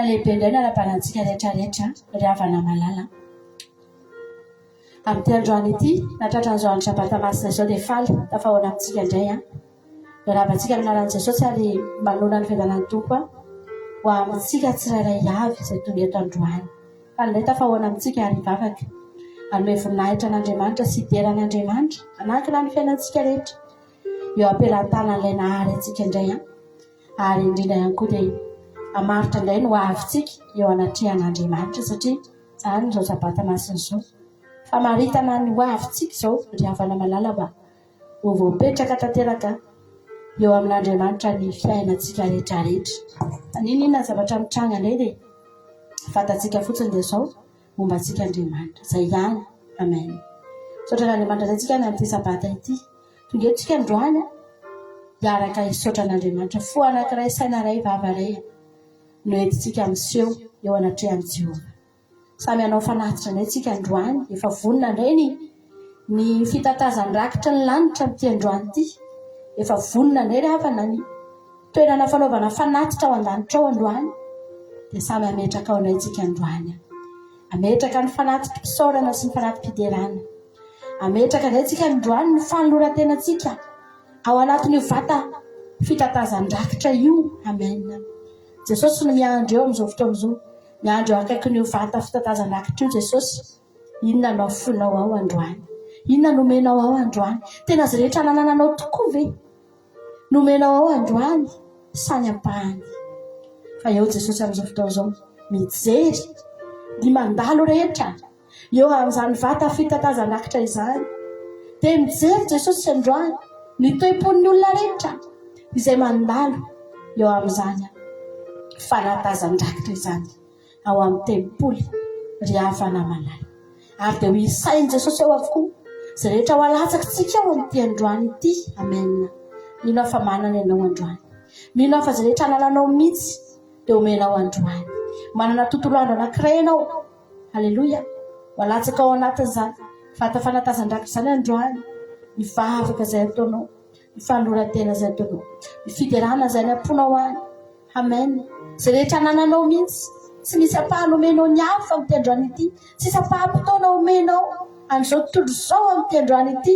lehibe indray no ara-panantsika rehetrarehetra ry havana malala. Amin'ity androany ity natratra an'izao andro sabata masina izao dia faly tafahoana amintsika indray Ravantsika minaran'i Jesosy ary manona ny fiadanany tompo ho amintsika tsirairay avy izay tonga eto androany. Fa tafahoana amintsika ary mivavaka. Hanome voninahitra an'Andriamanitra sy hideran'Andriamanitra anankina ny fiainantsika rehetra. Eo ampelantanan'ilay nahary antsika indray ary indrindra ihany koa dia hamaritra indray no avintsika eo anatrehan'Andriamanitra satria izany izao sabata masina izao. Famaritana ny avintsika izao ry havana malala mba ho voapetraka tanteraka eo amin'Andriamanitra ny fiainantsika rehetrarehetra. Ninona zavatra mitranga indray dia fantatsika fotsiny dia izao momba antsika Andriamanitra. Izay ihany. Amen. Saotra n'Andriamanitra izay tsika amin'ity sabata ity. Tonga eto tsika androany hiaraka hisaotra an'Andriamanitra fo anankiray saina iray vava iray no entintsika miseho eo anatrehan'i Jehovah. Samy hanao fanatitra indray tsika androany. Efa vonona indray ny fitatazan-drakitra ny lanitra amin'ity androany ity. Efa vonona indray ry havana ny toerana fanaovana fanatitra ao an-danitra ao androany dia samy hametraka ao indray tsika androany. Hametraka ny fanatrim-pisaorana sy ny fanatrim-piderana. Hametraka indray tsika androany ny fanoloran-tenantsika ao anatin'io vata fitatazan-drakitra io. Amen. Jesosy no miandro eo amin'izao fotoana izao. Miandro eo akaikin'io vata fitatazan-drakitra io Jesosy. Inona no afonao ao androany? Inona nomenao ao androany? Tena azy rehetra nanananao tokoa ve? Nomenao ao androany sany ampahany. Fa eo Jesosy amin'izao fotoana izao mijery ny mandalo rehetra eo amin'izany vata fitatazan-drakitra izany. Dia mijery Jesosy androany ny toepon'ny olona rehetra izay mandalo eo amin'izany fanatazan-drakitra izany ao amin'ny tempoly ry havana malala. Ary dia ho isainy Jesosy ao avokoa izay rehetra ho alatsakitsika ao amin'ity androany ity. Amen. Mino aho fa manana ianao androany. Mino aho fa izay rehetra hanananao mihitsy dia omenao androany. Manana tontolo andro anankiray ianao. Halleluja. Ho alatsaka ao anatin'izany vata fanatazan-drakitra izany androany. Ny vavaka izay ataonao, ny fanoran-tena izay ataonao, ny fiderana izay namponao any. Amen. Izay rehetra hanananao mihitsy. Tsy misy apahana omenao ny hafa amin'ity androany ity. Tsy misy apaham-potoana omenao amin'izao tontolo izao amin'ity androany ity.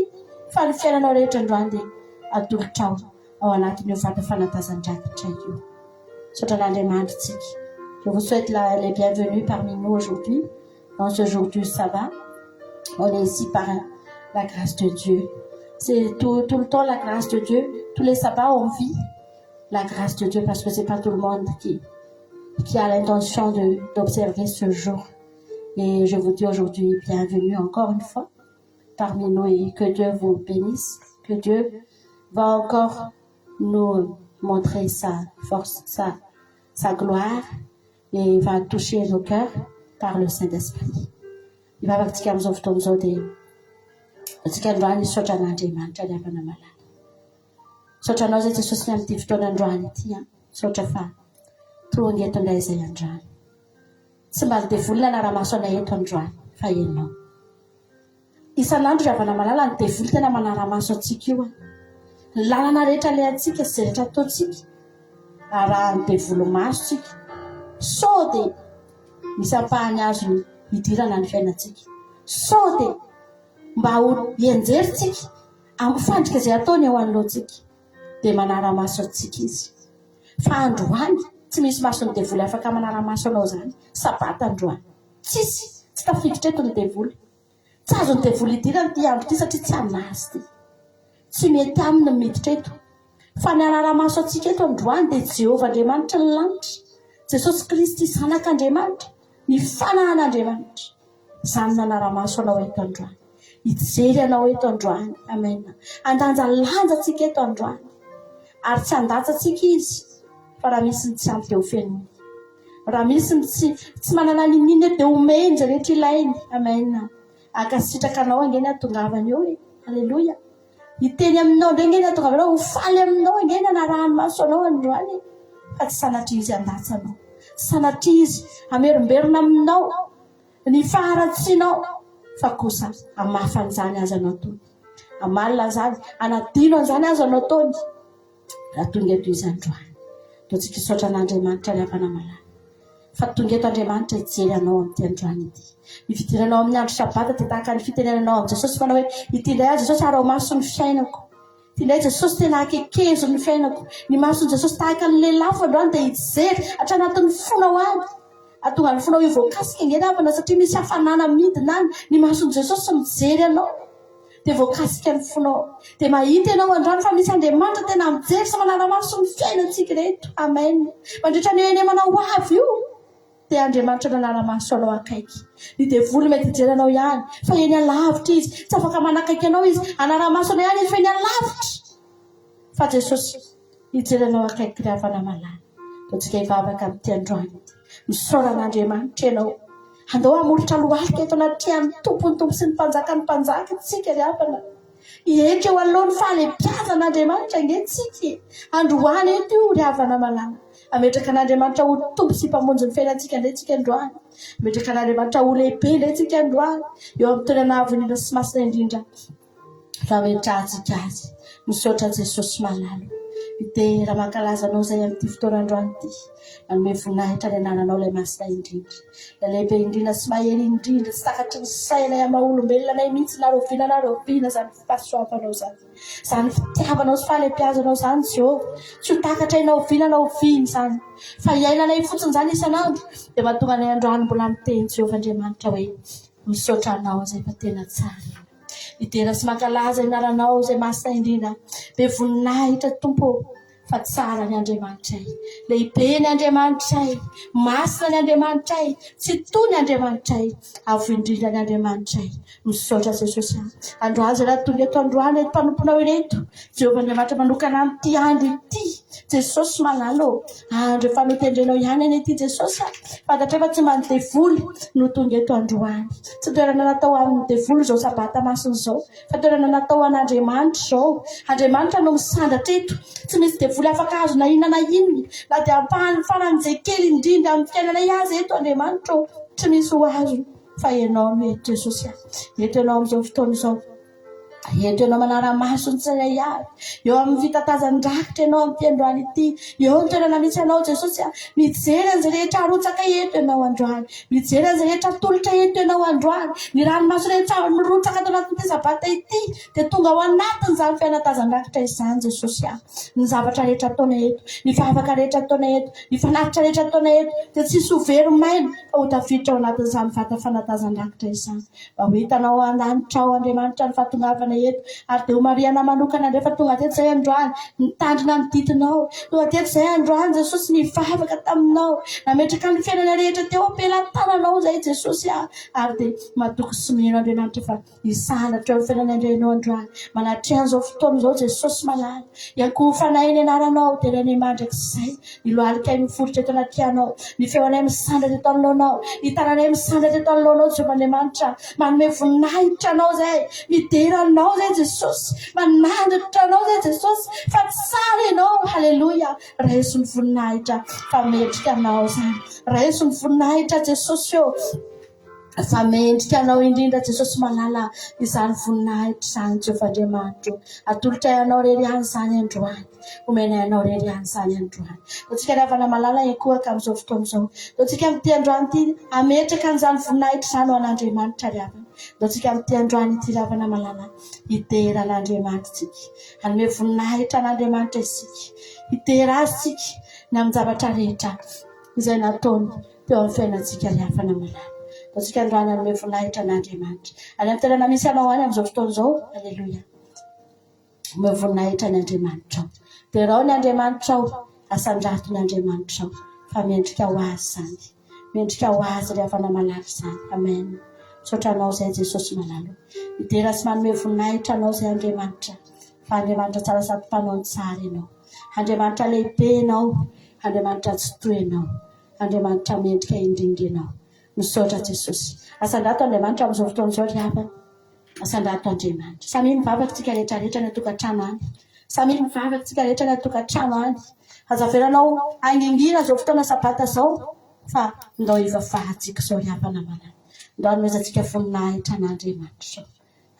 Fa ny fiainanao rehetra androany dia atolotrao ao anatin'io vata fanatazan-drakitra io. Saotra n'Andriamanitra tsika. Je vous souhaite les bienvenus parmi nous aujourd'hui. Dans ce jour du sabbat, on est ici par la grâce de Dieu. C'est tout le temps la grâce de Dieu. Tous les sabbats, on vit la grâce de Dieu parce que c'est pas tout le monde qui a l'intention d'observer ce jour. Et je vous dis aujourd'hui, bienvenue encore une fois parmi nous et que Dieu vous bénisse. Que Dieu va encore nous montrer sa force, sa gloire et va toucher nos cœurs par le Saint-Esprit. Il va pratiquer à nous fotoana dia tsika androany misaotra an'Andriamanitra ry havana malala. Saotra anao izay Jesosy ny amin'ity fotoana androany ity. Saotra fa tonga eto indray izay androany. Tsy mba nidevolina na raha-maso anay eto androany fa ianao. Isan'andro ry havana malala ny devoly tena manara-maso antsika io. Ny lalana rehetra alehantsika sy rehetra ataontsika raha ny devoly maso tsika. Sao dia misy ampahany azo hidirana ny fiainantsika. Sao dia mba ho hianjerintsika amin'ny fandrika izay ataony ao anoloantsika dia manara-maso antsika izy. Fa androany tsy misy maso ny devoly afaka manara-maso anao izany. Sabata androany tsisy, tsy tafiditra eto ny devoly. Tsy azo ny devoly hidirana ity andro ity satria tsy aminazy ity. Tsy mety aminy ny miditra eto. Fa ny anara-maso antsika eto androany dia Jehovah Andriamanitra ny lanitra. Jesosy Kristy zanak'Andriamanitra, ny fanahan'Andriamanitra. Izany nanara-maso anao eto androany. Hijery anao eto androany. Amen. Andanja lanja antsika eto androany. Ary tsy andaja antsika izy. Fa raha misy ny tsy ampy dia ho fenoiny. Raha misy ny tsy manana ninina dia homenjy rehetra ilainy. Amen. Akasitraka anao angeny atongavany eo e. Halleluja. Hiteny aminao indray angeny atongavany eo. Ho faly aminao angeny anarahany maso anao androany. Fa tsy sanatria izy andaja anao. Sanatria izy amerimberina aminao ny faharatsianao. Fa kosa amafany izany azy anao tony. Amalina izany, anadino an'izany azy anao tony. Raha tonga eto izy androany. Toa tsika saotra an'Andriamanitra ry havana malala. fa tonga eto Andriamanitra hijery anao amin'ity androany ity. Ny fidiranao amin'ny andro sabata dia tahaka ny fitenenanao amin'i Jesosy manao hoe ity indray Jesosy arao maso ny fiainako. Ity indray Jesosy tena akekezo ny fiainako. Ny mason'i Jesosy tahaka ny lehilahy androany dia hijery hatranatin'ny fonao any. Atonga ny fonao io voakasika ingeny avana satria misy hafanana midina any. Ny mason'i Jesosy mijery anao dia voakasika ny fonao. Dia mahita ianao androany fa misy Andriamanitra tena mijery sy manara maso ny fiainantsika reto. Amen. Mandritra ny eny manao avy io dia Andriamanitra nanara maso anao akaiky. Ny devoly mety hijery anao ihany fa eny alavitra izy. Tsy afaka manakaiky anao izy anara maso anao ihany izy fa eny alavitra. Fa Jesosy hijery anao akaiky rehefa namalala. Totsika hivavaka amin'ity androany ity. Misaoran'Andriamanitra ianao. Andao hamoritra lohalika eto anatrehany tompony tompo sy ny mpanjaka tsika ry havana. Ihetra eo alohany fahalebiazan'Andriamanitra angentsika. Androany eto io ry havana malala. Ametraka an'Andriamanitra ho tompo sy mpamonjy ny fiainantsika ndretsika androany. Ametraka an'Andriamanitra ho lehibe ndretsika androany. Eo amin'ny toerana avin'indra sy masina indrindra. Fa ametrahantsika azy. Misaotra Jesosy malala. Itera mankalaza anao izay amin'ity fotoanandroany ity. Manome voninahitra ny anananao ilay masina indrindra. Ilay lehibe indrindra sy mahery indrindra sy takatry ny saina amaolombelona nay mihitsy naroviana izany fahasoavanao izany. Izany fitiavanao sy fahalebiazanao izany Jehovah. Tsy ho takatra inaoviana izany. Fa iainanay fotsiny izany isanandro. Dia mahatonga ny androany mbola miteny Jehovah Andriamanitra hoe misaotra anao izay fa tena tsara. Itera sy mankalaza inaranao izay masina indrindra. Be voninahitra Tompo fa tsara ny Andriamanitra. Lehibe ny Andriamanitra. Masina ny Andriamanitra. Tsy toy ny Andriamanitra. Avo indrindra ny Andriamanitra. Misaotra Jesosy. Androany izay tonga eto androany mpanomponao ireto. Jehovah Andriamanitra manokana amin'ity andro ity. Jesosy malalo. Andro efa notendrenao ihany any ity Jesosy. Fantatra fa tsy mandevoly no tonga eto androany. Tsy toerana natao amin'ny devoly izao sabata masina izao. Fa toerana natao an'Andriamanitra izao. Andriamanitra no misandatra eto. Tsy misy devoly afaka azo na inona na inona. Na dia ampahany faran'izay kely indrindra amin'ny fiainanay azy eto Andriamanitra. Tsy misy ho azo. Fa ianao no eto Jesosy. Eto ianao amin'izao fotoana izao. Eto ianao manara-maso ny tsirairay avy. Eo amin'ny fitatazan-drakitra ianao amin'ny androany ity. Eo ny toerana misy ianao Jesosy. Mijery an'izay rehetra arotsaka eto ianao androany. Mijery an'izay rehetra tolotra eto ianao androany. Ny ranomaso rehetra mirotsaka ato anatin'ity sabata ity dia tonga ao anatin'izany fianatazan-drakitra izany Jesosy. Ny zavatra rehetra ataona eto, ny fahavaka rehetra ataona eto, ny fanatitra rehetra ataona eto dia tsisy ho veromaina fa ho tafiditra ao anatin'izany vata fanatazan-drakitra izany. Mba ho hitanao an-danitra ao Andriamanitra ny fahatongavana eto ary dia ho mariana manokana rehefa tonga teto izay androany nitandrina nodidinao. Tonga teto izay androany Jesosy nivavaka taminao. Nametraka ny fiainana rehetra teo ampelantananao izay Jesosy ary dia matoky sy mino Andriamanitra fa hisanatra eo fiainana andrenao androany. Manatrehan izao fotoana izao Jesosy malala. Iankofanay ny anaranao dia ilay mandrakizay. Ny lohalikay miforitra eto anatrianao. Ny feonay misandratra eto anoloanao. Ny tananay misandratra eto anoloanao Jehovah Andriamanitra. Manome voninahitra anao izay. Midera anao izay Jesosy. Manandritra anao izay Jesosy. Fa tsara ianao. Halleluja. Raiso ny voninahitra fa mendrika anao izany. Raiso ny voninahitra Jesosy eo. Fa mendrika anao indrindra Jesosy malala izany voninahitra izany Jehovah Andriamanitra. Atolotra ianao rery ihany izany androany. Omena ianao rery ihany izany androany. Totsika ravana malala iakohaka amin'izao fotoana izao. Totsika amin'ity androany ity ametraka an'izany voninahitra izany ho an'Andriamanitra ry havana. Totsika amin'ity androany ity ravana malala hitera an'Andriamanitra tsika. Hanome voninahitra an'Andriamanitra isika. Hitera azy tsika ny amin'ny zavatra rehetra izay nataony teo amin'ny fiainantsika ry havana malala. Totsika androany hanome voninahitra an'Andriamanitra. Any amin'ny toerana misy anao any amin'izao fotoana izao. Halleluja. Hanome voninahitra an'Andriamanitra. Terao ny Andriamanitra ao. Asandrato ny Andriamanitra ao. Fa mendrika ho azy izany. Mendrika ho azy ry havana malala izany. Amen. Misaotra anao izay Jesosy malala. Hitera sy manome voninahitra anao izay Andriamanitra. Fa Andriamanitra tsara sady mpanao tsara ianao. Andriamanitra lehibe ianao. Andriamanitra tsy toy ianao. Andriamanitra mendrika indrindra ianao. Misaotra Jesosy. Asandrato Andriamanitra amin'izao fotoana izao ry havana. Asandrato Andriamanitra. Samy mivavaka tsika rehetrarehetra ny atokantrano any. Samy mivavaka tsika rehetra ny atokantrano any. Azaveranao angingira izao fotoana sabata izao fa ndao hivafahantsika izao ry havana malala. Ndao hanomezantsika voninahitra an'Andriamanitra.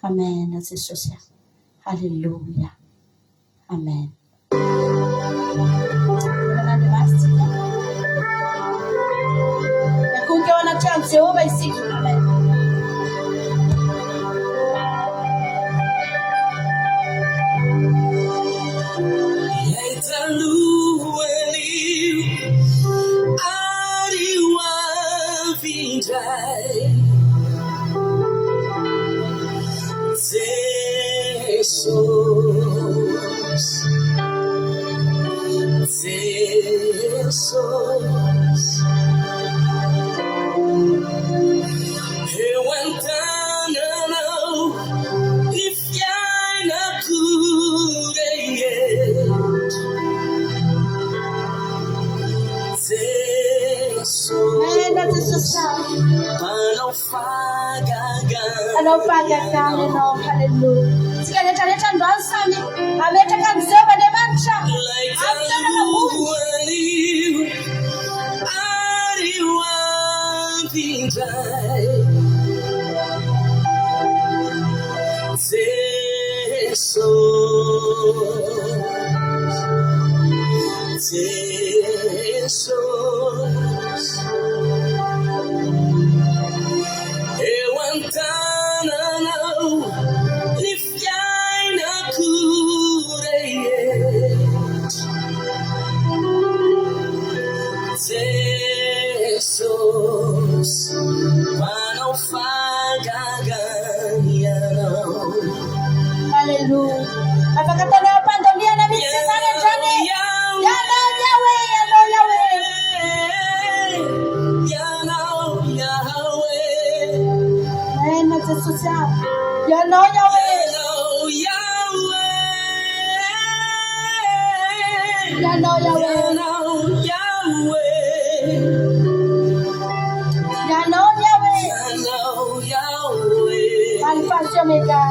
Amen Jesosy. Halleluja. Amen. Amen. Jehova isikie. Amen. Hallelujah. Sikaleta ndo ansami. Ametaka mzeba de mancha. Amtana na Mungu. Hallelujah. Apakatana upande ndia na mimi sana jani. Yana Yahweh, yana Yahweh. Yana Yahweh. Nena Jesus ya. Yana Yahweh. Yana Yahweh. Yana Yahweh. Alpha Omega.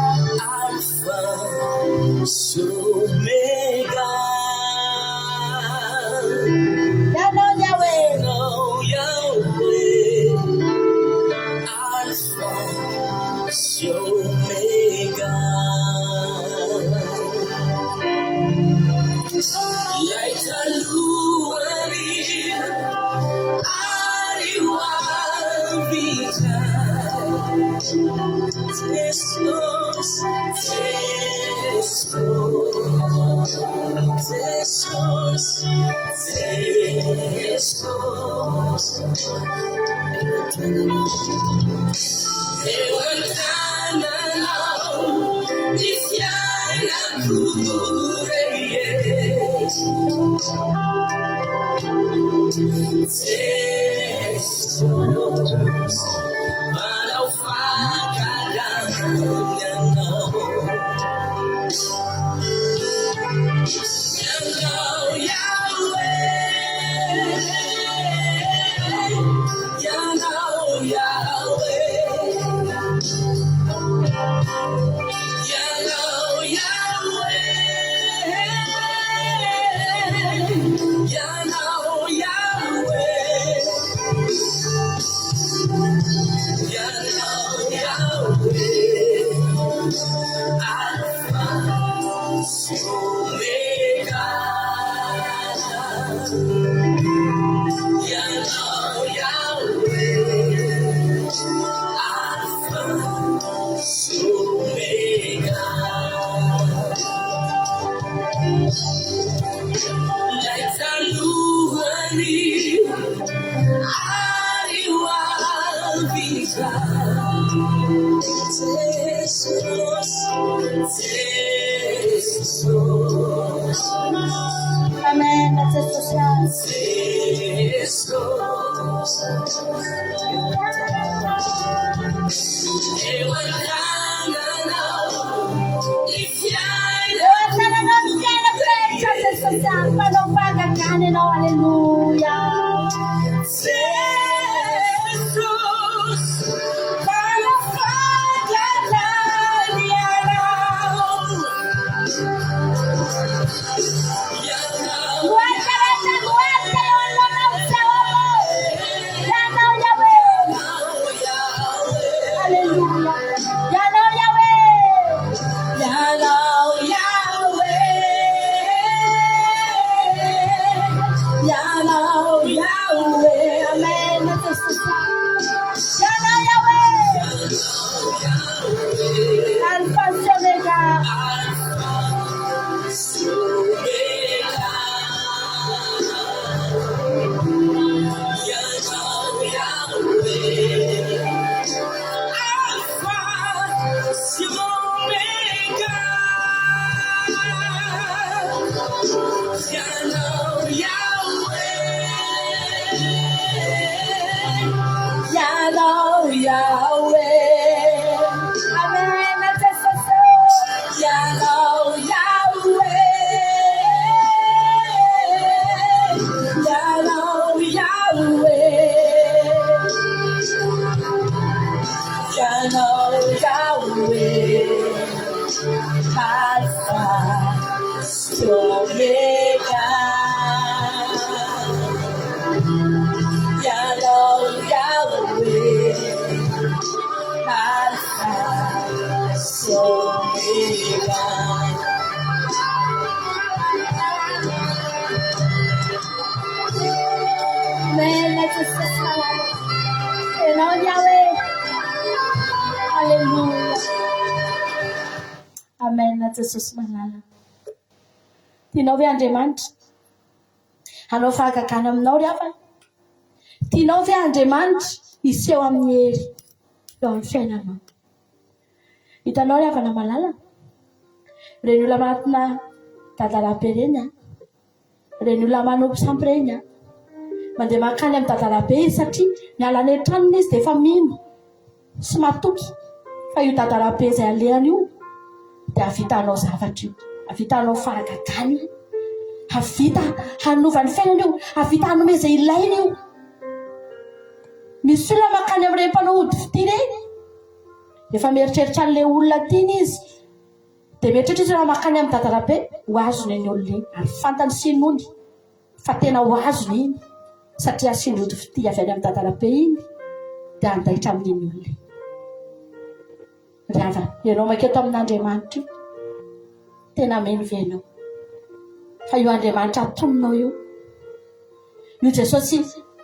Omega. Yano Yahweh. Alpha Omega. Like a luari, Amen. That's it for yeah. Jesosy malala. Tianao ve Andriamanitra anao fahagagana aminao ry havana? Tianao ve Andriamanitra iseho amin'ny hery eo amin'ny fiainanao? Hitanao ry havana malala, reny olona manatina dadalabe reny reny olona manopy sampy reny mandeha makany amin'ny dadalabe izy satria mialany an-tranony izy dia efa mino sy matoky fa io dadalabe izay alehany io dia havitanao zavatra io, havitanao fahagagana io, havita hanovany fiainana io, havita hanome izay ilainy io. Misy olona makany amin'ireny mpanao ody fity reny efa mieritreritra an'ilay olona tiany izy dia mieritreritra izy raha makany amin'ny dadalabe ho azony iny olona iny ary fantany sy nony fa tena ho azony iny satria asiny ody fity avy any amin'ny dadalabe iny dia andaitra amin'iny olona iny. Ravana, ianao maketo amin'Andriamanitra io tena meno ve ianao fa io Andriamanitra atononao io Jesosy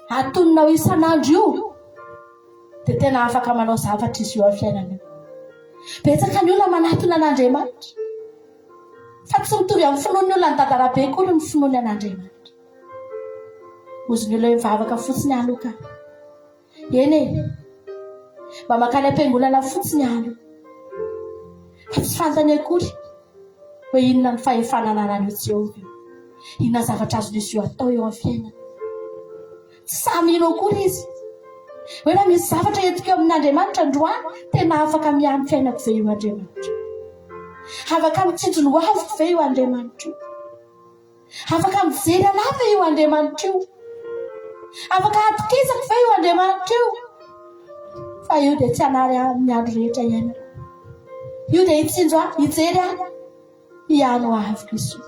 atononao isan'andro io dia tena afaka manao zavatra izy io amin'ny fiainana. Betsaka ny olona manatona an'Andriamanitra fa tsy mitovy amin'ny finoan'ny olona ny dadalabe koa ny finoany an'Andriamanitra. Ozy ny olona mivavaka fotsiny aloka eny mba makany am-piangonana fotsiny alo fa tsy fantany akory hoe inona ny fahefanana an'io Jehovah, inona zavatra azon'izy io atao eo amin'ny fiainana. Tsy samy ino akory izy hoe raha misy zavatra entiko eo amin'Andriamanitra androany tena afaka miamy fiainako ve io Andriamanitra, afaka mitsinjo ny hoaviko ve io Andriamanitra io, afaka mijery anahy ve io Andriamanitra io, afaka atokizako ve io Andriamanitra io. Fa io dia tsy hanary amin'ny andro rehetra iainana, io dia hitsinjo hijery ihany ho aviko izy io.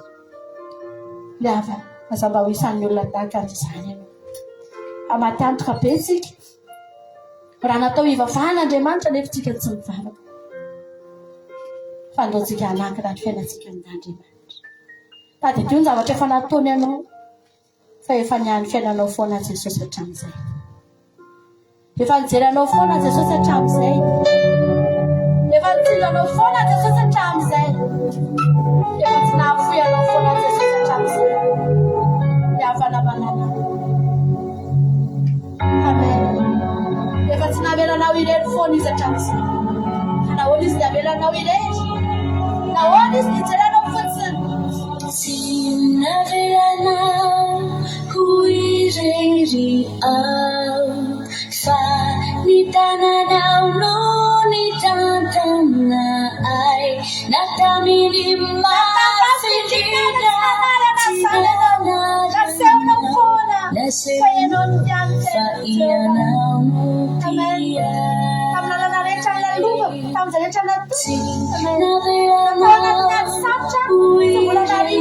Le ava aza mba ho isan'ny olona tahaka an'izany ianao. Amaty antoka be isika raha natao hivavahana Andriamanitra nefa tsika tsy mivavaka fa andaontsika hanankina ny fiainantsika amin'Andriamanitra. Tadidio ny zavatra efa nataony ianao fa efa niany fiainanao foana Jesosy hatramin'izay, efa nijeranao foana Jesosy hatramin'izay, efa nitsinjanao foana Jesosy hatramin'izay, efa tsy nahafoy anao foana Jesosy hatramin'izay. Havana manana. Amen. Efa tsy namelanao irery foana izy hatramin'izay. Ka nahoana izy namelanao irery, nahoana izy nijeranao fotsiny. Tsy namelanao ho irery fa ny tananao no ny tantanay nataminy mafindrina fa ianao no tiany fa ianao no tia tamin'ny lalana rehetra milalova tamin'izay rehetra natoy namelanao ho irery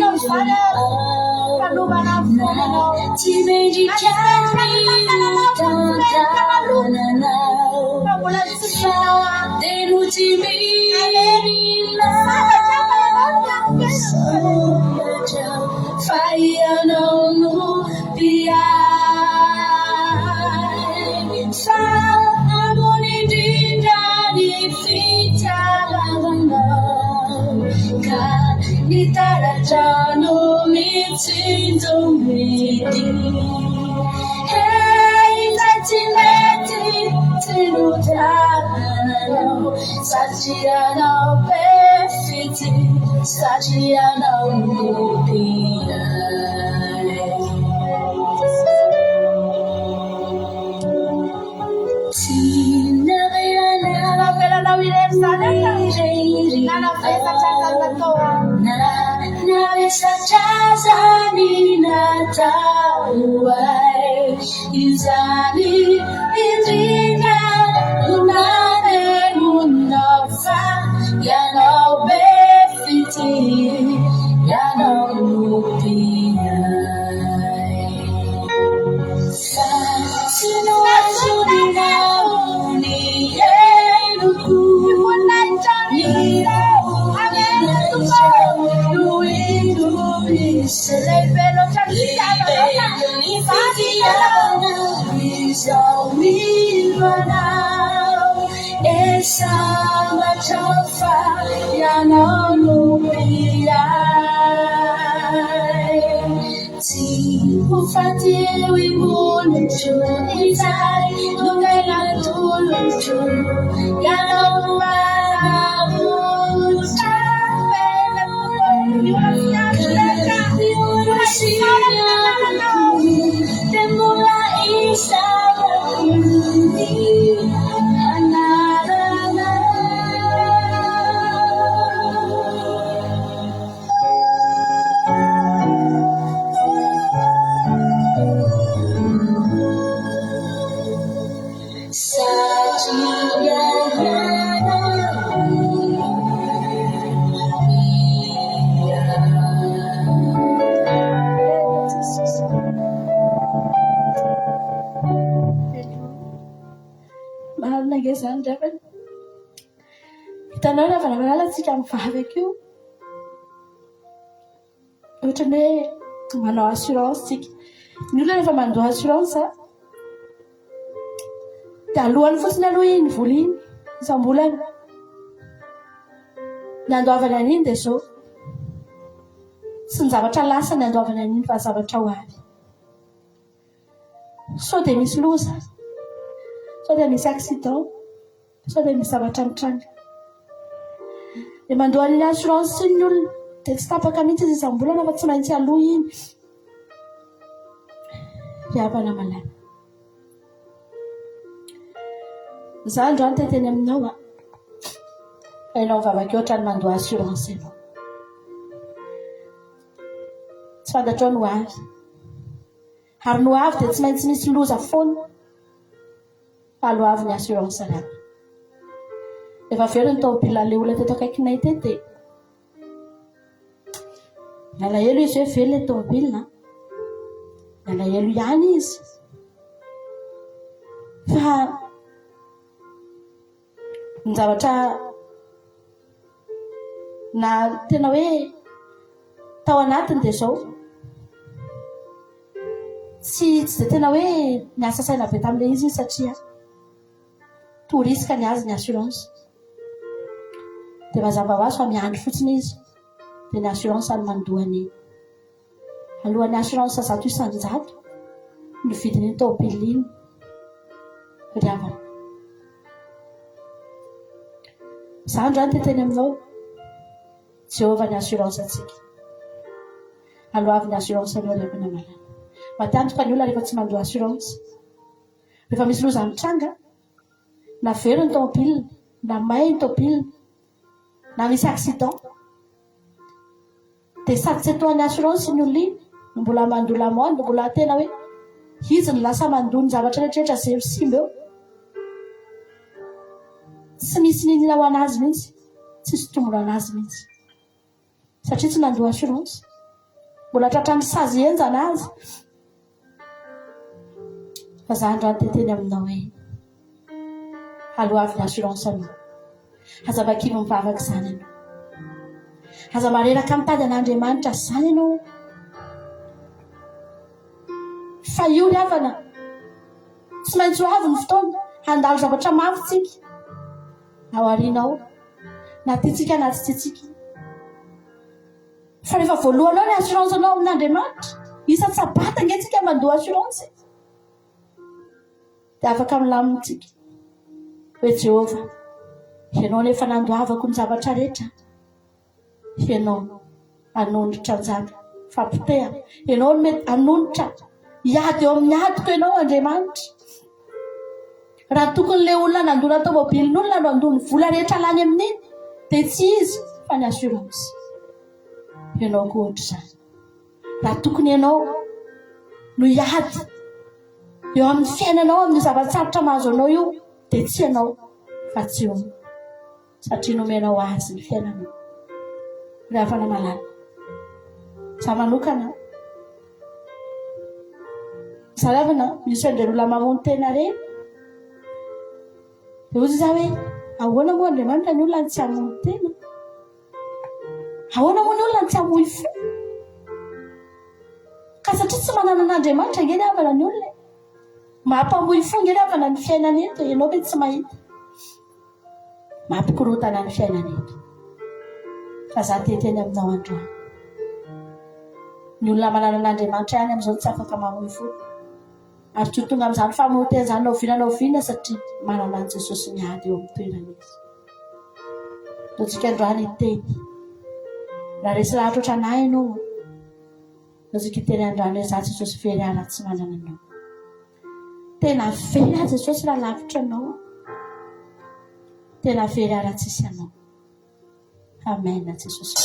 fanomana fonanao tsy mendrikany tantananao fa teno tsy mirina sambatra fa ianao no piai fa ambony indrindra ny fitsaranao ka ny taratrano mitsinjo mety. Hey, tsy mety Tinutanao, Sachianao Befiti, Sachianao Nupia. Izani indrina lunane munafa yana befiti yana lupia sino azulina ni eluku hitanao rehefa navalatsika mivavy akio ohatrany hoe manao assurance tsika ny olona rehefa mandoa assurance dia alohany fotsiny aloha iny vola iny isam-bolana ny andoavany an'iny dia zao sy ny zavatra lasa ny andoavany an'iny fa zavatra ho avy sao dia misy loza sao dia misy accident sao dia misy zavatra mitranga dia mandoa an'iny assurance sy ny olona dia tsy tapaka mihitsy izy isam-bolana fa tsy maintsy aloha iny ry havana malala za androany teteny aminao fa ianao mivavaka ohatra ny mandoa assurance ianao tsy fantatrao no avy ary no avy dia tsy maintsy misy loza foana fa aloha avy ny assurance rana rehefa aveo ny tomobile le olona teto akaikinay tety alahelo izy hoe velo le tomobile alahelo ihany izy fa ny zavatra na tena hoe tao anatiny dia zao tsy dia tena hoe niasa saina be tamin'ilay izy satria toriska ny azy ny assurance dia mazava ho azy fa miandry fotsiny izy dia ny assurance any mandoany alohan'ny assurance 100 ny vidiny tomobile iny ry havana za androany teteny aminao Jehovah ny assurance atsika aloha avy ny assurance anao ry havana malala matiantoka ny olona rehefa tsy mandoa assurance rehefa misy loza mitranga na velo ny tomobile na may ny tomobile na misy accident dia sady tsy atoan'ny assurance ny olona iny mbola mandoa lamande mbola tena hoe izy ny lasa mandoa ny zavatra rehetrarehetra zay simba eo tsy misy ninina ho anazy mihitsy tsy misy tombolo anazy mihitsy satria tsy nandoa assurance mbola tratrany sazy enjana azy fa za androany teteny aminao hoe aloha avy ny assurance anao aza vakivy mivavaka izany ianao aza mareraka mitady an'Andriamanitra izany ianao fa io ry havana tsy maintsy ho avy ny fotoana handalo zavatra mafy tsika ao arinao na tiatsika na tsy tiatsika fa rehefa voalohanao ny assurance anao amin'Andriamanitra isa tsabata nge tsika mandoa assurance dia afaka milamintsika hoe Jehova, ianao nefa nandoavako ny zavatra rehetra, ianao anondratra anjara fampiteha, ianao mety anondratra hiady eo amin'ny adiko ianao Andriamanitra. Raha tokony le olona nandona tomobilin'olona no andony vola rehetra lany amin'iny dia tsy izy fa ny assurance. Ianao koa ohatr'izany. Raha tokony ianao no hiady eo amin'ny fiainanao amin'ny zava-tsarotra mahazo anao io dia tsy ianao fa tsy io, satria nomenao azy ny fiainanao. Ry havana malala, za manokana zalavana misy andren'olona mamono tena reny dia ozy za hoe ahoana moa Andriamanitra ny olona ny tsy hamono tena, ahoana moa ny olona ny tsy hamoy fo, ka satria tsy manana an'Andriamanitra ngeny havana ny olona, mampamoy fo ngeny havana ny fiainana eto, ianao hoe tsy mahita, mampikorotana ny fiainana eto. Fa za teteny aminao androany, ny olona manana an'Andriamanitra ihany amin'izao tsy afaka mamoy fo, ary tsy ho tonga amin'izany famonontena izany nao viana satria manana an Jesosy miady eo amin'ny toerana izy. Totsika androany iteny, raha resy lahatra ohatrana ianao, totsika iteny androany hoe za Jesosy very ara tsy manana anao. Tena very ara Jesosy raha lavitra anao, tena very ara tsisy anao. Amen Jesosy.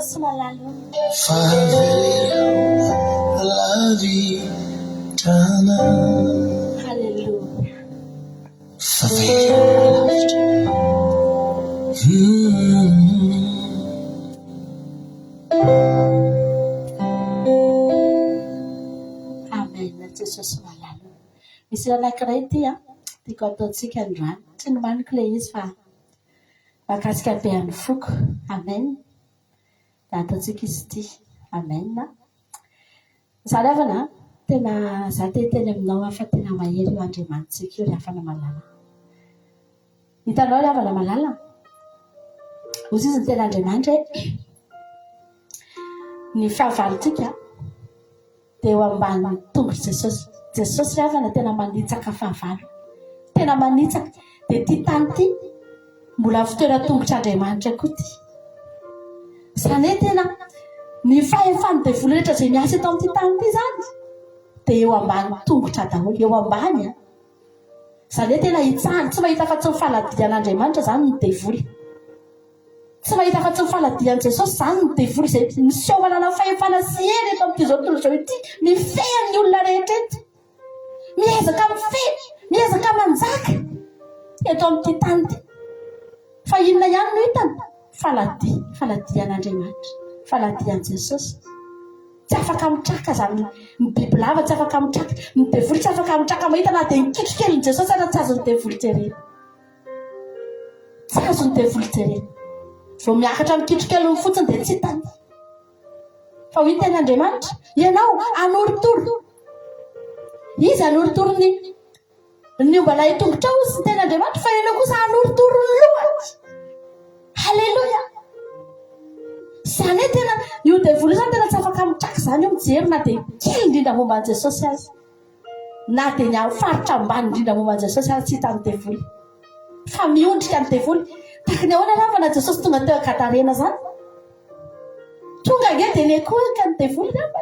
Jesosy malala. Hallelujah. Amen. Jesosy malala. Misy anankiray ity tiako ataontsika androany. Tsy nomaniko ilay izy fa mahakasika behan'ny foko. Amen. Da ataontsika izy ity. Amen. Zany avana tena za teny aminao fa tena mahery io Andriamanitsika io rehefa malala. Hitanao rehefa malala. Ozy izy ny tena Andriamanitra ny fahavalontsika dia eo ambany tongotra Jesosy. Jesosy rehefa tena manitsaka fahavalo. Tena manitsaka dia ty tany ty mbola fitoera tongotra Andriamanitra koa ty. Zany hoe tena ny fahefany devoly rehetra izay miasa eto amin'ity tany ity zany dia eo ambany tongotra daholo, eo ambany. Zany hoe tena hitsahana, tsy mahita fa tsy ny faladian'Andriamanitra zany ny devoly. Tsy mahita fa tsy ny faladian'i Jesosy zany ny devoly izay miseho manana fahefana sy hery eto amin'ity zao tontolo izao ity, mifehy ny olona rehetra eto. Miezaka mifehy, miezaka manjaka eto amin'ity tany ity. Fa inona ihany no hitany? Faladian'Andriamanitra, faladian'i Jesosy. Tsy afaka mitraka zany ny biby lava, tsy afaka mitraka ny devoly, tsy afaka mitraka mahita na dia nikitro kely ny Jesosy ana tsy azony devoly jerena. Tsy azony devoly jerena. Vao miakatra mikitro kely ny fotsiny dia tsy hitany. Fa ho hitany Andriamanitra, ianao anoritoro. Izy anoritoro ny ombana hitongotra ao sy tena Andriamanitra, fa ianao kosa anoritoro ny lohany. Halleluja. Zany hoe tena io devoly zany tena tsy afaka mitraka zany io mijery na dia kely indrindra momba an'i Jesosy azy, na dia ny faritra ambany indrindra momba an'i Jesosy azy tsy hita ny devoly. Fa miondrika ny devoly. Tahaka ny ahoana rehefa na Jesosy tonga teo Gadarena zany, tonga age dia niekohaka ny devoly rehefa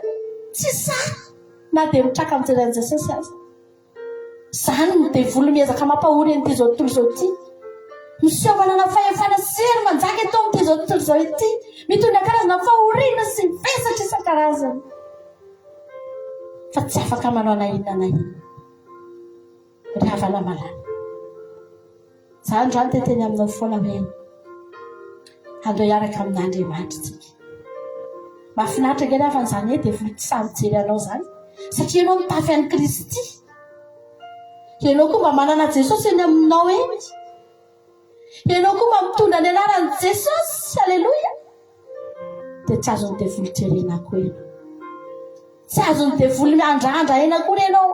tsy sara na dia mitraka mijery an'i Jesosy azy. Zany ny devoly miezaka mampahory an'ity zao tontolo izao ity. Miseho manana fahefana sy hery manjaka eto amin'ity zao tontolo izao ity, mitondra karazana fahoriana sy vesatra isan-karazany. Fa tsy afaka manao na inona na inona rehefa malala. Zany androany teteny aminao foana hoe andao hiaraka amin'Andriamanitra tsika. Mahafinaritra ake rehefa n'izany hoe devoly tsy samy mijery anao zany, satria ianao mitafy an'i Kristy. Ianao koa mba manana Jesosy eny aminao eny. Ianao koa mba mitondra ny anaran'i Jesosy. Halleluja. Dia tsy azony devoly jerena koa ianao. Tsy azony devoly miandrandra ena koa ianao.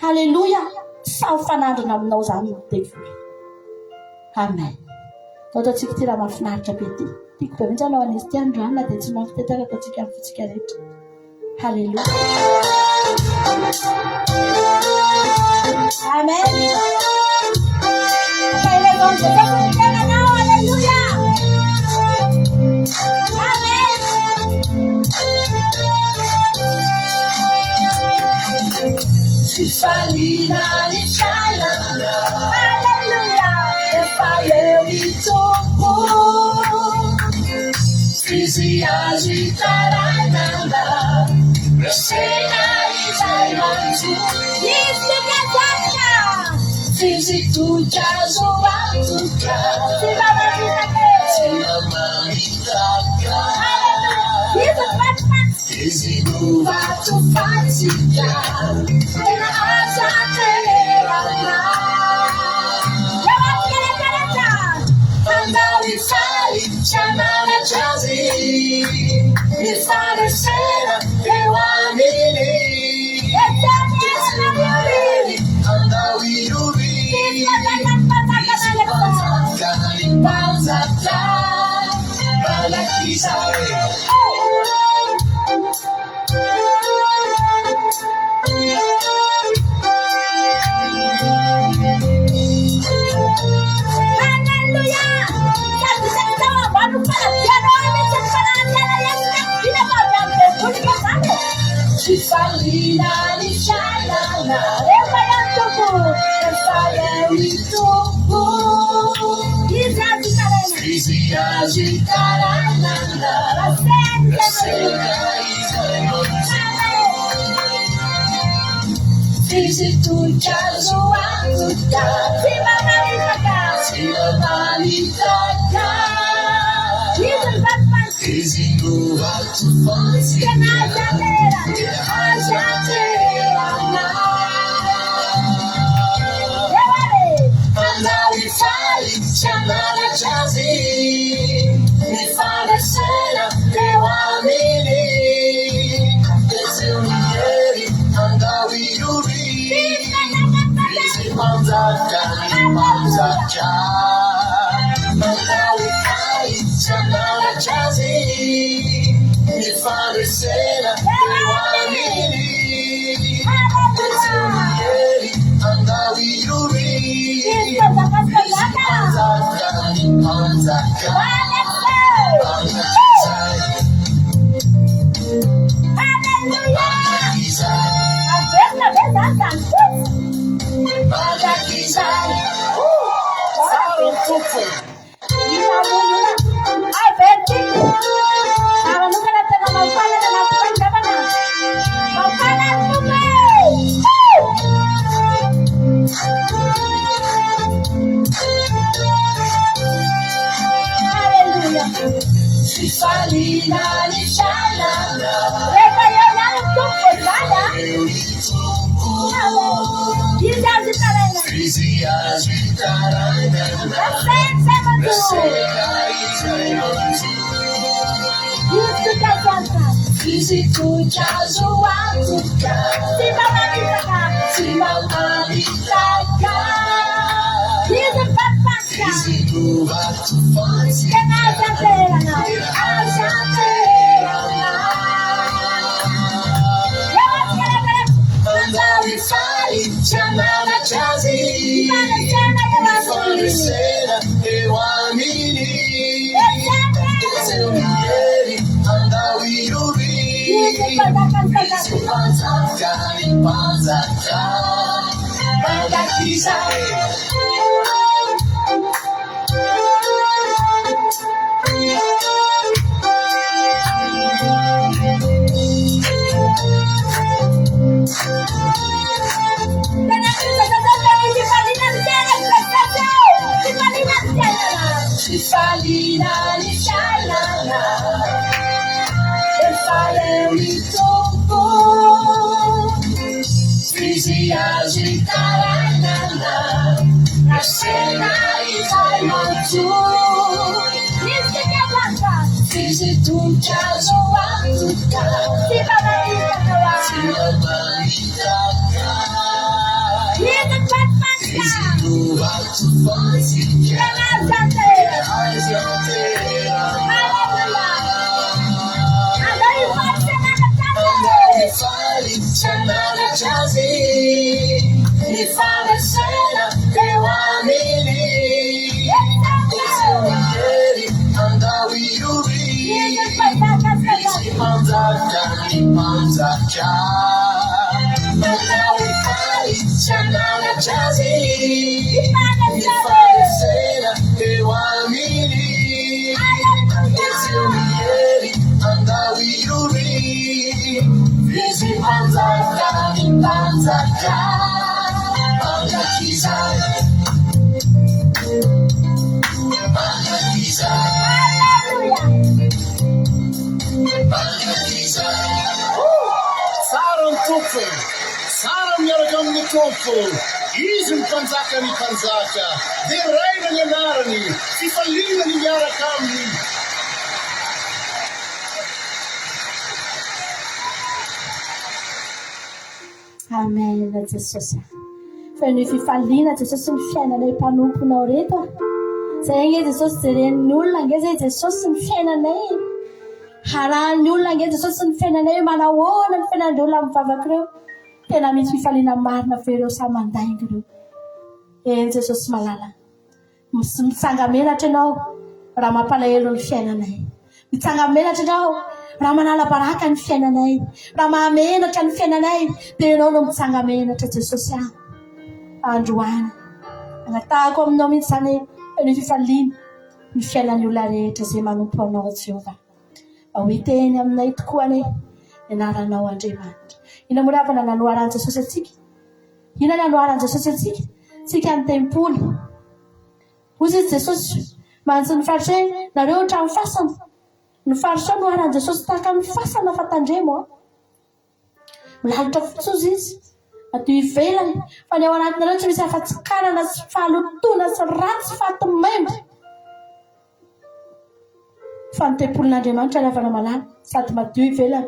Halleluja. Samy fanandrina aminao zany ny devoly. Amen. Ataontsika ity raha mahafinaritra be ity. Tiako be mihitsy anao an'izy ity androany na dia tsy mampitantara ataontsika amin'ny fotsika rehetra. Halleluja. Amen. Halleluja. Amen. Fifalina ni shalala. Halleluja. Efaleu ni topo. Fizi agitarana. Resena itaimanzu. Yisikazaka. Fizi tujazuatuka. Sinamaitaka. Fizi duvatufatika. Tena asaterana. Andavifai chamana chazi. Ifare sera ewamini. Andawiruri. Panzata. Balakisare. Fifalina ni shalala. Fizi agitarana. Amen, Jesosy. Fa ny fifaliana Jesosy ny fiainanay mpanomponao reto. Zay nge Jesosy jeren'ny olona nge zay Jesosy ny fiainanay. Haran'ny olona nge Jesosy ny fiainanay manahoana ny fiainan'ny olona mivavaka ireo. Tena misy fifaliana marina fe ireo samy mandainga ireo. Jesosy malala. Mitsangamena-tra ianao raha mampalahelo ny fiainanay. Mitsangamena-tra ianao raha manala baraka ny fiainanay, raha mahamenatra ny fiainanay, dia ianao no mitsangamenatra Jesosy aho. Androany anatahako aminao mihitsy zany ny fifaliana ny fiainan'ny olona rehetra izay manompo anao Jehova. Awiteny aminay tokoa ane anaranao Andriamanitra. Ina moravana nanoaran Jesosy atsika. Ina nanoaran Jesosy atsika. Tsika ny tempoly. Hozy Jesosy mantsy ny faritra nareo trano fasana. Ny faritra noaran Jesosy tahaka ny fasana fatandremo. Milalitra fotsozy izy. Ato ivelany fa ny ao anatinareo tsy misy afa-tsikanana sy fahalotona sy ratsy faty-maimbo. Fa ny tempolin'Andriamanitra ravana malala sady madio ivelany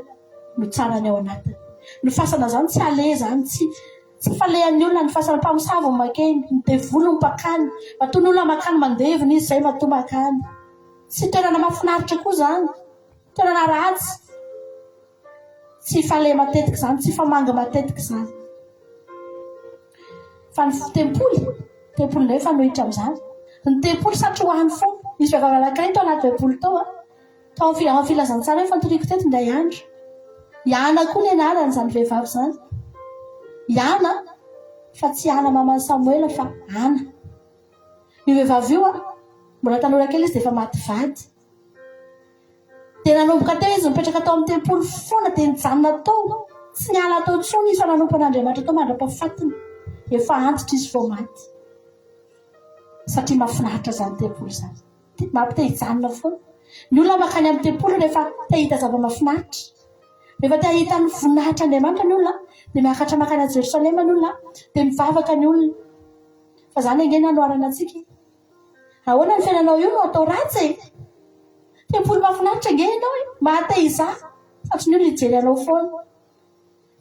no tsara ny ao anatiny. Ny fasana zany tsy ale zany tsy falehan'ny olona ny fasana mpamosavy makeny ny devolo mpakany matoa ny olona makany mandevina izy zay matoa makany. Tsy toerana mahafinaritra koa zany, toerana ratsy. Tsy fale matetika zany, tsy famanga matetika zany. Fa ny tempoly nefa nohitra amin'izany. Ny tempoly satroahany foana. Misy vehivavy anankiray tao anaty tempoly tao tao amin'ny filazantsara hoe fantoriako teto indray andro. Iana koa ny anarany zany vehivavy zany. Iana fa tsy Ana maman'i Samuel fa Ana. Io vehivavy io mbola tanora kely izy dia efa maty vady. Dia nanomboka teo izy mipetraka tao amin'ny tempoly foana dia nijanona tao. Tsy niala tao intsony izy fa nanompon'Andriamanitra tao mandra-pahafatiny. Efa antitra izy vao maty. Satria mahafinaritra zany tempoly zany. Mampite hijanona foana. Ny olona makany amin'ny tempoly rehefa te hita zava-mahafinaritra. Rehefa te hahita ny voninahitra Andriamanitra ny olona dia miakatra makany a Jerosalema ny olona dia mivavaka ny olona. Fa zany angeny anoarana antsika. Ahoana ny fiainanao io no atao ratsy e? Tempoly mahafinaritra angeny ianao e? Mahate hizaha satria ny olona hijery anao foana.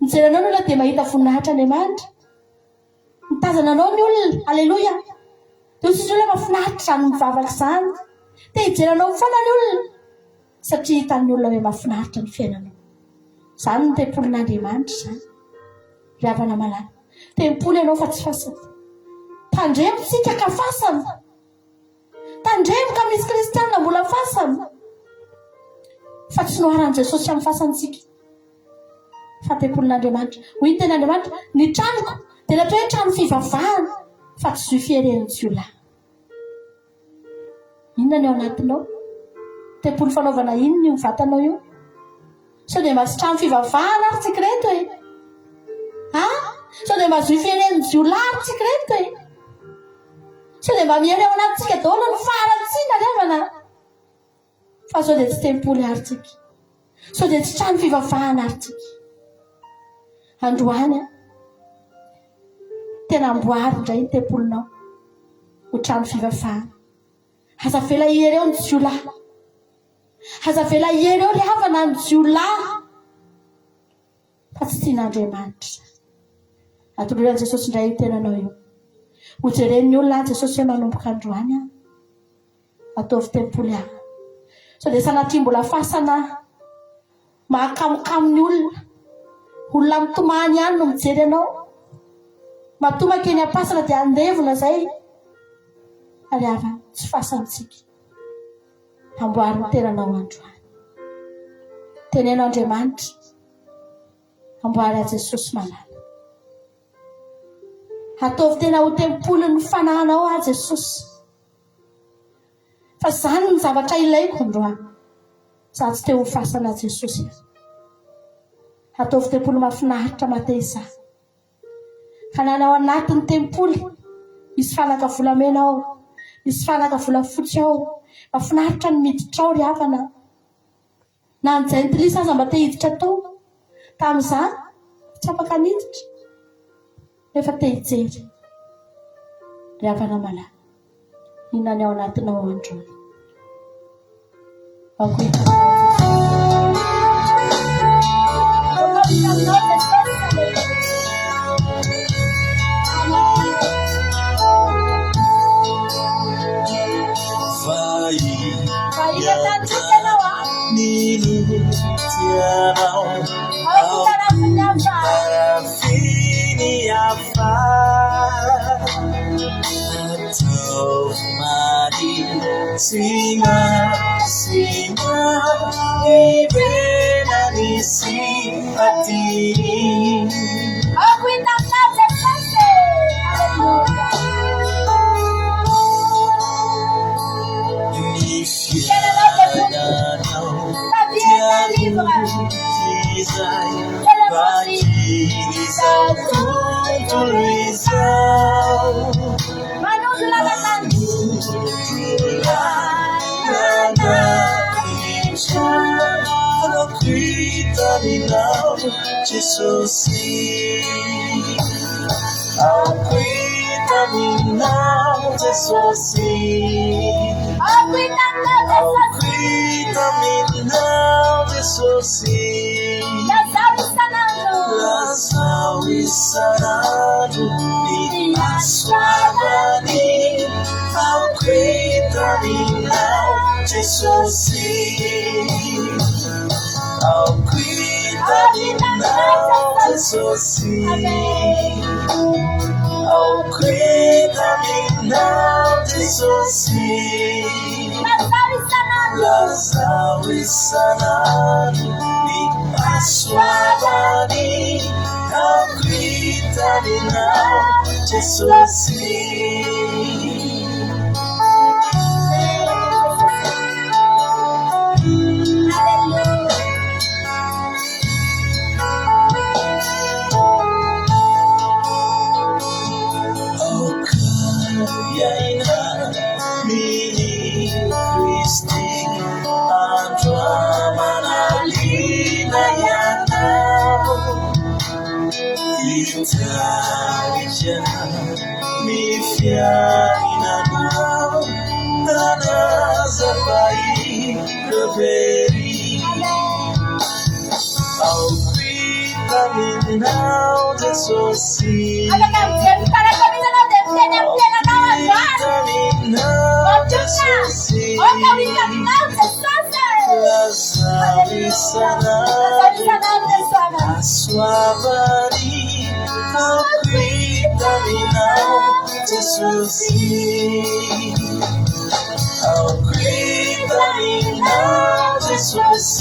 Mijery anao ny olona dia mahita voninahitra Andriamanitra. Mitazana anao ny olona. Alleluia. Dia tsy olona mahafinaritra zany mivavaka zany. Te hijery anao foana ny olona satria hitan'ny olona hoe mahafinaritra ny fiainanao. Zany ny tempolin'Andriamanitra zany. Ry havana malala. Tempoly ianao fa tsy fasana. Tandremo sika ka fasana. Tandremo ka misy kristianina mbola fasana. Fa tsy noaran Jesosy amin'ny fasantsika. Fa tempolin'Andriamanitra. Hoy ny ten'Andriamanitra, ny tranoko dia natao hoe trano fivavahana fa tsy zo fieren'ny jiolahy. Inona ny ao anatinao? Tempoly fanaovana inona io vatanao io? Sao dia mba tsy trano fivavahana ary tsika reto e? Sao dia mba zo fieren'ny jiolahy ary tsika reto e? Sao dia mba miery ao anatintsika daholo ny faharatsiana revana? Fa sao dia tsy tempoly ary tsika. Sao dia tsy trano fivavahana ary tsika. Androany tena amboary indray ny tempolinao ho trano fivavahana. Aza vela iereo ny jiolahy. Aza vela iereo ry havana ny jiolahy. Fa tsy tian'Andriamanitra. Atoloran'i Jesosy indray io tenanao io. Ho jeren'ny olona Jesosy hoe manomboka androany ataovy tempoly ahy. Sao dia sanatria mbola fasana mahakamokamon'ny olona. Olona mitomany ihany no mijery anao. Matoma keny am-pasana dia andevona zay. Ary hafa tsy fasantsika. Amboary ny tenanao androany. Tenenao Andriamanitra. Amboary a Jesosy malala. Ataovy tena ho tempoly ny fanahinao a Jesosy. Fa zany ny zavatra ilaiko androany. Za tsy te ho fasana a Jesosy. Ataovy tempoly mahafinaritra mateza. Hananao anatin'ny tempoly. Misy fanaka volamena ao. Misy fanaka volafotsy ao. Mahafinaritra ny miditra ao ry havana. Na ny jentilisa aza mba te hiditra tao. Tamin'izany tsy afaka niditra. Efa te hijery. Ry havana malala. Inona ny ao anatinao androany. Singa ibena ni simpati Jesus, Akwitaminao Jesus, Akwitaminao Jesus, Lazawi sanadu ni aswabani, Akwitaminao Jesus, Akwitaminao Jesus, Akwitaminao Jesus, Lazawi sanadu ni aswabani, Akwitaminao Jesus. Yaina mini Christi Andra Manalina Yana Italia Mifia Inana Nana Zabai Reveri Akwitaminao Jesus, Lazawi sanadu aswabani, Akwitaminao Jesus, Akwitaminao Jesus,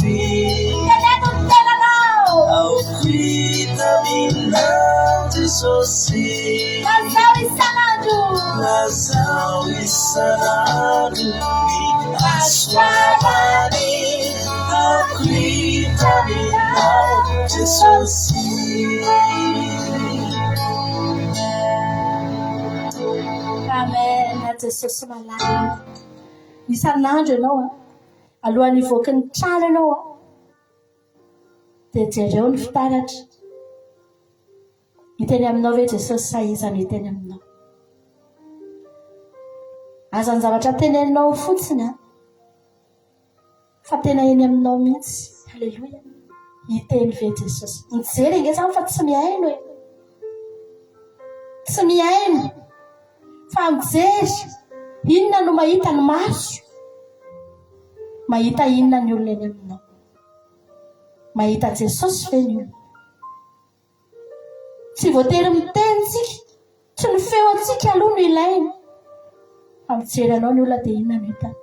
Akwitaminao Jesus, Lazawi sanadu ni aswabani, Akwitaminao Jesus. Amen. Jesus malala. Isan'andro ianao alohan'ny hivoaka ny trano ianao dia jereo ny fitaratra. Hiteny aminao hoe Jesosy saizana hiteny aminao. Aza ny zavatra teneninao fotsiny fa tena eny aminao mihitsy. Halleluja. Hiteny ve Jesosy. Mijery nge zany fa tsy mihaino hoe. Tsy mihaino. Fa mijery. Inona no mahita ny maso? Mahita inona ny olona eny aminao? Mahita Jesosy ve ny olona? Tsy voatery mitenitsika, tsy ny feo antsika aloha no ilaina. Fa mijery anao ny olona dia inona no hitany?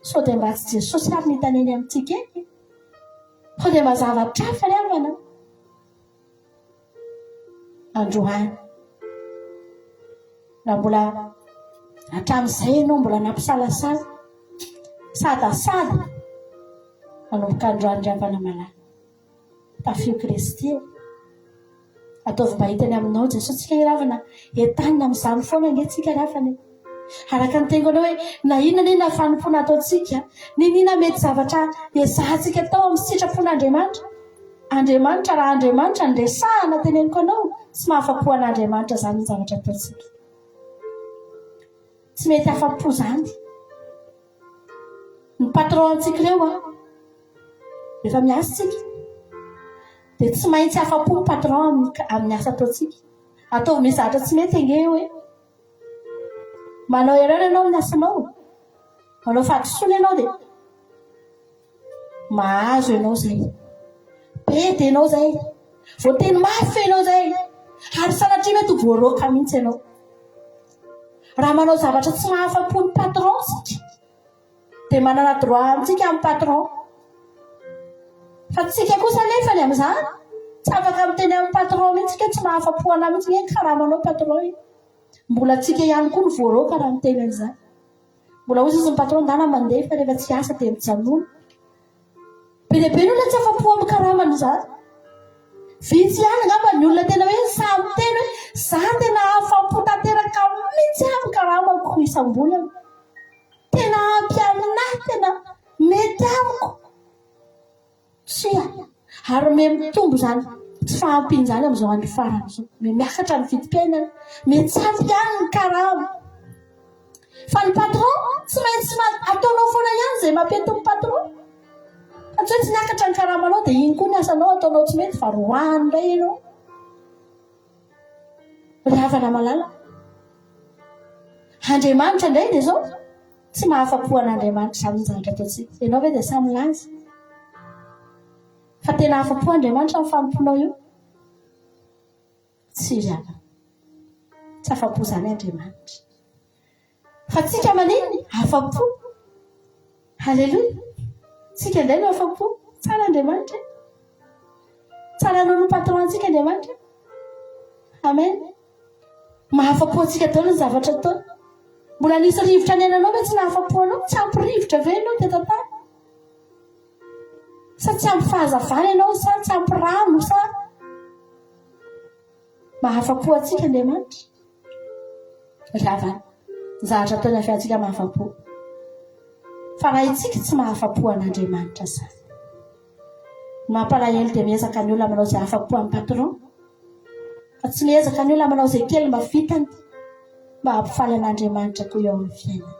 Sao dia mba tsy Jesosy ary ny hitany eny amintsika eny? Sao dia mba zavatra hafa ny avana? Androany. Raha mbola hatramin'izay ianao mbola nampisalasala sadasady manomboka androany ry havana malala. Tafio Kristy ataovy mba hitany aminao Jesosy tsika ravana entanina amin'izany foana ange tsika ravana. Araka ny tengonao hoe na inona ny fanompoana ataontsika, ninona mety zavatra ezahantsika tao amin'ny sitrapon'Andriamanitra. Andriamanitra raha Andriamanitra ny resahana teneniko anao, tsy mahafapo an'Andriamanitra zany ny zavatra ataontsika. Tsy mety afapo zany. Ny patron antsika ireo rehefa miasa tsika dia tsy maintsy afapo ny patron amin'ny asa ataontsika. Ataovy misy zavatra tsy mety ange hoe manao erreur ianao amin'ny asanao, manao fadisoana ianao dia mahazo ianao zay, pety ianao zay, voateny mafy ianao zay, ary sanatria mety ho voaroka mihitsy ianao. Raha manao zavatra tsy mahafapo ny patron tsika dia manana droit amintsika amin'ny patron. Fa tsika kosa nefany amin'izany tsy afaka miteny amin'ny patron mihitsy ka tsy mahafapo anahy mihitsy hoe karaha manao patron. Mbola tsika ihany koa ny voaroka raha miteny an'izany. Mbola hozy izy ny patron dana mandeha fa rehefa tsy asa dia mijanona. Be dia be ny olona tsy afapo amin'ny karamany izany. Vitsy ihany angamba ny olona tena hoe samy teny hoe za tena afapo tanteraka mihitsy amin'ny karamako isam-bolana. Tena ampy aminahy, tena mety amiko. Tsia, ary mitombo zany. Tsy misy fahampinjany amin'izao andro farany zao. Miakatra ny vidim-piainana, mitsampy ihany ny karama. Fa ny patron tsy maintsy ataonao foana ihany izay mampety ny patron. Fa tsy hoe tsy niakatra ny karamanao dia iny koa ny asanao ataonao tsy mety fa roahany indray ianao. Ry havana malala. Andriamanitra indray dia izao tsy mahafa-po an'Andriamanitra izany ny zavatra ataontsika. Ianao ve dia samy laza? Fa tena afa-po Andriamanitra amin'ny fanomponao io? Tsy zany. Tsy afa-po izany Andriamanitra. Fa tsika maniny afa-po. Halleluja. Tsika indray no afa-po. Tsara Andriamanitra. Tsara nono patron-tsika Andriamanitra. Amen. Mahafa-po antsika daholo ny zavatra ataony. Mbola nisy rivotra ny ainanao ve tsy nahafa-po anao? Tsy ampy rivotra ve ianao teto an-tany? Sa tsy ampy fahazavana ianao sa tsy ampy rano sa mahafa-po antsika Andriamanitra. Ry havana, ny zavatra ataony afiantsika mahafa-po. Fa raha itsika tsy mahafa-po an'Andriamanitra zany. Mampalahelo dia miezaka ny olona manao izay afa-po amin'ny patron. Fa tsy miezaka ny olona manao izay kely mba vitany mba hampifaly an'Andriamanitra koa eo amin'ny fiainana.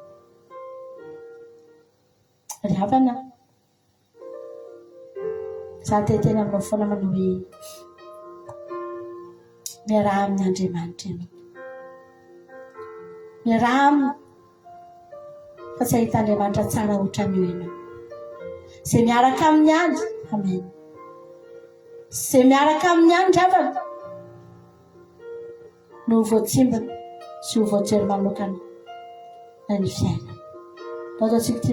Ry havana, za teteny aminao foana manao hoe miaraha amin'ny Andriamanitra ianao. Miaraha aminy fa tsy ahita Andriamanitra tsara ohatran'io ianao. Izay miaraka amin'ny any, amen. Izay miaraka amin'ny any ry havana no voatsimbana sy ho voajery manokana na ny fiainana. Ataontsika ity.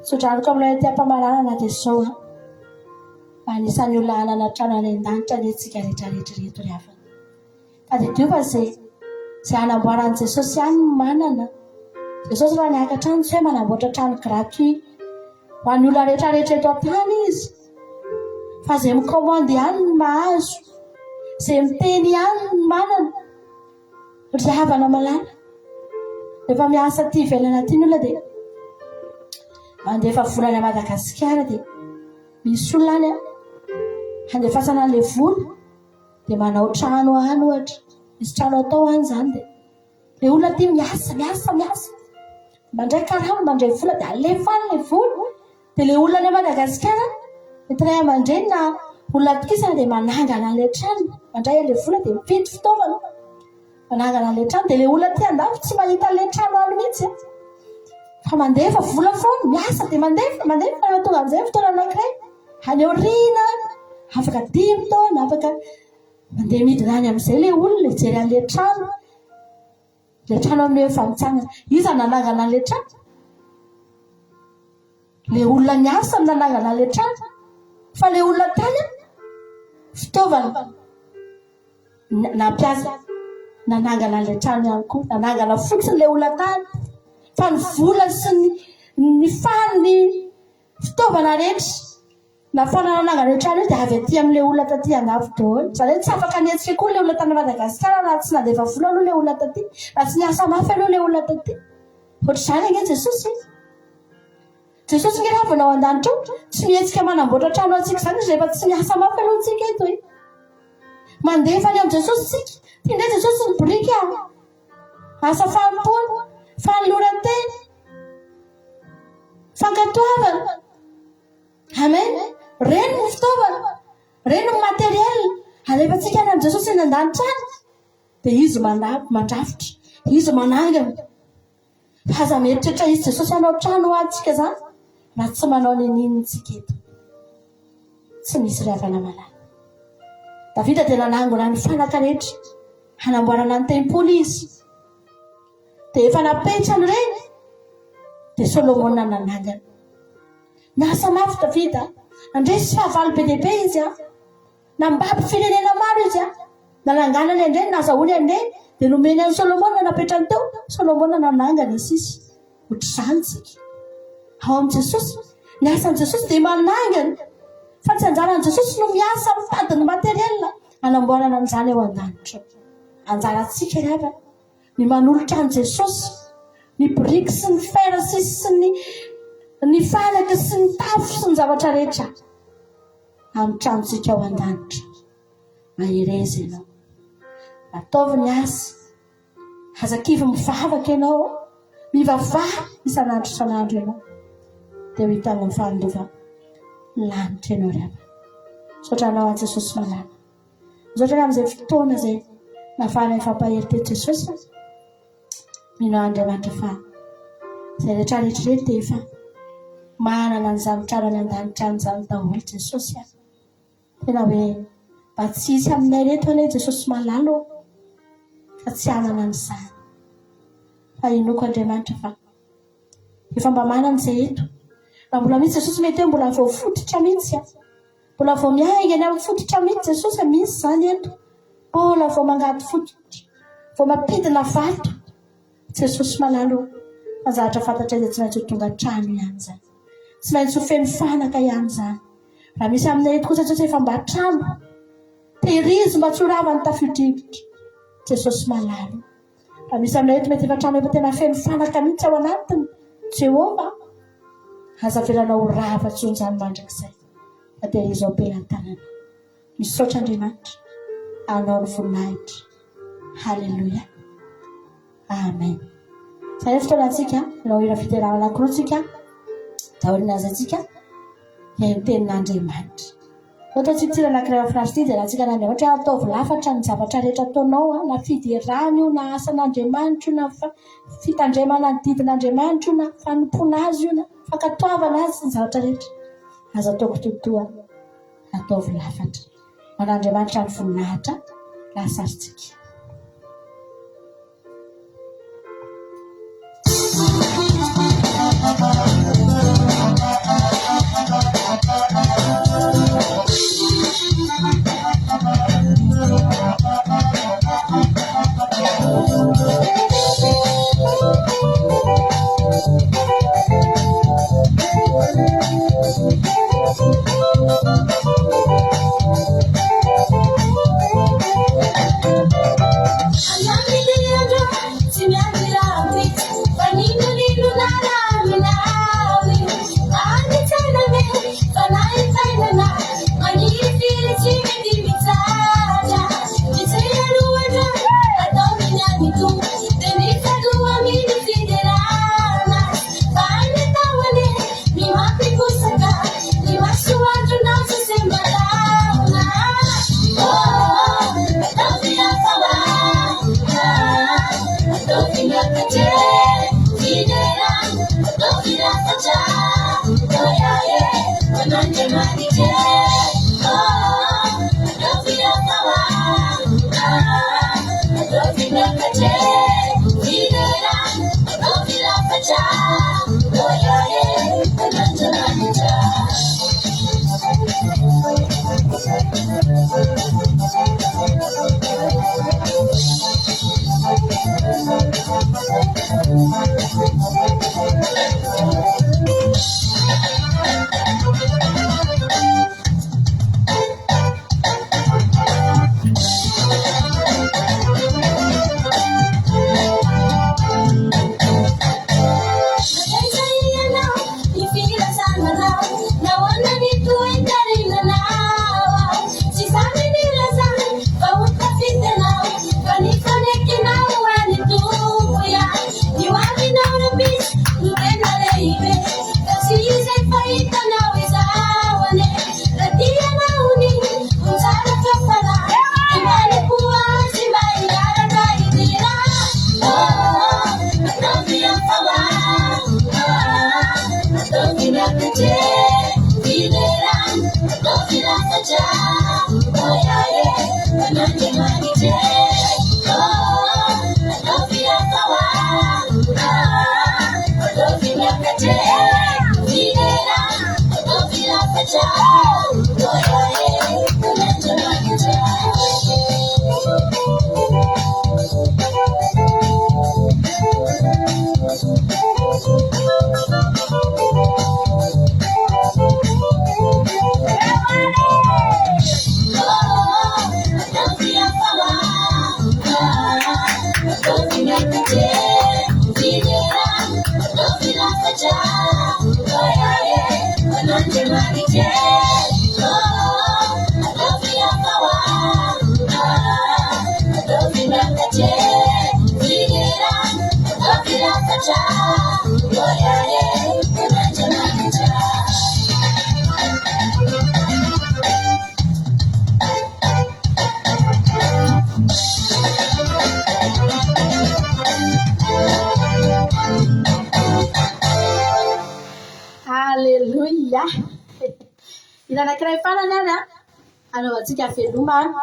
Sodraniko amin'ilay tiam-pamaranana dia izao anisan'ny olona hanana trano any an-danitra ny antsika rehetrarehetra ry havana. Ka dia diova izay hanamboaran'i Jesosy ihany no manana. Jesosy raha niaka trano tsy hoe manamboatra trano gratuit ho an'ny olona rehetrarehetra eto an-tany izy. Fa izay mikomandy ihany no mahazo, izay miteny ihany no manana. Ry havana malala. Rehefa miasa aty ivelana aty ny olona dia mandefa volana Madagasikara dia misy olona any handefasana an'ilay vola dia manao trano any ohatra. Misy trano atao any izany dia ilay olona aty miasa mandray karama mandray vola dia alefa any ilay vola. Dia ilay olona any Madagasikara mitray aman-dreny na olona tokisana dia manangana an'ilay trano, mandray an'ilay vola dia mividy fitaovana manangana an'ilay trano. Dia ilay olona aty andafy tsy mahita an'ilay trano any mihitsy fa mandefa vola foana miasa dia mandefa fa tonga amin'izay fotoana anankiray any aoriana afaka 10 taona afaka mandeha midina any amin'izay ilay olona hijery an'ilay trano amin'ny efa mitsangana. Iza nanangana an'ilay trano? Ilay olona niasa nanangana an'ilay trano. Fa ilay olona tany fitaovana nampiasa nanangana an'ilay trano ihany koa. Nanangana fotsiny ilay olona tany. Fa ny vola sy ny fany fitaovana rehetra nafana nanangana ilay trano dia avy aty amin'ilay olona taty andafy daholo. Izany hoe tsy afaka nietsika koa ilay olona tany Madagasikara raha tsy nandefa vola aloha ilay olona taty, raha tsy niasa mafy aloha ilay olona taty. Ohatr'izany ange Jesosy. Jesosy nge raha vanao an-danitra tsy mietsika manamboatra trano antsika izany izy rehefa tsy niasa mafy aloha antsika eto hoe mandefa any amin'ny Jesosy tsika. Tia indray Jesosy ny borika asa fahampoana, fanoloran-teny, fankatoavana. Amen. Reny ny fitaovana, reny ny materiel. Alefantsika any amin'ny Jesosy eny an-danitra any dia izy mandrafitra, izy manangana. Fa aza mieritreritra izy Jesosy hanao trano antsika izany raha tsy manao ninino tsika eto. Tsy misy ry havana malala. Davida dia nanangona ny fanaka rehetra hanamboarana ny tempoly izy. Dia efa napetrany ireny dia Solomona nanangana. Niasa mafy Davida, nandresy fahavalo be dia be izy nambaby firenena maro izy nananganany andreny nazahoany andreny dia nomeny an'i Solomona napetrany teo. Solomona nanangana sisy. Ohatr'izany tsika ao amin'i Jesosy. Ny asan'i Jesosy dia manangana. Fa tsy anjaran'i Jesosy no miasa mitady ny materiel hanamboarana an'izany eo an-danitra. Anjarantsika rehefa ny manolotra an'i Jesosy, ny biriky sy ny fera sy ny fanaka sy ny tafo sy ny zavatra rehetra amin'ny tranontsika ao an-danitra. Mahereza ianao. Ataovy ny asa. Azakivy mivavaka ianao, mivavaha isan'andro ianao. Dia ho hitana ny fanondova lanitra ianao ry havana. Sotranao an'i Jesosy malala. Misaotra amin'izay fotoana izay nafana ifampahery teto Jesosy. Mino Andriamanitra fa izay rehetrarehetra dia efa manana an'izany trano any an-danitra an'izany daholo Jesosy. Tena hoe mba tsy hisy aminay reto ilay Jesosy malalo fa tsy hanana an'izany. Fa inoko Andriamanitra fa efa mba manana izay eto. Raha mbola misy Jesosy mety hoe mbola vao fototra mihitsy mbola vao miaingany amin'ny fototra mihitsy Jesosy misy izany eto. Mbola vao mangady fototra, vao mampidina vato Jesosy malalo. Mazahatra fantatra izay tsy maintsy ho tonga trano ihany izany, tsy maintsy ho feno fanaka ihany izany. raha misy aminay eto kosa tsy efa mba trano terizy mba tsoravany tafidrivotra Jesosy malala raha misy aminay eto mety efa trano efa tena feno fanaka mihitsy ao anatiny Jehova aza velanao rava tsonjany mandrakizay fa terizy ao am-pelantanana misaotra Andriamanitra anao ny voninahitra halleluia amen zay fotoanantsika nao ira fiterahana anankiroatsika daholy nazantsika ny tenin'Andriamanitra ohatsika tsira anankiray mahafinaritra dia raha tsika n'Andriamanitra ataovy lafatra ny zavatra rehetra ataonao na fidirana io na asan'Andriamanitra io na fitandremana ny didin'Andriamanitra io na fanompona azy io na fankatoavana azy ny zavatra rehetra aza ataoko totoa ataovy lafatra man'Andriamanitra ny voninahitra lasaritsika Alléluia. Il en a créé pas la nana. Alors, tu as fait l'humain.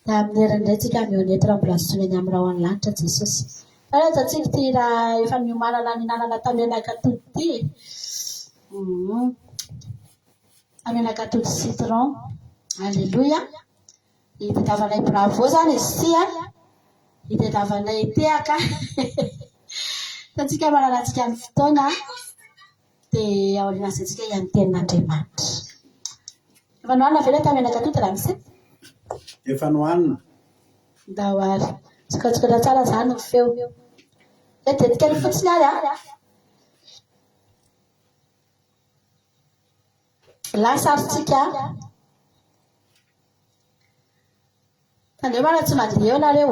Da amin'ny heran'iraitsika mionetra ambolasoneny amin'ny raha lanitra Jesosy. Fa zatsika ty raha efa miomanana ny nanana tamin'ny anakatody ty. Amin'ny anakatody citron. Alléluia. Itadiavanay bravo zany izy ty a. Itadiavanay tehaka. Satsika manana antsika ny fotoana dia ao aorian'asantsika ihany tenin'Andriamanitra. efa nohanina ve ilay tamenaka toto raha misy efa nohanina dahoary tsikatsikotra tsara zany ny feo le tetika ny fotsiny ary lasarotsika tandreo mana tsy mandre eo nareo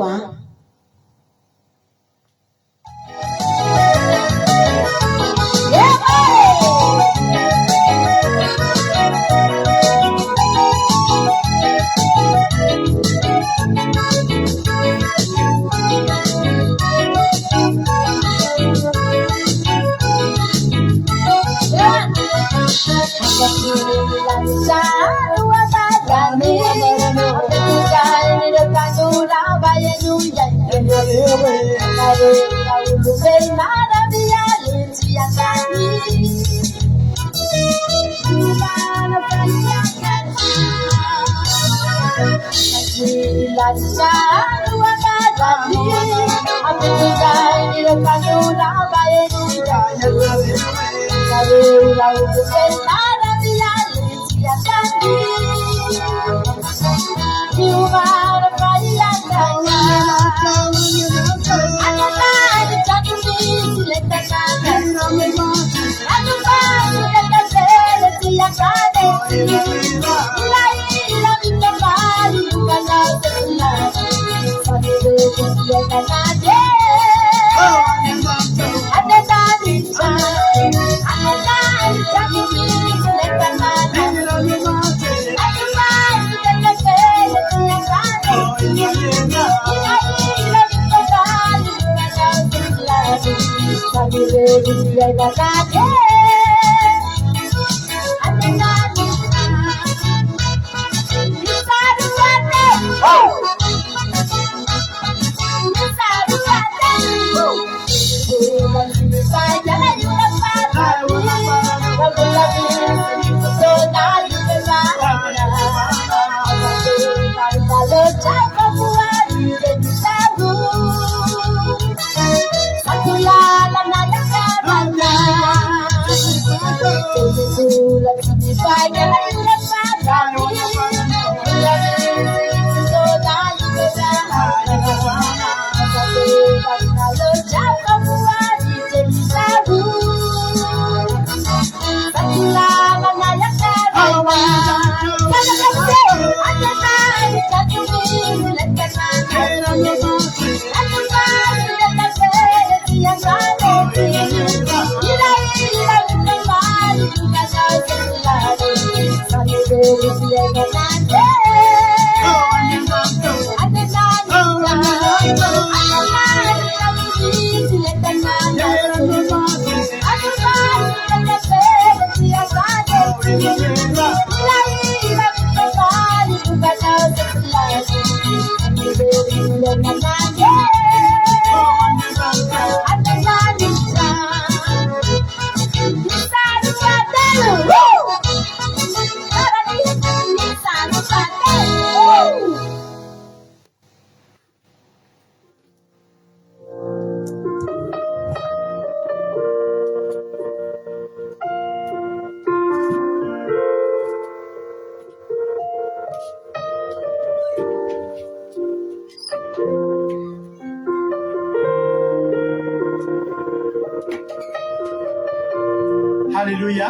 Halleluja.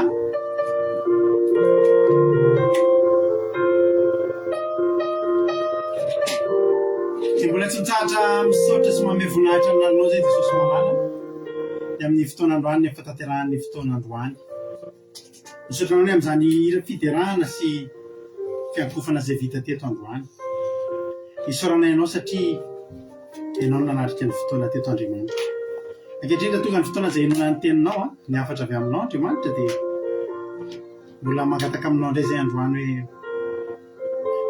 Ty mbola tsintsatra misaotra sy manome voninahitra aminareo zay Jesosy malala dia amin'ny fotoanandroany efa tanterahan'ny fotoanandroany misaotra hoe amin'izany fiderahana sy fiankofana zay vita teto androany isaorana ianao satria ianao nanatrika ny fotoana teto Andriamanitra ankehitriny tonga ny fotoana zay enona ny teninao ny afatra avy aminao Andriamanitra dia mbola mangataka aminao indray zay androany hoe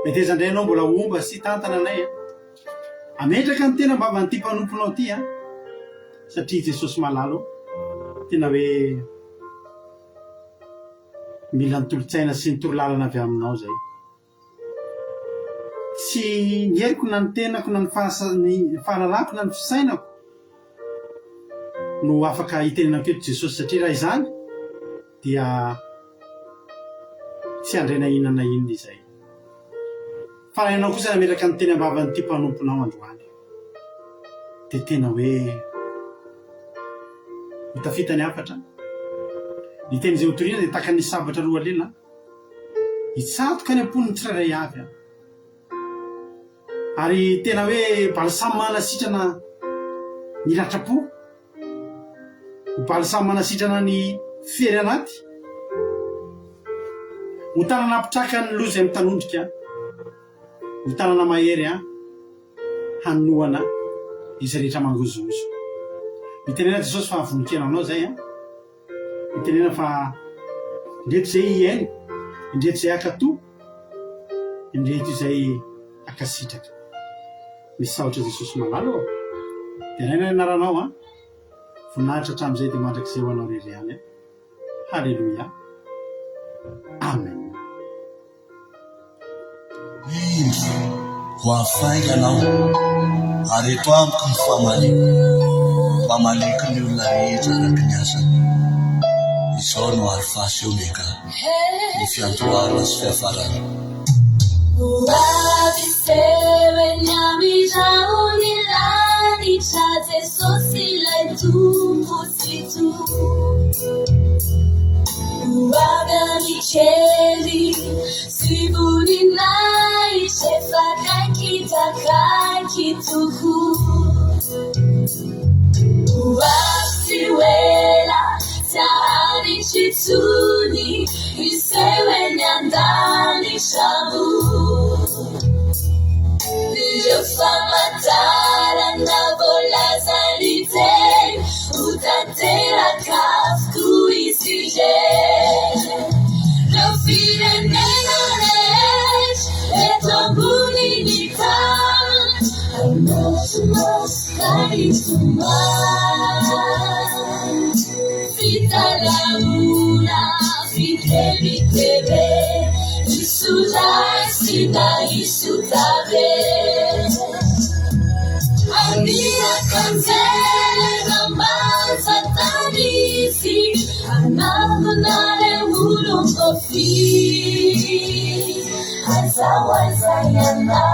meteza indray ianao mbola omba sy tantana anay ametraka ny tena mbava nyity mpanomponao ty satria Jesosy malalo tena hoe mila ny tolotsaina sy ny torolalana avy aminao zay tsy nieriko na ny tenako na ny fahalalako na ny fisainako no afaka hitenenako eto Jesosy satria raha izany dia tsy andrena inana inona izay fa ianao kosa nametraka ny teny ambavan'ity mpanomponao androany dia tena hoe hitafita ny afatra ny teny izay hotoriana dia taka ny sabatra roa lena hitsatoka ny amponiny tsirairay avy ary tena hoe balisamy manasitrana ny latrapo balisamy manasitrana ny fery anaty ho tanana ampitraka ny loza amin'ny tanondrika ho tanana mahery hanoana izay rehetra mangozozo mitenena Jesosy fa voninkenao anao zay mitenena fa indreto zay iainy indreto zay akato indreto izay akasitraka misaotra Jesosy malalo dia naina anaranao voninahitra hatramin'izay dia mandrakizay ho anao rery any halleluia amen indro ho afainganao ary eto amiko ny famaleko ny olona rehetra araky ny asany izao no alifasy omega ny fiandohana sy fiafarana Uagamicheli sibuninai shefakakita kakituku uasiwela tani chitsuni isewe nyandani shabu Jofamatara na bola zalite utatera kafku isije Rafine nenanesh etambuni nikan Anotumas kaituman Fita launa fite bitebe Isulai sida isutabe Andia kanzele gambaza tanisi Anabunale ulungofi Azawazayana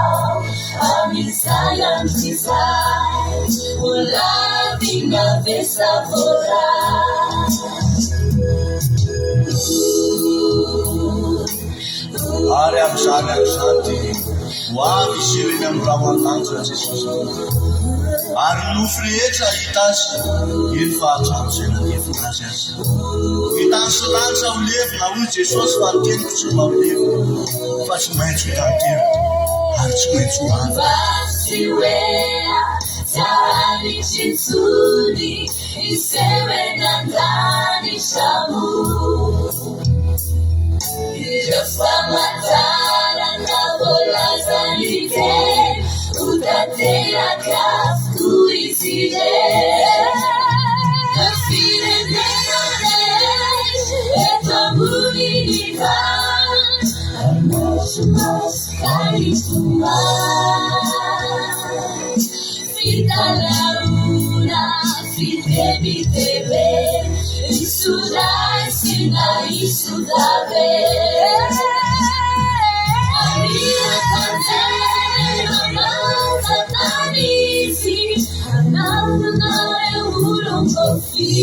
Amisayantisai Ulabina vesavora Ary amizany akizany ho avy iseho eny amin'ny raha mantanjona Jesosy ary nofo rehetra hita azy eny fa hatrano izay natevina azy azy hitany sy lanitra ho levina hoy Jesosy fa ny teniko tsy maholevina fa tsy maintsy hitantelo ary tsy maintsy ho avy Vasiwea tani chitsuni isewe nandani shamu Jofamatara na bola zalite utatera kafku isije Kafine nenanesh etambuni nikan Anotumas kaituman Fita launa fite bitebe Isudai sina isudabe Amina kanzele mamaza tanisi Anabunare ulungofi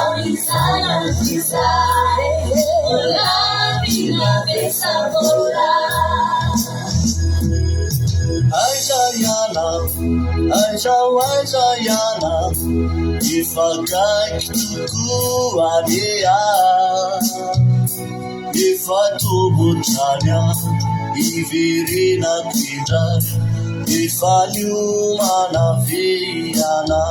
Amisayantisai Olabina besavora Aizayana ifakaiky toko area ifatobotranya ivirina kwindrary ifaniumana viana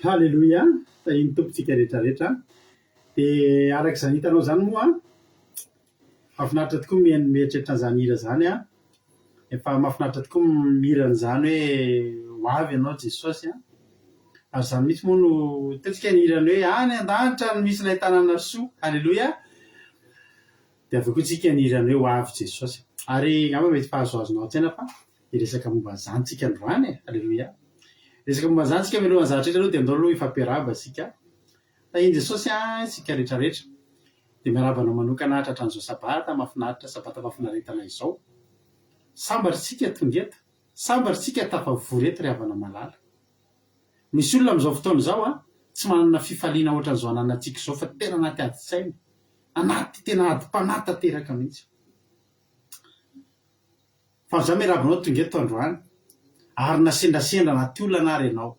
Halleloia, tahiny tompontsika rehetrarehetra. Dia araka izany hitanao zany moa, mahafinaritra tokoa mieritreritra an'izany hira zany a. Efa mahafinaritra tokoa mihira an'izany hoe ho avy ianao Jesosy a. Ary izany mihitsy moa no hitantsika ny hirany hoe any an-danitra no misy ilay tanàna soa. Halleloia. Dia avy koa tsika ny hirany hoe ho avy Jesosy. Ary ngamba mety fahazoazonao an-tsaina fa hiresaka momba an'izany tsika androany e. Halleloia. Resaka momba an'izany tsika mialohan'ny zavatra rehetra aloha dia andao aloha ifampiarahaba sika. Tahiny Jesosy a sika rehetrarehetra. Dia miarabanao manokana tratran'izao sabata mahafinaritra, sabata mahafinaretana izao. Sambaritsika tonga eto, sambaritsika tafavory eto ry havana malala. Misy olona amin'izao fotoana izao a tsy manana fifaliana ohatran'izao ananantsika izao fa tena anaty adi-tsaina, anaty tena adi-panahy tanteraka mihitsy. Fa izaho miarabanao tonga eto androany ary nasendrasendra anaty olona ary ianao.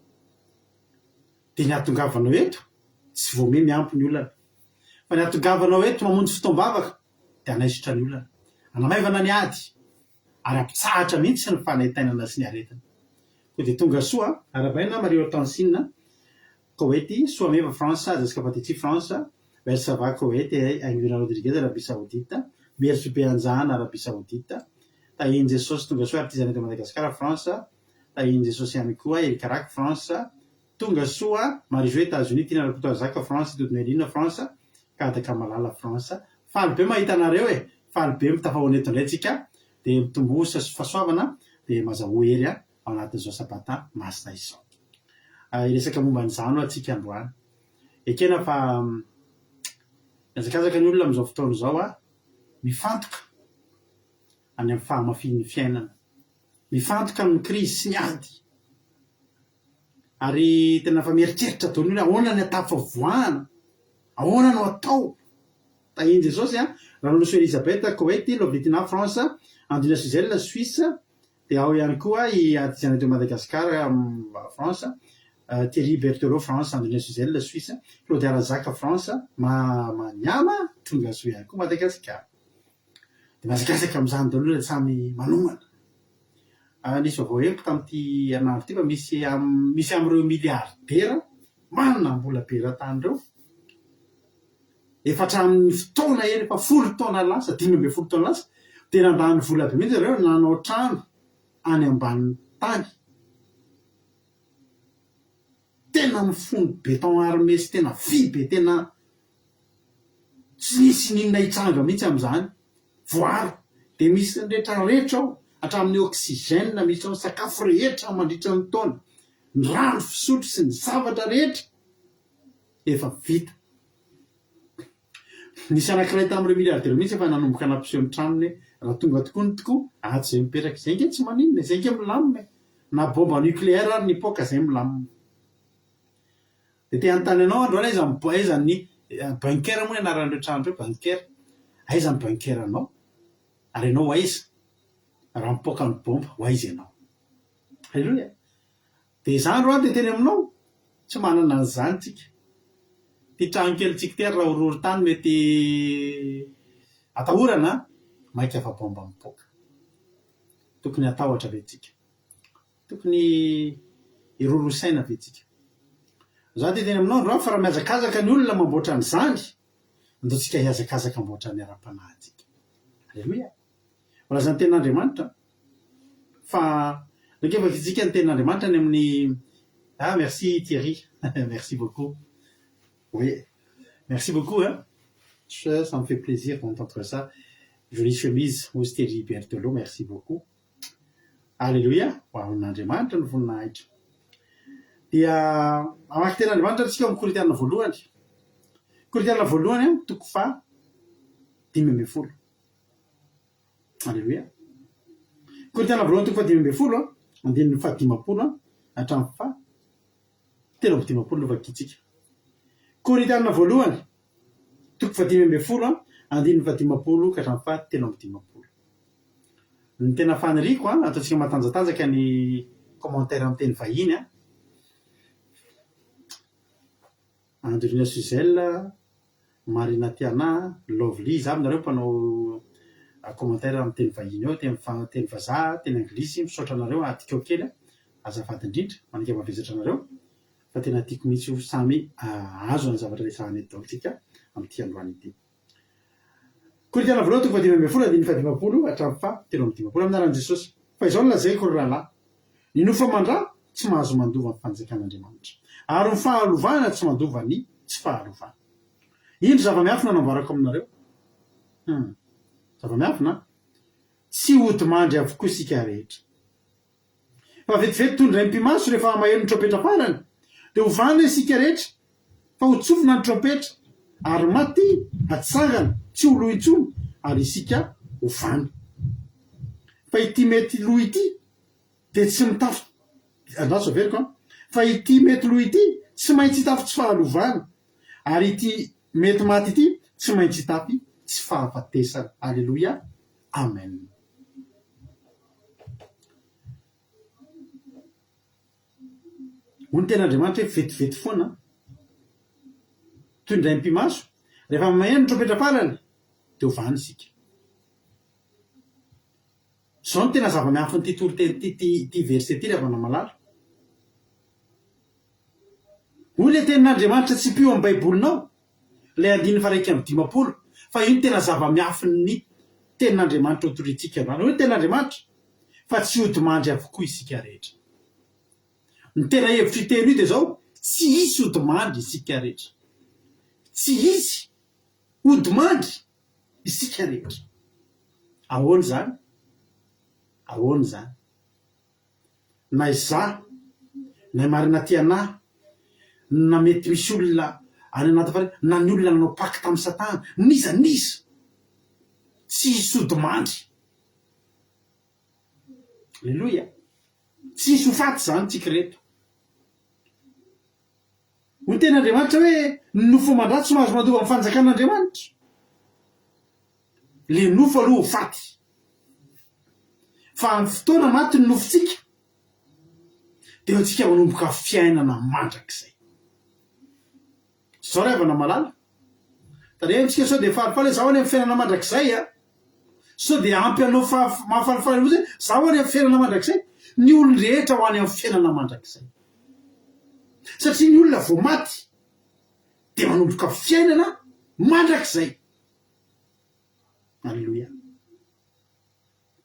Dia ny ahatongavanao eto tsy voame miampy ny olana. Fa ny ahatongavanao eto mamonjy fotoam-bavaka dia hanaisotra ny olana, hanamaivana ny ady ary ampitsahatra mihitsy ny fanahitainana sy ny aretina. Koa dia tonga soa arabaina Marie Hortensine Koweïty, Soameva France, jusqu'à Patiti France, Bersava Koweïty, Anguilla Rodriguez Arabie Saoudite, Bersu Beanzana Arabie Saoudite, tahiny Jesosy tonga soa artisanat de Madagascar France, tahiny Jesosy ihany koa Erikarak France, tonga soa Marie-Jo États-Unis, Tina Rakotoazaka France, Doudmerina France, Kadaka Malala France. Faly be mahita anareo e, faly be mitafahoana eto indray tsika, dia mitombosa sy fahasoavana dia mazahoa hery ao anatin'izao sabata masina izao. Iresaka momba an'izany atsika androany. Ekena fa hazakazaka ny olona amin'izao fotoana izao a mifantoka any amin'ny fahamafian'ny fiainana, mifantoka amin'ny krizy sy ny ady. Ary tena fa mieritreritra daholo ny hoe ahoana ny atafavoahana, ahoana no atao. Tahiny Jesosy a raha noloso Elisabeth Koweïty, Loblitina France, Andrina Suzelle Suisse, dia ao ihany koa i artisanat de Madagascar France, Thierry Berthelot France, Andrina Suzelle Suisse, Claude Arazaka France, Maniama tonga soa ihany koa Madagascar. de mazakazaka am'izany daholo le samy manomana. Nisy vaovao heliko tam'ty anandro ty fa misy am'ireo miliardera manana mbola be ratany reo efa hatramin'ny fotoana eny efa 10 taona lasa 10 taona lasa de nandany vola be mihitsy reo nanao trano any ambanin'ny tany tena mifono beton armé sy tena vy be tena tsy nisy ninona hitsanga mihitsy am'izany voaro de misy rehetrarehetra ao hatramin'ny oxygène misy ao sakafo rehetra mandritra ny taona ny rano fisotro sy ny zavatra rehetra efa vita. Nisy anankiray tamin'ireo miliardera mihitsy efa nanomboka anampiseho ny tranony raha tonga tokoa ny tokoa aty zay mipetraka zay nge tsy maninona zay nge milamina na bomba nucléaire ary nipoka zay milamina de te anontany anao androany aiza ny bunker moa anaran'ireo trano reo bunker aiza ny bunker anao ary ianao aiza raha mipoka ny bomba ho aiza ianao. Alleluia. De zany ro de teny aminao tsy manana an'izany tsika ty trano kely tsika ty raha orory tany mety atahorana maika fa bomba mipoka tokony atahotra ve tsika tokony irorosaina ve tsika. Za ty teny aminao androany fa raha miazakazaka ny olona mamboatra an'izany ndao tsika hiazakazaka amboatra ny ara-panahintsika. Alleluia. Mbola zany ten'Andriamanitra fa rehefa tsika ny ten'Andriamanitra ny amin'ny merci Thierry merci beaucoup. Oui, merci beaucoup hein. Ça me fait plaisir d'entendre ça. Jolie chemise aux Thierry Berthelot, merci beaucoup. Alléluia. Wow, n'Andriamanitra ny voninahitra. Dia amaky ten'Andriamanitra tsika amin'ny Korinthiana voalohany. Korinthiana voalohany toko fa 10:10. Alléluia. Korinthiana voalohany toko fa 10:10 andininy fa 10 hatramin'ny fa 10 lova kitsika. Korinthiana voalohany toko fa 10:10 andininy fa 10 ka hatramin'ny fa 10. Ny tena faniriko ataontsika matanjatanjaka ny commentaire amin'ny teny vahiny Andrina Suzelle, Marina Tiana, Lovely, za aminareo mpanao commentaire amin'ny teny vahiny eo, teny vazaha, teny anglisy, misaotra anareo atikeo kely azafady indrindra manika mavesatra anareo fa tena tiako mihitsy io samy azo ny zavatra resahany eto tsika amin'ity androany ity. Korinthiana voalohany toko fa 10:10 andininy fa 10 hatramin'ny fa 10 amin'ny anaran'i Jesosy. Fa izao lazaiko ry rahalahy, ny nofa mandrà tsy mahazo mandova ny fanjakan'Andriamanitra ary ny fahalovana tsy mandova ny tsy fahalovana. Indro zava-miafina nambarako aminareo zava-miafina tsy odimandry avokoa isika rehetra fa vetivety tondra impimaso rehefa maheno ny trompetra farany de ho vana isika rehetra fa ho tsofina ny trompetra ary maty atsangana tsy ho lo intsony ary isika ho vana. Fa ity mety lo ity de tsy mitafy andraso averiko fa ity mety lo ity tsy maintsy hitafy tsy fahalovana ary ity mety maty ity tsy maintsy hitafy tsy fahafatesana. Alléluia. Amen. Ny ten'Andriamanitra hoe vetivety foana toy ndray mpimaso rehefa maheno ny trompetra farany de ho vany isika. Zao ny tena zava-miafiny ty toroteny ty verset ty rehefa namalala. Hoy le tenin'Andriamanitra tsy pio amin'ny baibolinao le 9:50 fa io ny tena zava-miafiny ny tenin'Andriamanitra otoritsika androany. Hoy tenin'Andriamanitra fa tsy odimandry avokoa isika rehetra. Ny tena hevitry teny io de zao tsy hisy odimandry isika rehetra. Tsy hisy odimandry isika rehetra. Ahoana zany? Ahoana zany? Na izaho na Marina Tiana na mety misy olona any anaty fare na ny olona nanao paky tamin'ny Satana niza tsy hisy odimandry. Alleluia. Tsy hisy ho faty zany tsika reto. Ny ten'Andriamanitra hoe ny nofo mandrà tsy mahazo mandova amin'ny fanjakan'Andriamanitra. Le nofo aloha ho faty fa amin'ny fotoana maty ny nofotsika de eo tsika manomboka fiainana mandrakizay. Zao rehefa namalala tarehintsika sao de falifaly zaho any amin'ny fiainana mandrakizay so dia ampy anao mahafalifaly io zay za ho any amin'ny fiainana mandrakizay ny olona rehetra ho any amin'ny fiainana mandrakizay satria ny olona vao maty dia manomboka fiainana mandrakizay alleloia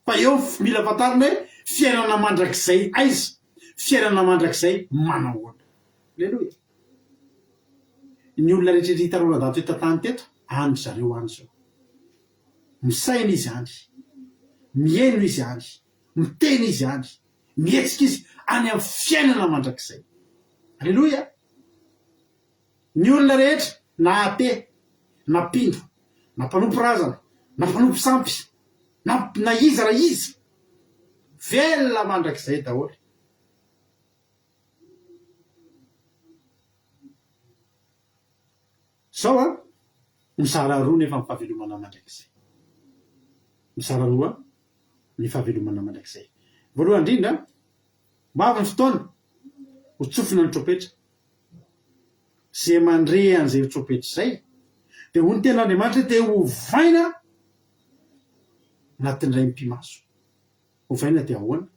fa eo mila fantarina hoe fiainana mandrakizay aiza fiainana mandrakizay manahoana alleloia ny olona rehetra hitarona dato hoe tantany teto andro zareo any zao misaina izy any mieno izy any miteny izy any mihetsika izy any amin'ny fiainana mandrakizay alleloia ny olona rehetra na ate na pindo na mpanompo razana na mpanompo sampy na iza raha iza velona mandrakizay daholo zao a mizara roa nefa ny fahavelomana mandrakizay mizara roa ny fahavelomana mandrakizay voalohany indrindra mavy ny fotoana ho tsofina ny tropetra zay mandre an'izay tropetra zay dia ho ny ten'Andriamanitra dia ho vaina anatin'ny ray mpimaso ho vaina dia ahoana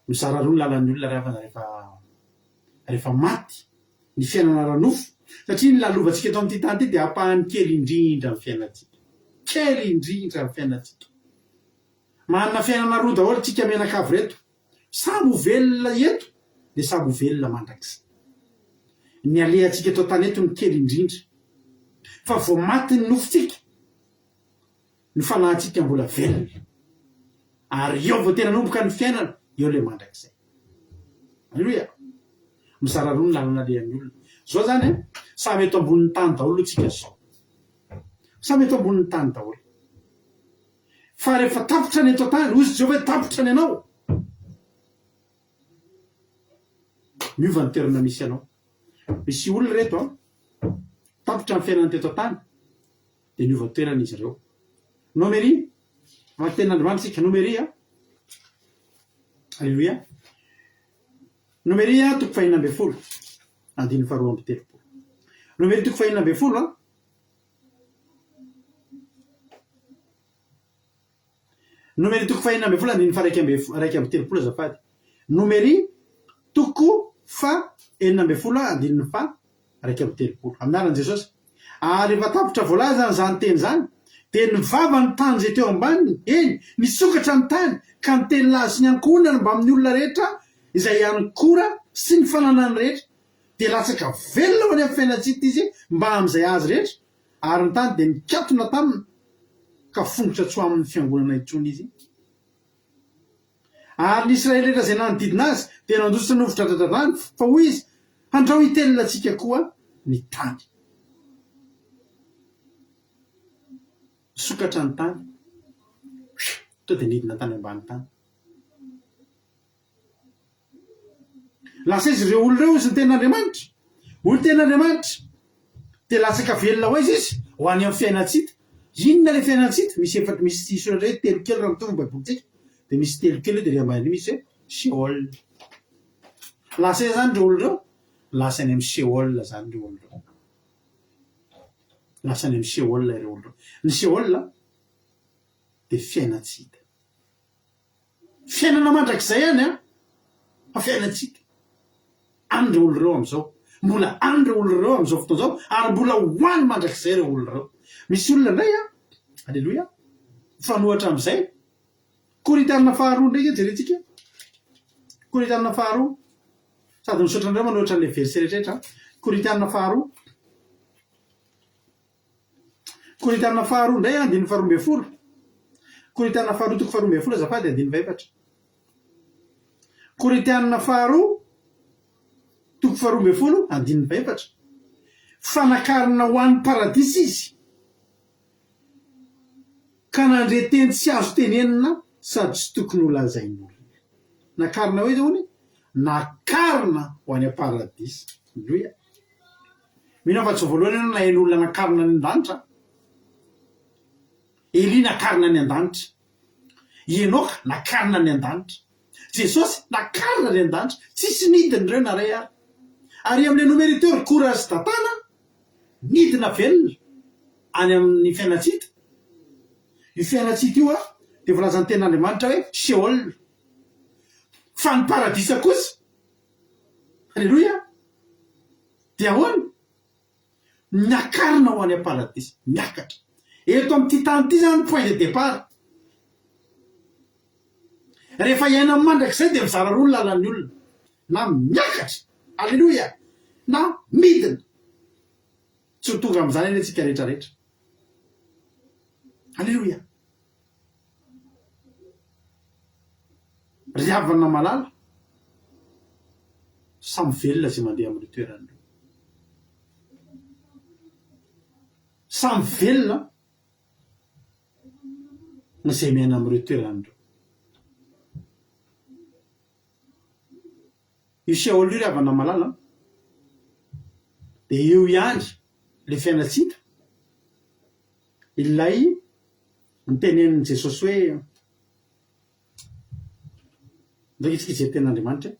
mizara roa ny lalan'ny olona rehefa maty ny fiainana ranofo satria ny lalovantsika eto amin'ity tany ity dia hampahany kely indrindra ny fiainantsika kely indrindra ny fiainantsika manana fiainana roa daholo tsika menakavy reto samy ho velona eto dia samy ho velona mandrakizay ny alehantsika eto tany eto ny kely indrindra fa vao maty ny nofotsika ny fanahintsika mbola velona ary eo vao tena nomboka ny fiainana eo le mandrakizay alleloia mizara roa ny lalana lehan'ny olona zao zany samy eto ambonin'ny tany daholo tsika zao samy eto ambonin'ny tany daholo fa rehefa tapotra ny eto tany ozy zao hoe tapotra ny anao miova ny toerana misy anao misy olona reto tapotra ny fiainana teto tany dia miova ny toerana izy ireo nomery amin'ny tenin'Andriamanitra nomery alleluia nomery toko 510 andiny faharoa amby telopolo nomery toko 510 nomery toko 510 andiny faraiky amby telopolo azafady nomery toko 510 andiny fa raiky amby telopolo aminaran'i Jesosy ary rehefa tapotra voalaza zany teny zany dia nivava ny tany zay teo ambaniny eny nisokatra ny tany ka niteny lazy ny ankonana mba amin'ny olona rehetra izay ankora sy ny fananany rehetra dia latsaka velona ho any amin'ny fiainantsika izy mba amin'izay azy rehetra ary ny tany dia nikatona taminy ka fongotra tso amin'ny fiangonana intsony izy ary ny Israely rehetra izay nanodidina azy dia nandositra novotra dradradany fa hoy izy handrao hitelona antsika koa ny tany sokatra ny tany to dia nidina tany ambany tany lasa izy ireo olo ireo izy ny ten'Andriamanitra olo ten'Andriamanitra dia latsaka velona ho izy ho any amin'ny fiainantsika inona le fiainantsika misy soratra hoe telo kely raha mitovy ny baibolitsika dia misy telo kely dia ry ambany misy hoe Sheol lasa izy zany ireo olo ireo lasa any amin'ny Sheol zany ireo olo ireo lasa any amin'ny Sheol ireo olo ireo ny Sheol dia fiainantsika fiainana mandrakizay any fa fiainantsika andreo olo ireo amin'izao mbola andreo olo ireo amin'izao fotoana izao ary mbola hoany mandrakizay ireo olo ireo misy olona indray alleloia fanohatra amin'izay Korintianina faharoa ndraiky jerentsika Korintianina faharoa sady misaotra andreo manohatra an'ilay verset rehetrarehetra Korintianina faharoa Korintianina faharoa indray andiny faharoa ambin'ny folo Korintianina faharoa toko faharoa ambin'ny folo azafady andiny faefatra Korintianina faharoa toko faharoa ambin'ny folo andiny faefatra fanakarina ho an'ny paradisy izy ka nandre teny tsy azo tenenina sady tsy tokony ho lazain'olona nakarina hoe zao nakarina ho any paradisy alleluia mino fa tsy voalohany na hain'olona nakarina ny an-danitra Eli nakarina ny an-danitra Enoka nakarina ny an-danitra Jesosy nakarina ny an-danitra tsisy nidiny ireo naray ary amin'ilay nomeriteo courage datana nidina velona any amin'ny fiainantsika io fiainatsika io a dia volazan'ny ten'Andriamanitra hoe Sheol fa ny paradisa kosa alleloia dia ahoana miakarina ho any am-paradisa miakatra eto amin'ity tany ity zany point de départ rehefa iaina mandrakizay dia mizara roa ny lalan'ny olona na miakatra alleloia na midina tsy ho tonga amin'izany eny antsika rehetrarehetra alleloia ry havana malala samy velona zay mandeha amin'ny toerana samy velona zay miaina amin'ireo toeran'ireo io Sheol io ry havana malala dia eo ihany le fiainatsika ilay nitenenin' Jesosy hoe ndraiky itsika izay ten'Andriamanitra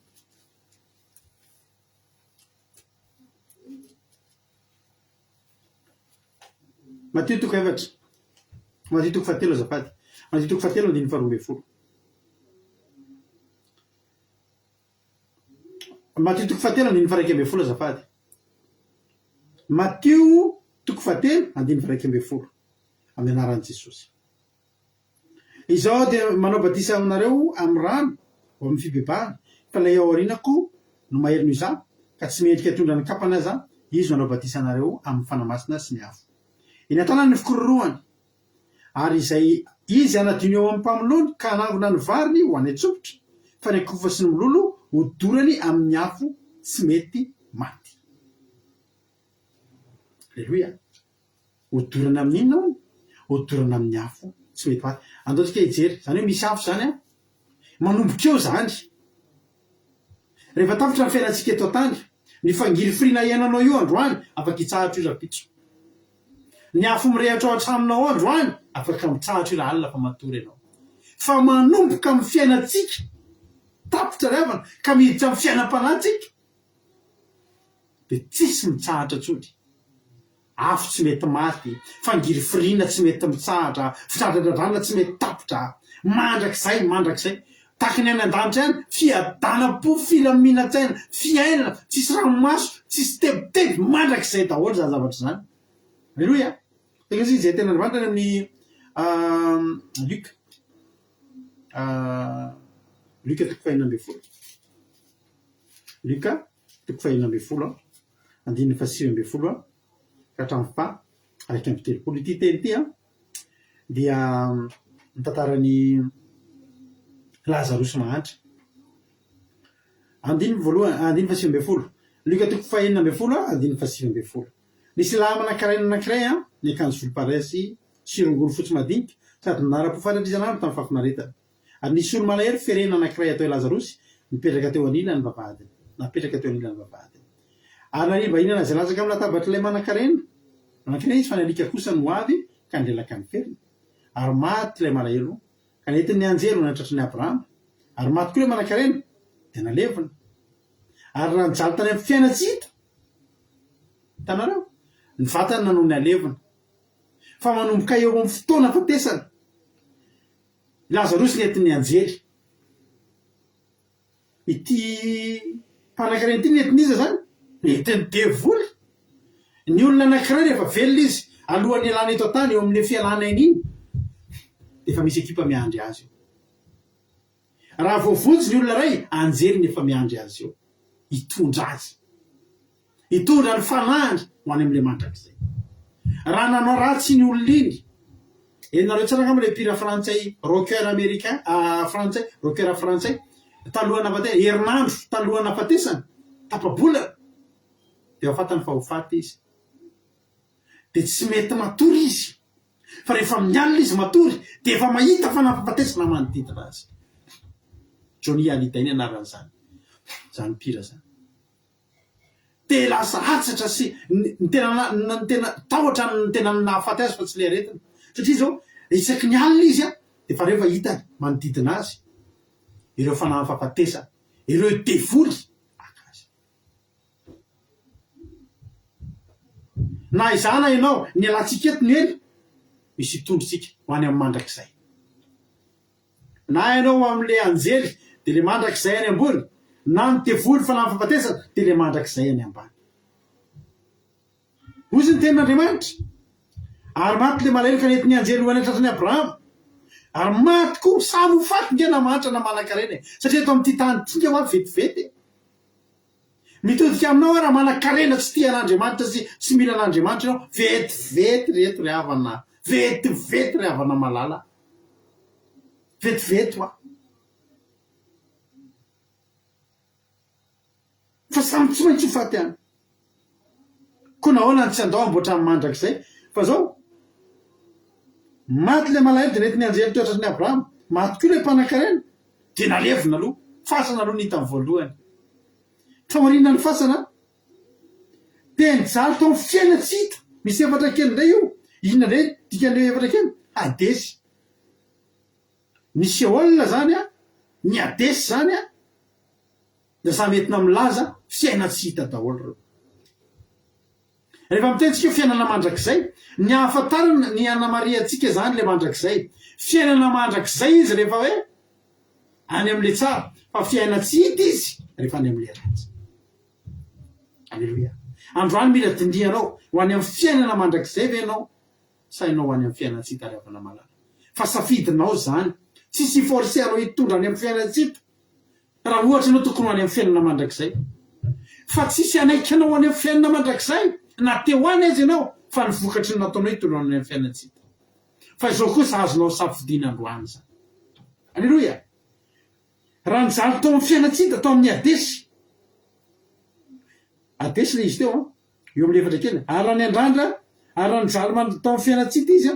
Matthieu 4 Matthieu 4 azafady Matthieu 4 andiny 12 Matthieu 4 andiny 12 azafady Matthieu 4 andiny 12 amin'ny anaran'i Jesosy izao dia manao batisa aminareo amin'ny rano o amin'ny fibebahana fa ilay ao aorianako no maherino izany ka tsy mendrika tondra ny kapana zany izy manao batisa anareo amin'ny fanamasina sy ny afo eny an-tanany ny fikororoany ary izay izy anadiny eo amin'ny mpamolony ka anangona ny variny ho any an-tsofotra fa ny akofa sy ny mololo hodorany amin'ny afo tsy mety maty alleloia hodorana amin'ny inona hono hodorana amin'ny afo tsy mety maty andaotsika hijery zany hoe misy afo zany a manomboka eo zany rehefa tafitra ny fiainatsika eto tany ny fangiry firina iainanao io androany afaka hitsahatra io rapitso ny afo mirehatra ao an-tranonao androany afaka mitsahatra io raha alina fa matory ianao fa manomboka amin'ny fiainatsika tapitra revana ka miditra amin'ny fiainam-panatsika dia tsisy mitsahatra tsony afo tsy mety maty fangiry firina tsy mety mitsahatra fitradradradrana tsy mety tapitra mandrakizay tahaka ny any an-danitra ihany fiadana-po filaminatsaina fiainana tsisy ranomaso tsisy tebiteby mandrakizay daholo zany zavatra zany alleloia tekasy izay tena andriamanitra ny amin'ny Luka toko fahinambin'ny folo Luka toko fahinambin'ny folo andininy fasivambin'ny folo ka hatramin'ny fa araiky amby telopolo ity teny ity dia nitantarany Lazarosy mahantra andininy voalohany andininy fasivambin'ny folo Luka toko fahinambin'ny folo andininy fasivambin'ny folo nisy lahy manankaray nanankiray ny akanjo volomparasy sy rongony fotsy madinika sady nara-pofaradrizanandro tamin'ny fafinaretana ary nisy olo malahery ferena anankiray atao Lazarosy nipetraka teo anilany vavahadiny napetraka teo anilany vavahadiny ary nariva inana zay lazaka amin'ny latabatra ilay manankarena manankiray izy fa ny alika kosa no avy ka nilelaka ny ferina ary maty ilay malahelo ka nentin'ny anjelo natratry ny Abrahama ary maty koa ilay manankarena dia nalevina ary raha nijaly tany amin'ny fiainatsika tanareo ny vatany nanao ny alevina fa manomboka eo amin'ny fotoana fatesana Lazarosy nentin'ny anjely ity mpanan-karena ity nentiniza zany nentiny devoly ny olona anankiray rehefa velona izy alohan'ny alana eto tany eo amin'ny fialana iny iny efa misy ekipa miandry azy io raha voavotsy ny olona ray anjely nefa miandry azy io hitondra azy hitondra ny fanahany ho any amin'ilay mandrakizay raha nanao ratsy ny olona iny enareo tsara angamba le mpira frantsay rocker américain frantsay rocker frantsay talohana fatesana herinandro talohana fatesana tapabolana dia afatany fa ho faty izy dia tsy mety matory izy fa rehefa mialina izy matory dia efa mahita fa nafafatesana manodidina azy Johnny Hallyday ny anaran'izany zany mpira zany dia lasa hatsatra sy ny tena tahotra ny tena nahafaty azy fa tsy le aretina satria zao isaky ny alina izy dia fa rehefa hitany manodidina azy ireo fanahy fahafatesana ireo devoly akazy na izana ianao ny alantsika eto ny ely misy tondrotsika ho any amin'ny mandrakizay na ianao am'le anjely de le mandrakizay any ambony na ny tevoly fa na ny fahafatesana de le mandrakizay any ambany ozy ny tenin'Andriamanitra ary maty le malahelo ka nentiny anjely ho any tratrany Abrahama ary maty koa samy ho faty nge namanitra na manan-karena satria eto amin'ity tany tika ho avy vetivety mitodika aminao raha manan-karena tsy tian'Andriamanitra sy mila an'Andriamanitra ianao vetivety reto ry havana vetivety ry havana malala vetivety hoa fa samy tsy maintsy ho faty any koa nahoana ny tsy andao amboatra amin'ny mandrakizay fa zao maty le malahelo de nentiny anjely teo tratrany Abrahama maty koa le mpanan-karena de nalevina aloha fasana aloha nita amin'ny voalohany fa marina ny fasana de nijaly tao amin'ny fiaina tsy hita misy efatra kely ndray io inona ndray dikan'le efatra kely Hadesy ny Seola zany ny Hadesy zany da samy entina milaza fiaina tsy hita daholo reo rehefa mitentsika fiainana mandrakizay ny ahafantarana ny anamariantsika zany le mandrakizay fiainana mandrakizay izy rehefa hoe any am'le tsara fa fiaina tsy hita izy rehefa any am'le ratsy alleloia androany mila dindianao ho any amin'ny fiainana mandrakizay ve ianao sa ianao ho any amin'ny fiaina tsy hita rehavana malala fa safidinao zany tsisy forceanao hitondra any amin'ny fiaina tsy hita raha ohatra anao tokony ho any amin'ny fiainana mandrakizay fa tsisy anaikanao ho any amin'ny fiainana mandrakizay na teo any azy ianao fa ny vokatry ny nataonao hitondra any amin'ny fiaina tsy hita fa izao kosa azonao safidina androany zany alleloia raha nijaly tao amin'ny fiaina tsy hita tao amin'ny Hadesy le izy teo eo amin'ny efatra kely ary raha ny andrandra ary raha nijaly tao amin'ny fiaina tsy hita izy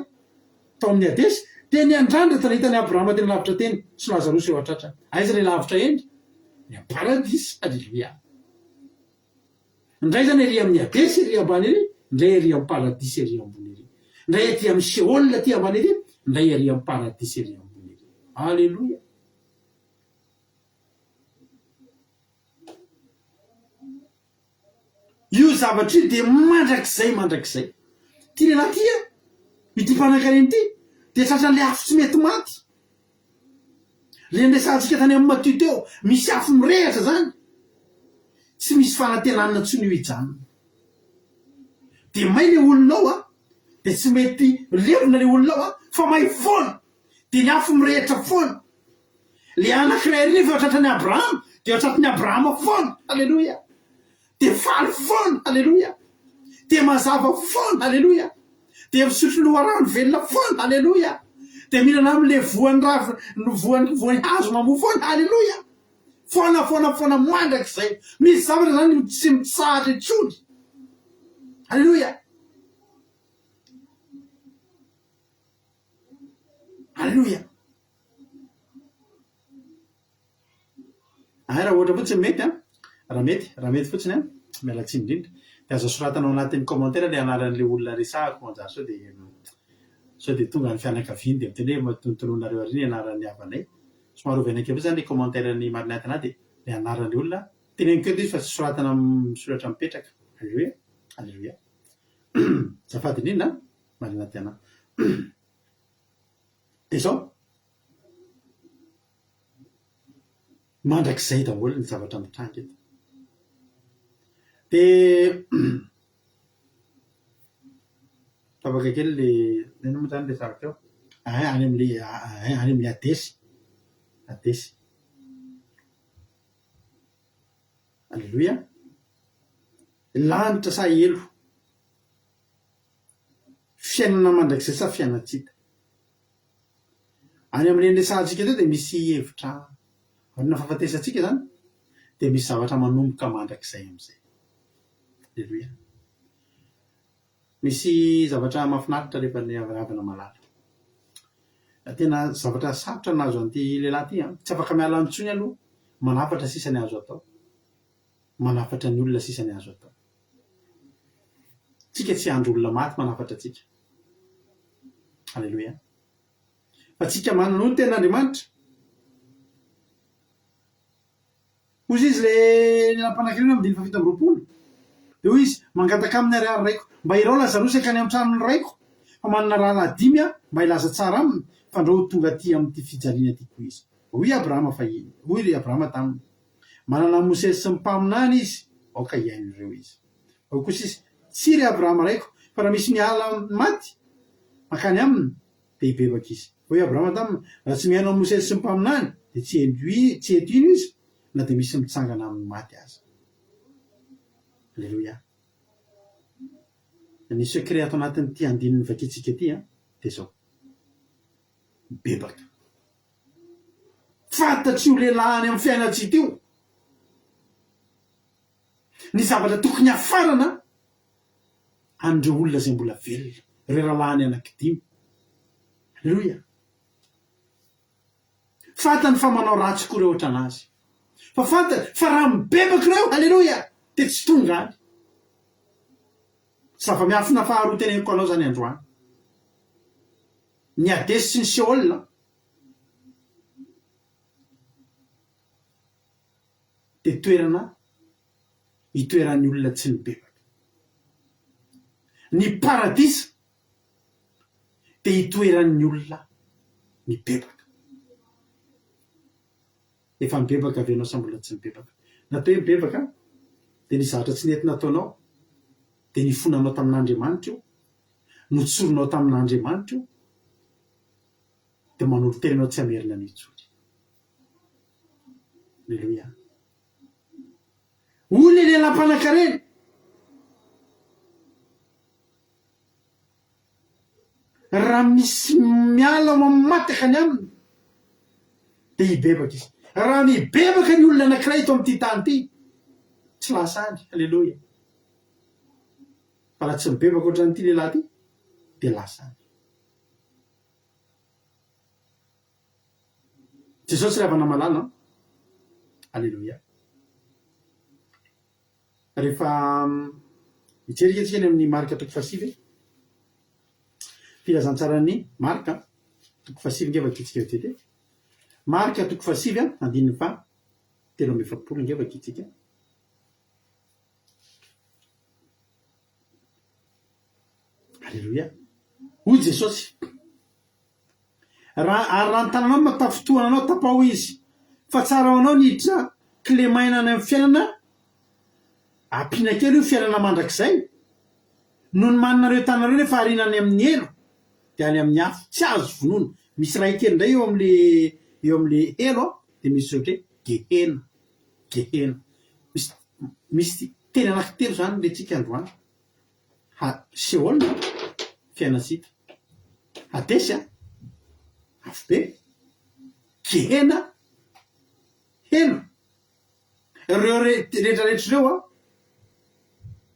tao amin'ny Hadesy de ny andrandra tanahitany Abrahama tena lavitra teny sy Lazarosy eo atratra aiza le lavitra eny ny paradisy alleluia ndray zany ery amin'ny Hadesy ery ambany ery ndray ery amin'ny paradisy ery ambony ery ndray aty amin'ny Seola aty ambany ery ndray ery amin'ny paradisy ery ambony ery alleluia io zavatra io de mandrakizay ty le lahy tia ity mpanan-karena ity de tratran'le afo tsy mety maty le nresantsika tany amin'ny Matthieu teo misy afo mirehatra zany tsy misy fanantenanana tsy ny hijanona de may le olonao de tsy mety levina le olonao fa may foana de ny afo mirehatra foana le anankiray ry fa tratrany Abrahama de tratran'ny Abrahama foana alleloia de faly foana alleloia de mazava foana alleloia de misotro loharano velona foana alleloia de mihinana am'le voany hazo mamoa foana alleloia foana mandrakizay misy zavatra zany tsy mitsahatra intsony alleloia alleloia raha ohatra fotsiny mety raha mety fotsiny mialatsy indrindra de azo soratanao anatin'ny commentaire le anaran'le olona resahako manjary sao de tonga ny fianakaviany de miteny hoe matontononareo ary ny anaran'ny havanay somary ovenakeo zany le commentaire ny marinatana de le anaran'le olona tenenykeo de izy fa tsy soratana misoratra mipetraka alleluia zafady indrindra marinaty ana de zao mandrakizay daholo ny zavatra mitranga eto de tapaka kely le neno moa zany le zavatra eo any am'le Hadesy alleluia lanitra sa elo fiainana mandrakizay sa fiainatsita any am'le nresantsika teo de misy hevitra na fahafatesantsika zany de misy zavatra manomboka mandrakizay am'izay alleluia misy zavatra mahafinaritra rehefa ny avana malala tena zavatra sarotra nazo an'ity lehilahy ty tsy afaka miala amintsony aloha manafatra sisa ny azo atao manafatra ny olona sisa ny azo atao tsika tsy andro olona maty manafatra tsika alleluia fa tsika manano ny ten'Andriamanitra ozy izy le nampanankarena amin'ny 720 de hoy izy mangataka amin'ny ariary raiko mba irao Lazarosy akany amin'ny tranony raiko fa manana rahala dimy a mba ilaza tsara aminy fa ndreo tonga ty amin'ity fijaliana tyko izy hoy abrahama fa iny hoy ry abrahama taminy manana mosesy sy mimpaminany izy aoka iain'ireo izy ao kosa izy tsy ry abrahama raiko fa raha misy miala maty makany aminy de hibebaka izy hoy abrahama taminy raha tsy mihaino mosesy sy mimpaminany de tsy eto ino izy na de misy mitsangana amin'ny maty azy alleloia ny secret ato anatin'ity andininy vakitsika ty a de zao bebaka fantatry io lelahany amin'ny fiainatsika io ny zavatra tokony hafarana andreo olona zay mbola velona re rahalahany anankidimy alleloia fantany fa manao ratsy koa reo ohatra anazy fa fantany fa raha mibebaka reo alleloia de tsy tonga any zava-miafina faharoa teneniko anao zany androany ny adesy sy ny seolina de toerana itoeran'ny olona tsy mibebaka ny paradisa de itoeran'ny olona mibebaka efa mibebaka avy anao sa mbola tsy mibebaka natao hoe mibebaka de ny zavatra tsy nety nataonao de ny fonanao tamin'Andriamanitra io notsorinao tamin'Andriamanitra io de manolo tenanao tsy amerina nitsody alleluia olona lelam-panan-karena raha misy miala mamataka ny aminy de hibebaka izy raha mibebaka ny olona anankiray eto amin'ity tany ty tsy lasany alleloia fa raha tsy mibebaka ohatran'ity lehilahy ty de lasany jesosy ry havana malala alleloia rehefa mitserika ny amin'ny marika toko fasivy filazantsarany marika toko fasivy ngeva kitsika tete marika toko fasivy andininy fa 13 ngeva kitsika alleloia hoy jesosy raha ny tananao matafotoana anao tapao izy fa tsara ho anao niditra clé mainany amin'ny fiainana ampiana kely io fiainana mandrakizay no ny maninareo tanareo rehefa harinany amin'ny elo de any amin'ny afo tsy azo vonoana misy raha kely ndray eo am'le elo de misy ohatry hoe gehena misy teny anankitelo zany le tsika androany seolina fiainatsika adesy afo be gehena heno reo rehetrarehetra reo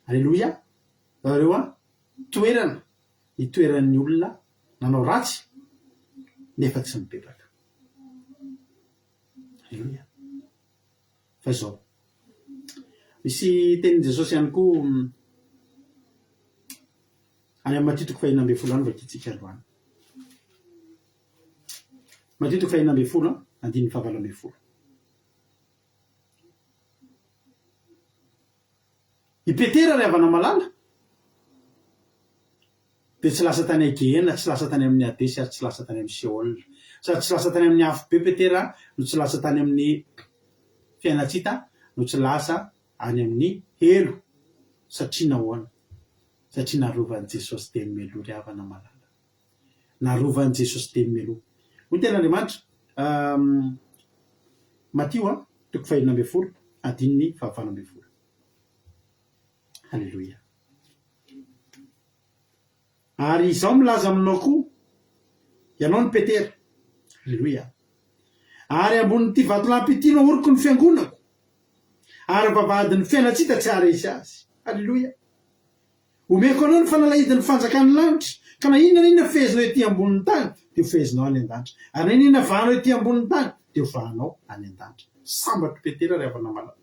alleloia reo toerana itoeran'ny olona nanao ratsy nefa tsy mibebaka alleloia fa zao misy tenin' jesosy ihany koa any amin'ny Matthieu toko 4:10 any vakitsika androany Matthieu toko 4:10 andininy 7:10 i Petera ry havana malala de tsy lasa tany agehena tsy lasa tany amin'ny adesy ary tsy lasa tany amin'ny seolina sady tsy lasa tany amin'ny afo be Petera no tsy lasa tany amin'ny fiainatsita no tsy lasa any amin'ny elo satria nahoana satria narovan'i Jesosy teny meloa ry havana malala narovan'i Jesosy teny meloa hoy ten'Andriamanitra Matthieu toko 4:10 andininy 7:10 alleloia ary izaho milaza aminao koa ianao ny Petera alleloia ary ambonin'ity vatolampy ity no oriko ny fiangonako ary vavahadin'ny fiainatsika tsy haresy azy alleloia omeko anao ny fanalahidin'ny fanjakany lanitra ka na inona fezinao ety ambonin'ny tany de ho fezinao any an-danitra ary na inona vahanao ety ambonin'ny tany de ho vahanao any an-danitra sambatry Petera ry havana malala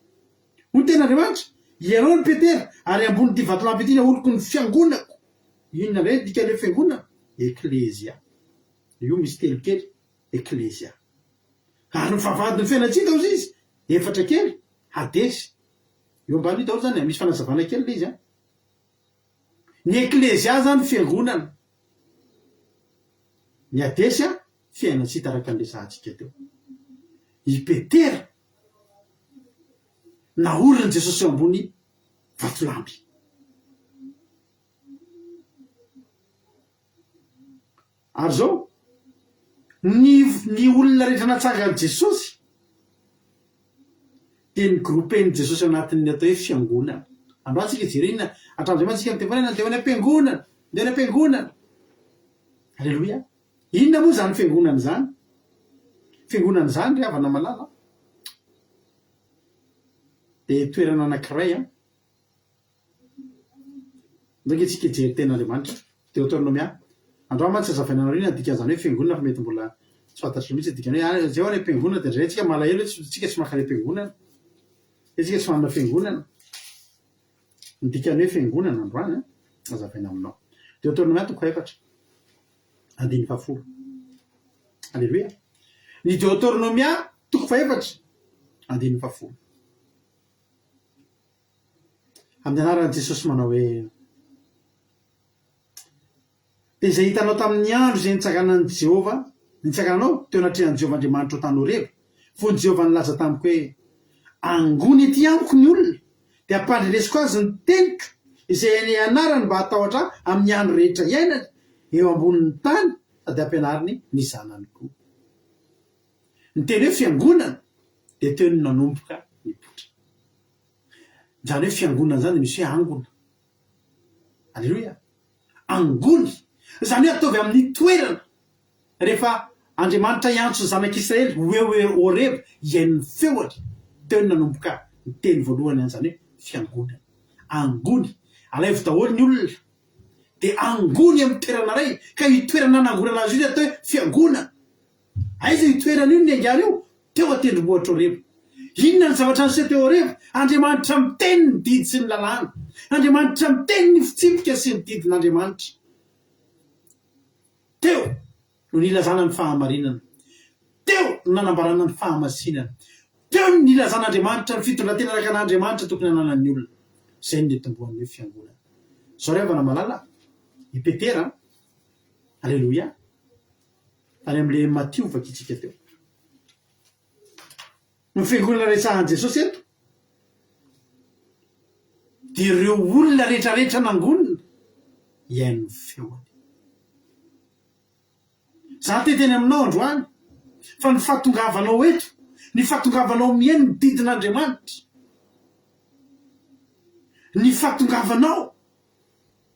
hoy ten'Andriamanitra ianao ny Petera ary ambony ty vatolampy ity naoriko ny fiangonako inona ndray dikale fiangonana eklesia io misy telo kely eklesia ary ny vavahadin'ny fiainatsika ozy izy efatra kely hadesy eo ambany io daholo zany misy fanazavana kely le izy ny eklesia zany fiangonana ny adesy a fiaina tsy hitaraka an'lesahantsika teo i Petera naoriny Jesosy eo ambony vatolamby. Ary zao ny olona rehetra natsangany Jesosy dia nigropeny Jesosy anatin'ny atao hoe fiangonana. Androantsika jerena atramin'izay mantsika mitevana andeha any am-piangonana, andeha any am-piangonana. Alleloia. Inona moa zany fiangonana zany? Fiangonana zany ry havana malala dia toerana anankiray a ndraiky jery tena Andriamanitra Deutéronomia. Androany mantsy azavaina nareo dikan'izany hoe fiangonana fa mety mbola tsy fantatry mihitsy dikany hoe zay any am-piangonana dia ndray tsika malahelo tsika tsy mankany am-piangonana, tsika tsy manana fiangonana. Ny dikany hoe fiangonana androany azavaina aminao. Deutéronomia 4:10. Alleluia. Ny Deutéronomia 4:10. Amin'ny anaran'i Jesosy manao hoe dia izay hitanao tamin'ny andro izay nitsakanan'i Jehova, nitsakananao teo anatrehan'i Jehova Andriamanitra tany Horeba, fony Jehova nilaza tamiko hoe angony ety amiko ny olona dia ampandrenesiko azy ny teniko izay ny anarany mba hatahotra amin'ny andro rehetra iainany eo ambonin'ny tany sady ampianariny ny zanany koa. Ny teny hoe fiangonana dia teo ny nanomboka nipotra. Zany hoe fiangonana zany misy hoe angona. Alleluia. Angony zany hoe ataovy amin'ny toerana rehefa Andriamanitra iantso ny zanak'Israely hoe Horeba iain'ny feoany teo ny nanomboka ny teny voalohany an'izany hoe fiangonana. Angony alaivo daholo ny olona dia angony amin'ny toerana iray ka itoerana nangonana azy io dia atao hoe fiangonana. Aiza io toerana io ny angary io teo atendrombohitra Horeba. Inona ny zavatra niseho teo Horeba? Andriamanitra miteny ny didy sy ny lalàna, Andriamanitra miteny ny fitsipika sy ny didin'Andriamanitra. Teo no nilazana ny fahamarinana, teo no nanambarana ny fahamasinana, teo no nilazan'Andriamanitra ny fitondratena araka an'Andriamanitra tokony hananan'ny olona. Izay ny netim-boan'ny hoe fiangonana. Zao ry havana malala i Petera, alleloia, tany amin'ile Matthieu vakitsika teo. Ny fiangonana resahan'i Jesosy eto dia ireo olona rehetrarehetra nangonina iain'ny feoany. Za teteny aminao androany fa ny fahatongavanao eto, ny fahatongavanao miaino ny didin'Andriamanitra, ny fahatongavanao,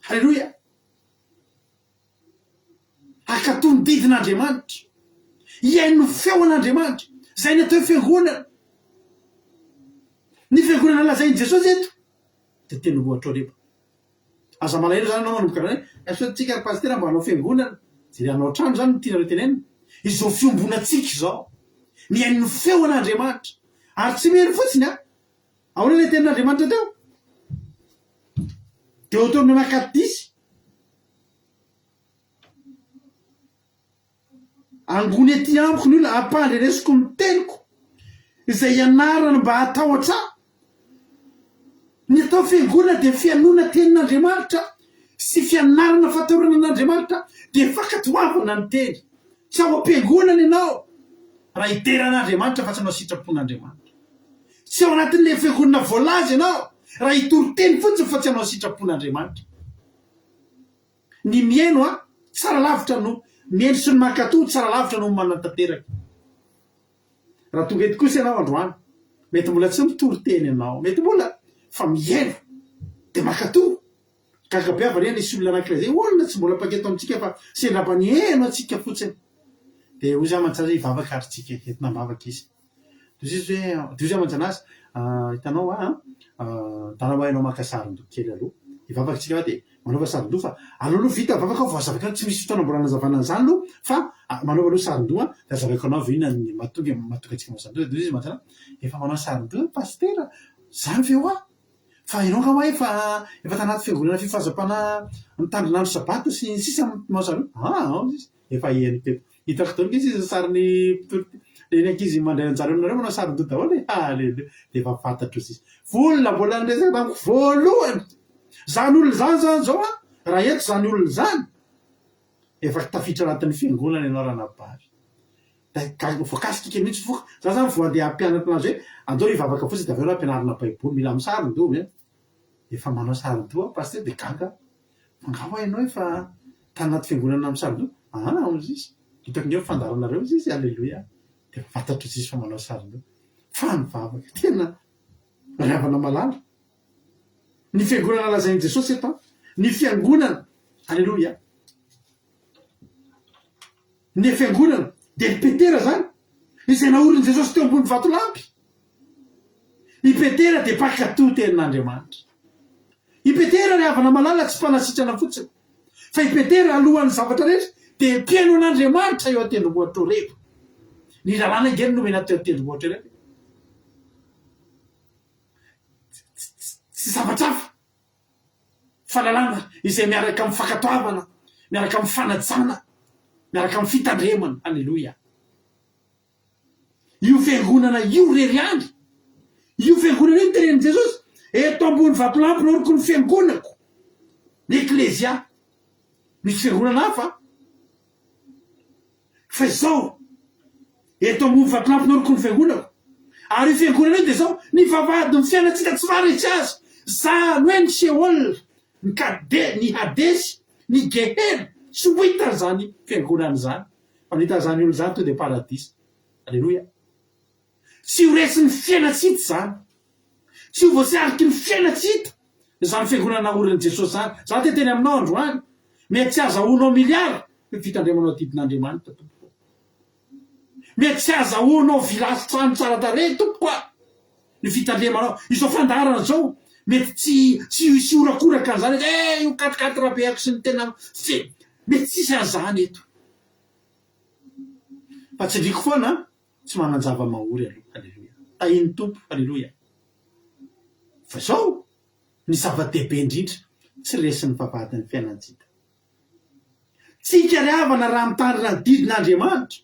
halleloia, akato ny didin'Andriamanitra, iaino ny feon'Andriamanitra. Zay ny atao fiangonana. Ny fiangonana lazain'i Jesosy eto dia teny vohitra Horeba. Aza malahelo zany anao manomboka hoe asotsika ry pastera mba hanao fiangonana, jery hanao trano zany ny tianareo tenenina. Izao fiombonatsika izao miaino ny feon'Andriamanitra ary tsy mihaino fotsiny ahoana ilay tenin'Andriamanitra teo? Deutéronomia 4:10. Angony ety amiko ny olona ampandrenesiko ny teniko izay ianarany mba hatahotra. Ny atao fiangonana dia fianona tenin'Andriamanitra sy fianarana fahatorana an'Andriamanitra dia fankatoavana ny teny. Tsy ao am-piangonana ianao raha iteran'Andriamanitra fa tsy anao sitrapon'Andriamanitra. Tsy ao anatin'ilay fiangonana voalaza ianao raha hitory teny fotsiny fa tsy anao sitrapon'Andriamanitra. Ny miaino tsara lavitra no miaino sy ny mankatoa tsara lavitra no manantanteraka. Raha tonga eto kosa ianao androany mety mbola tsy mitory teny ianao, mety mbola fa miaino dia mankatoa. Kakabeavana nisy olona anankiray zay olona tsy mbola paketo amintsika fa sendrapany eno atsika fotsiny dia hoy za mantsara hivavaka ary tsika entina mivavaka izy. Dio za mantsana azy hitanao tanao hainao maka sarin-doha kely aloha hivavaka tsika dia manaova sarin-doha fa aloha vita vavaka ao voazavaka tsy misy fotoana mbola nazavana an'izany aloha fa manaova aloha sarin-doha dia azavaka anao inona ny mahatonga antsika manao sarin-doha. Dia izy mantsana efa manao sarin-doha pastera zany ve hoa fa ianao ka hoa efa tanaty fiangonana fifazapana mitandrina andro sabata sy ny sisa manao sarin-doha. Efa iany teto hitako taonika izy sariny ny ankizy mandray anjara aminareo manao sarin-doha daholo. Halleluia. Dia efa fantatro izy volona mbola niresaka tamiko voalohany zany olona zany zany zao raha eto zany olona zany efa tafitra anatin'ny fiangonana ianao ranabary voakasitika mihitsy foka za zany vo andeha ampianatra anazy hoe andao ivavaka fotsy de aveo ampianarina baiboly mila amy sarindoa e efa manao sarindoa paster de gaga mangava ianao efa tanaty fiangonana amy sarindoa zisy hitako ndreo fandaranareo zisy alleloia de fantatro zisy fa manao sarindoa fa mivavaka tena ravana malala ny fiangonana lazainy jesosy eto ny fiangonana alleloia ny fiangonana de ny petera zany izay naoriny jesosy teo ambony vatolampy i petera de pakatoa tenin'andriamanitra i petera ry havana malala tsy mpanasitrana fotsiny fa i petera alohan'ny zavatra rehetra de mpiaino an'andriamanitra eo atendrombohatra repo ny lalàna ingeny nomena teo atendrombohatra repo tsy zavatra hafa fa lalàna izay miaraka amy fakatoavana miaraka amy fanajana miaraka amy fitandremana alleloia io fiangonana io reriany io fiangonana io teneny jesosy eto ambony vatolampy noriko ny fiangonako ny eklezia misy fiangonana hafa fa izao eto ambony vatolampy noriko ny fiangonako ary io fiangonana io de zao ny vavady ny fiainatsika tsy maharitsy azy zany hoe ny seol ny kade ny hadesy ny geher tsy ho hita zany fiangonana zany fa nihita zany olo zany to de paradisa alleloia tsy ho resy ny fiainatsita zany tsy ho voasiariky ny fiainatsita zany fiangonana oriny jesosy zany za te teny aminao androany mety tsy azahoanao miliara fitandremanao didin'andriamanitra tompoko mety tsy azahoanao vilasy trano tsara tare tompokoa ny fitandremanao izao fandarana zao mety tsy orakoraka an'zany io katikaty rabeako sy ny tena mety tsisy azany eto fa tsy driko foana tsy mananjava mahory aloha alleloia tahiny tompo alleloia fa zao ny zava-dehibe indrindra tsy resy ny vavady ny fiainatsika tsika ry havana raha mitandrina ny didin'andriamanitra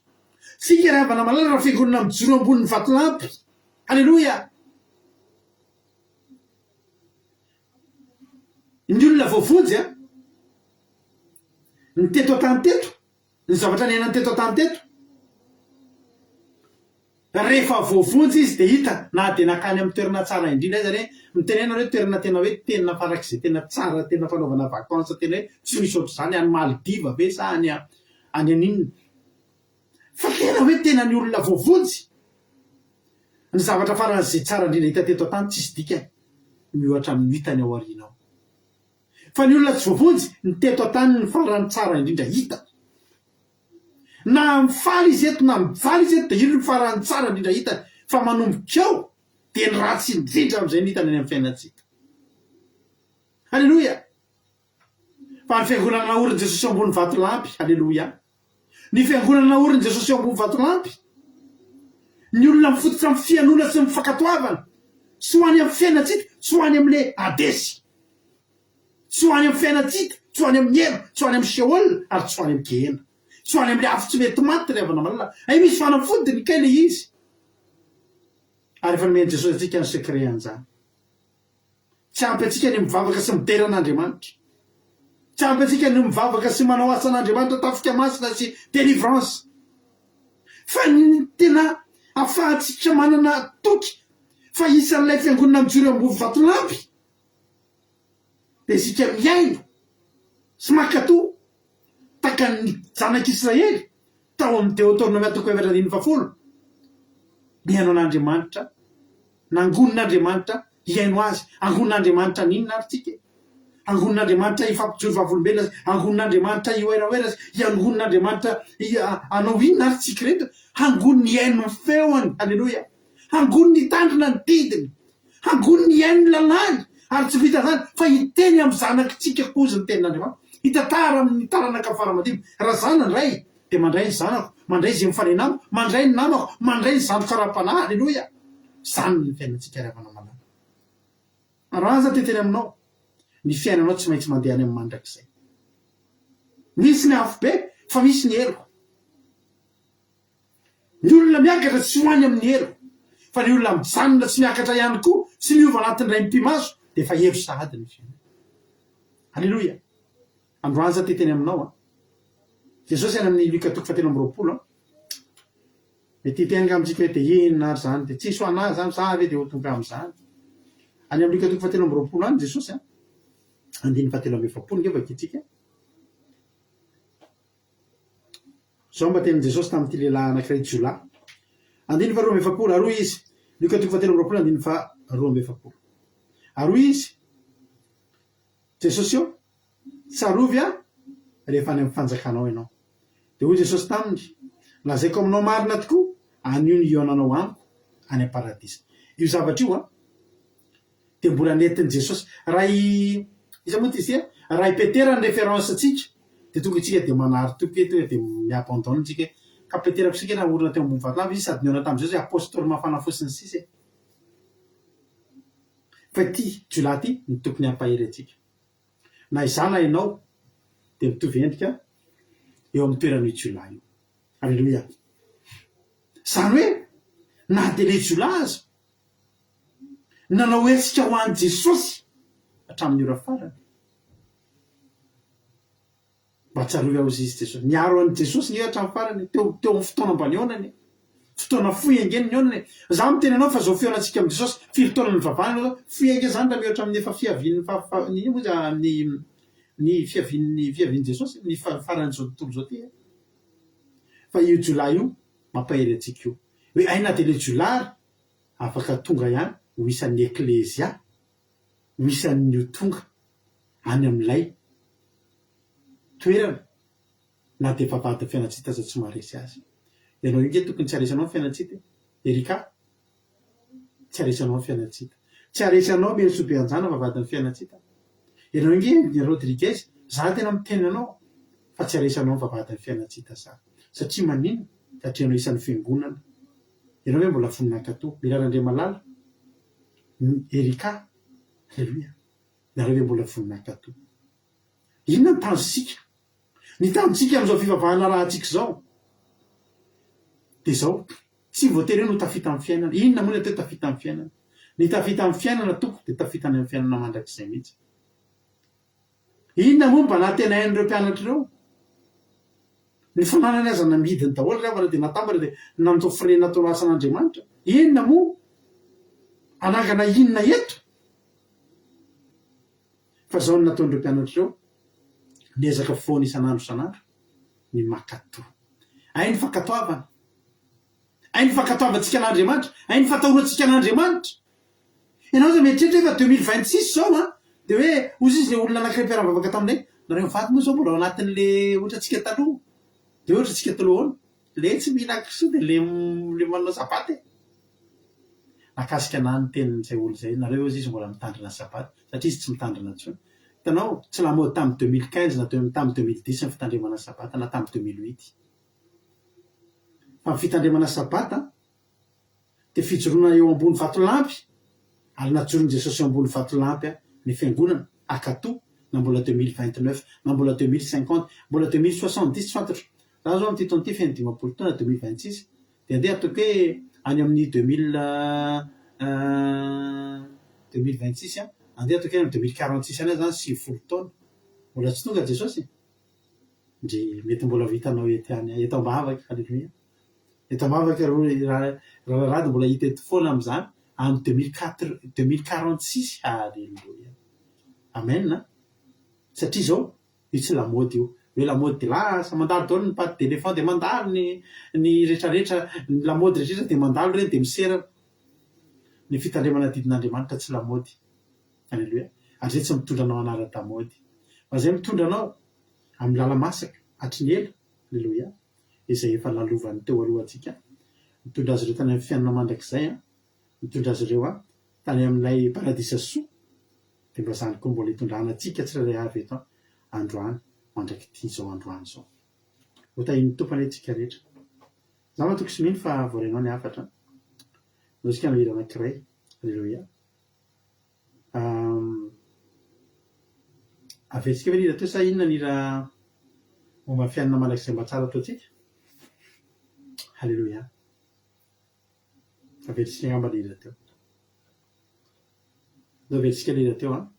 tsika ry havana malala raha fiangonana mijoro amboniny vatolampy alleloia ny olona voavonjy ny teto atany teto ny zavatra ny ainany teto atany teto rehefa voavonjy izy de hita na de nakany amy toerana tsara indrindra zany hoe mitenena hoe toerana tena hoe tena farak'izay tena tsara tena fanaovana vakansa tena hoe tsy misy ohatry zany any Maldiva ve sa any aninona fa tena hoe tena ny olona voavonjy ny zavatra faran'izay tsara indrindra hita teto atany tsisy dika miohatra amin'ny hitany ao arinao fa ny olona tsy voavonjy ny teto atany ny farany tsara indrindra hita na mifaly izy eto na mifaly izy eto de ino ny farany tsara indrindra hita fa manombokeo de ny ratsy indrindra am'izay ny hitany any amy fiainatsika alleloia fa ny fiangonana naoriny jesosy ambony vatolampy alleloia ny fiangonana naoriny jesosy ambony vatolampy ny olona mifototra amy fianona sy mifakatoavana tsy ho any amy fiainatsika tsy ho any am'le adesy tsy ho any amy fiainatsika tsy ho any amy eno tsy ho any amy seol ary tsy ho any amy gehena tsy ho any am'le afo tsy mety maty ry havana malala ay misy fanafodiny kay le izy ary efa nomeny jesosy atsika ny secret an'izany tsy ampy atsika ny mivavaka sy midera an'andriamanitra tsy ampy atsika ny mivavaka sy manao asan'andriamanitra tafika masina sy délivrance fa ny tena afahantsika manana toky fa isan'ilay fiangonana mijoro ambony vatolampy de isika miaino sy makatoa taka ny zanak'Israely tao amy Deutéronome toko 7:20 miaino an'andriamanitra nangonin'andriamanitra iaino azy angonin'andriamanitra ninona ary tsika angonin'andriamanitra ifampijoro vavolombelona angonin'andriamanitra ioeraoera angonin'andriamanitra anao inona ary tsika rehetra angoniny iaino ny feony alleloia angoniny tandrina ny didiny angoniny iaino ny lalàny ary tsy vita zany fa hiteny amy zanakitsika kozy ny tenin'andriamanitra hitatara amin'ny taranaka faramadimy raha zana ny ray de mandray ny zanako mandray izy mifanay namako mandray ny namako mandray ny zandro karaha-panahy alleloia zany ny fiainatsika ravana malala araza teteny aminao ny fiainanao tsy maintsy mandeha any amy mandrak'izay misy ny afo be fa misy ny elo ny olona miakatra tsy ho any amin'ny elo fa ny olona mijanona tsy miakatra ihany koa sy miova anatin'ny ray mpimaso de fa hevy sahady ny fiainana alleloia androany za teteny aminao jesosy any amin'ny Luka 7:20 mety tenga amitsika hoe de inona ary zany de tsisy ho anazy zany za ve de ho tonga am'izany any amin'ny Luka 7:20 any jesosy andiny 7:20 nge vakitsika zao mba tenin jesosy tamin'ity lehilahy anankiray jolahy andiny 2:20 aroa izy Luka 7:20 andiny 2:20 aroa izy jesosy io tsarovy rehefa any amin'ny fanjakanao ianao de hoy jesosy taminy lazaiko aminao marina tokoa anio ny ionanao amiko any am-paradisa io zavatra io de mbola nentin' jesosy raha iza moa ty izy raha i Petera ny référence atsika de tonga itsika de manary toky eto de miabandon tsika ka Petera sika na orona teo ambony vatolava izy sady niona tamin'izay apôstoly mafana fosiny sisa fa ty jolahy ty ny tokony hampahery atsika na izana ianao de mitovy endrika eo amin'ny toerana io jolahy io alleluia zany hoe na de le jolahy aza nanao hetsika ho any jesosy hatramin'ny ora farany mba tsarovy ao izy jesosy niaro any jesosy nge hatramin'ny farany teo amin'ny fotoana mbaneonany fotoana foy engeny ny onany za miteny anao fa zao fionatsika am' jesosy firy taona ny vavahany zao foy enge zany raha mihoatra amin'ny efa fiaviany moa ny fiaviany jesosy ny farany zao tontolo zao ty fa io jolahy io mampahery atsika io hoe aina de le jolary afaka tonga ihany ho isan'ny eklezia ho isan'ny tonga any amin'ilay toerana na de vavahady fiainatsita za tsy maharesy azy ianao io nge tokony tsy aresanao fiainatsita erika tsy aresanao fiainatsita tsy aresanao mierisobe anjana vavadiny fiainatsita ianao nge Rodriguez za tena miteny anao fa tsy aresanao vavadiny fiainatsita za satria manino satrianao isan'ny fiangonana ianao hoe mbola voninakato milarandre malala erika alleluia nareo hoe mbola voninakato inona ny tanjosika ny tanjosika am'izao fivavahana raha tsika zao de zao tsy voatery hoe no tafita amin'ny fiainana inona moa ny atao tafita amin'ny fiainana ny tafita amin'ny fiainana toko de tafita any amin'ny fiainana mandrak'izay mihitsy inona moa mba natenain'ireo mpianatr'ireo ny fananany aza namidiny daholo reavana de natambara de namtao firena atao asan'Andriamanitra inona moa anangana inona eto fa zao ny nataon'ireo mpianatr'ireo niezaka foana isan'andro san'andro ny makato ay ny fankatoavana ay ny fankatoavantsika an'Andriamanitra ay ny fatahorantsika an'Andriamanitra ianao za mieritreritra efa 2026 zao de hoe ozy izy le olona anankiray mpiara-bavaka taminay nareo mivady moa zao mbola ao anatin'le ohatra tsika taloha de ohatra tsika taloha le tsy mila kristo de le manao sapaty nakasika na ny tenin'izay olo zay nareo izy mbola mitandrina sapaty satria izy tsy mitandrina intsony hitanao tsy lamody tamin'ny 2015 na tamin'ny 2010 ny fitandremana sabata na tamin'ny 2008 fa ny fitandremana sabata de fijoroana eo ambony vatolampy ary najoron' jesosy eo ambony vatolampy ny fiangonana akato na mbola 2029 na mbola 2050 mbola 2070 tsy fantatro za zao am'ty taon'ity feny 50 taona 2026 de andeha ataoko hoe any amin'ny 2026 andeha ataoko hoe 2046 any zany 90 taona mbola tsy tonga jesosy ndre mety mbola vitanao ety any eto ambavaky alleluia eto ambavaky raharady mbola hita eto foana am'izany amy 2046 alleluia amen satria zao io tsy lamody io hoe lamody de lasa mandalo daholo ny paty d'éléphant de mandalo ny rehetrarehetra ny lamody rehetrarehetra de mandalo reny de miserana ny fitandremana didin'Andriamanitra tsy lamody alleluia ary zay tsy mitondra anao anara-damody fa zay mitondra anao amin'ny lala masaka hatry ny ela alleluia izay efa lalovany teo alohantsika mitondra azy ireo tany amin'ny fiainana mandrak'izay mitondra azy ireo tany amin'ilay paradisa soa de mba zany koa mbola hitondrana atsika tsiraray avy eto androany mandraky ty zao androany zao hotahin'ny tompany atsika rehetra za matoko sy mino fa voarenao ny afatra nozika mihira anankiray alleluia avetsika ve nira teo sa inona nira momba fiainana mandrak'izay mba tsara ataotsika alleluia avetsika ngamba nira teo do avetsika nira teo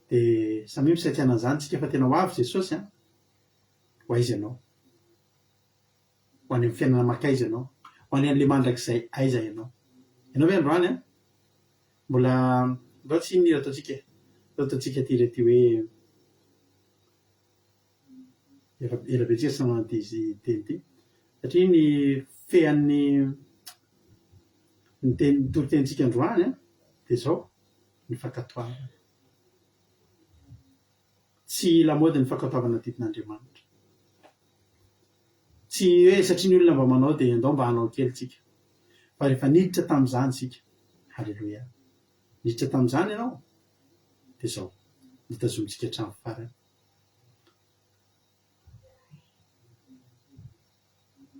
de samy misatiana an'izany tsika fa tena ho avy jesosy ho aizy ianao ho any amin'ny fiainana makaiza ianao ho any an'le mandrakizay aiza ianao ve androany a mbola tsy nira ataontsika ty rety hoe ela be tsika sy namanty izy teny ty satria ny fean'ny ny toritentsika androany a de zao ny fankatoavana tsy lamaody ny fankatoavana titin'Andriamanitra tsy hoe satria ny olona mba manao de andao mba hanao kely tsika fa rehefa niditra tamin'izany sika halleloia niditra tamin'izany ianao de zao nitazomitsika hatramin'ny farany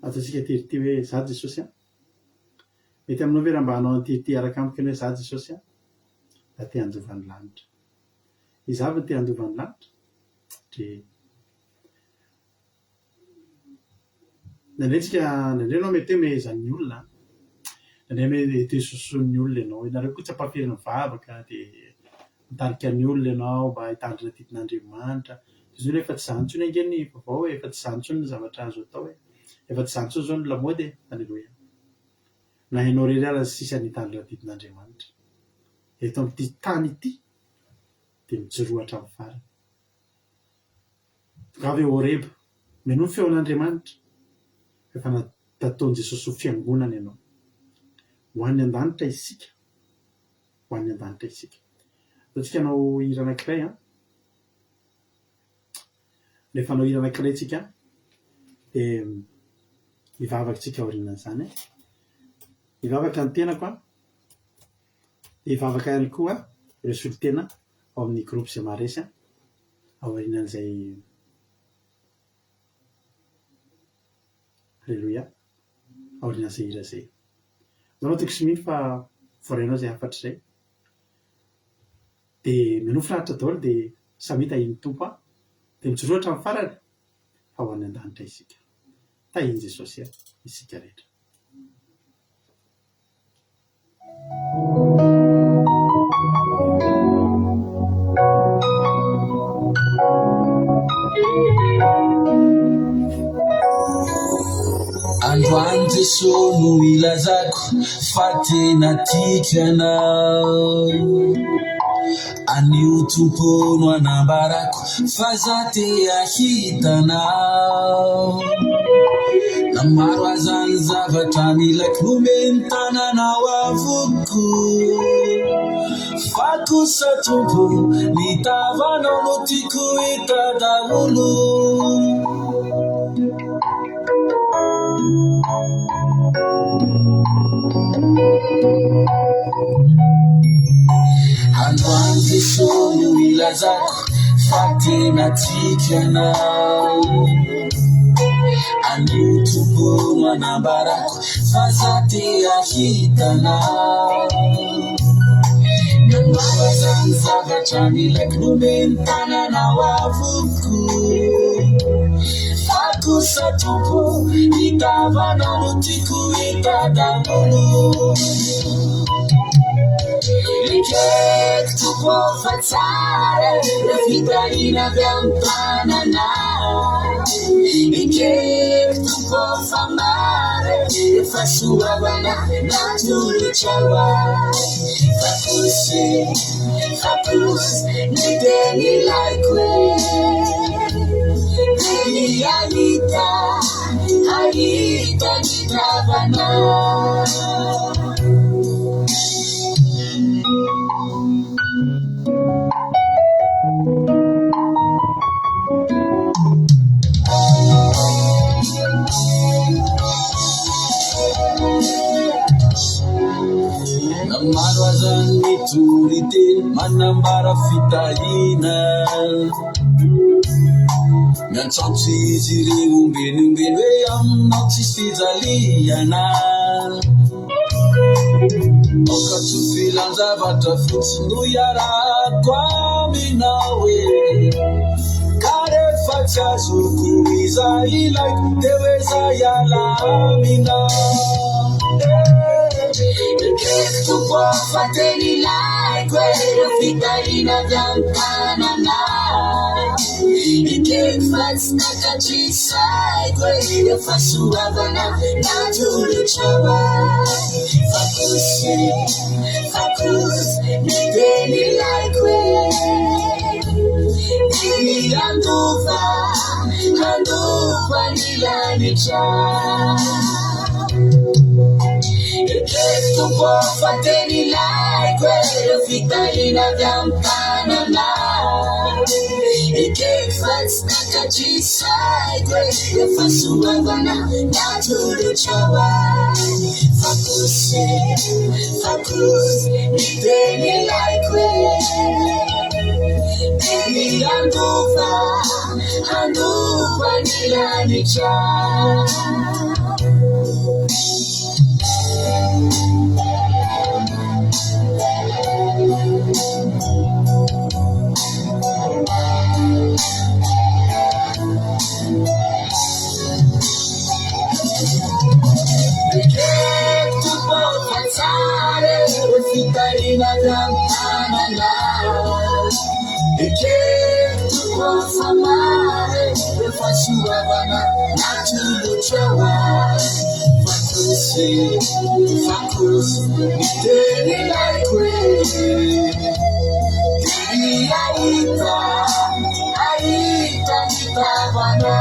ataontsika tirity hoe za Jesosy a mety aminao ve raha mba hanao an'tirity araka amiko ny hoe za Jesosy a da te handovan'ny lanitra izavy ny te handovan'ny lanitra de nandray anao mety hoe mehezan'ny olona nandray mety soson'ny olona ianao nareo koa tsy ampafiriny mivavaka de mitarika ny olona ianao mba hitandrina titin'Andriamanitra izy hoe efa tsy zany ntsony angeny vaovao hoe efa tsy zany ntsony ny zavatra azo atao hoe efa tsy zany ntsony zao ny lamaody halleloia na ianao rery ara sisa nitandrina titin'Andriamanitra eto amin'ity tany ity de mijoroatra amin'ny farany gavy Horeba meno ny feon'Andriamanitra efa nataon'i Jesosy ho fiangonana ianao ho an'ny an-danitra isika ho an'ny an-danitra isika ataontsika anao hira anankiray a rehefa anao hira anankiray tsika de hivavaka tsika aorianan'izany hivavaka ny tenako a de hivavaka ihany koa ireo solitena ao amin'ny groupe zay maharesy a aorianan'izay halleloia aorian'izay hira zay zanao toko sy mino fa voarainao zay afatra zay de meno firaritra daholo de samy tahiny tompo a de mijoroatra amin'ny farany fa ho an'ny an-danitra isika tahiny Jesosy a isika rehetra Androany Jesosy no ilazako fa tena tiako anao anio tompo no anambarako fa za te ahitanao na maro azany zavatra milako nomeny tananao avoko fa kosa tompo nitavanao no tiako hita daholo Androany Jesosy no ilazako fa tena tiako anao anio tompo no anambarako fa za te ahitanao na maro azany zavatra milako nomeny tananao avoko fa kosa tompo nitavanao no tiako hita daholo Ikek tupo fatsara Rafitahina vyampana Ikek tupo famare Fasuabana Natulu chawa Fapus Nideni laikwe Nideni alita Nidavana Namaro azany turite manambara fitahina Miantsaotsy izy ireo ombenombeno hoe aminao tsisy fijaliana Oka tsy filanjavatra fotsy no iarako aminao hoe Ka rehefa tsy azoko izay ilaiko de hoe zay iala aminao Tupo fateni like Fitahina vyampana Ikekfats nakachisaiwe yafasuavana natuluchawa Fakus nideni laikwe Anduva nilanicha Ikektu pofateni laikwe Fitalina dampanana Ikekfats nakachisaiwe Yafasuavana natuluchawa Fakus nideni laikwe Anduva nilanicha Ikektu pofatare Fitalina dampanana Ikektu pofamare Yafasuavana natuluchawa Fakus nideni laikwe Aita nipavana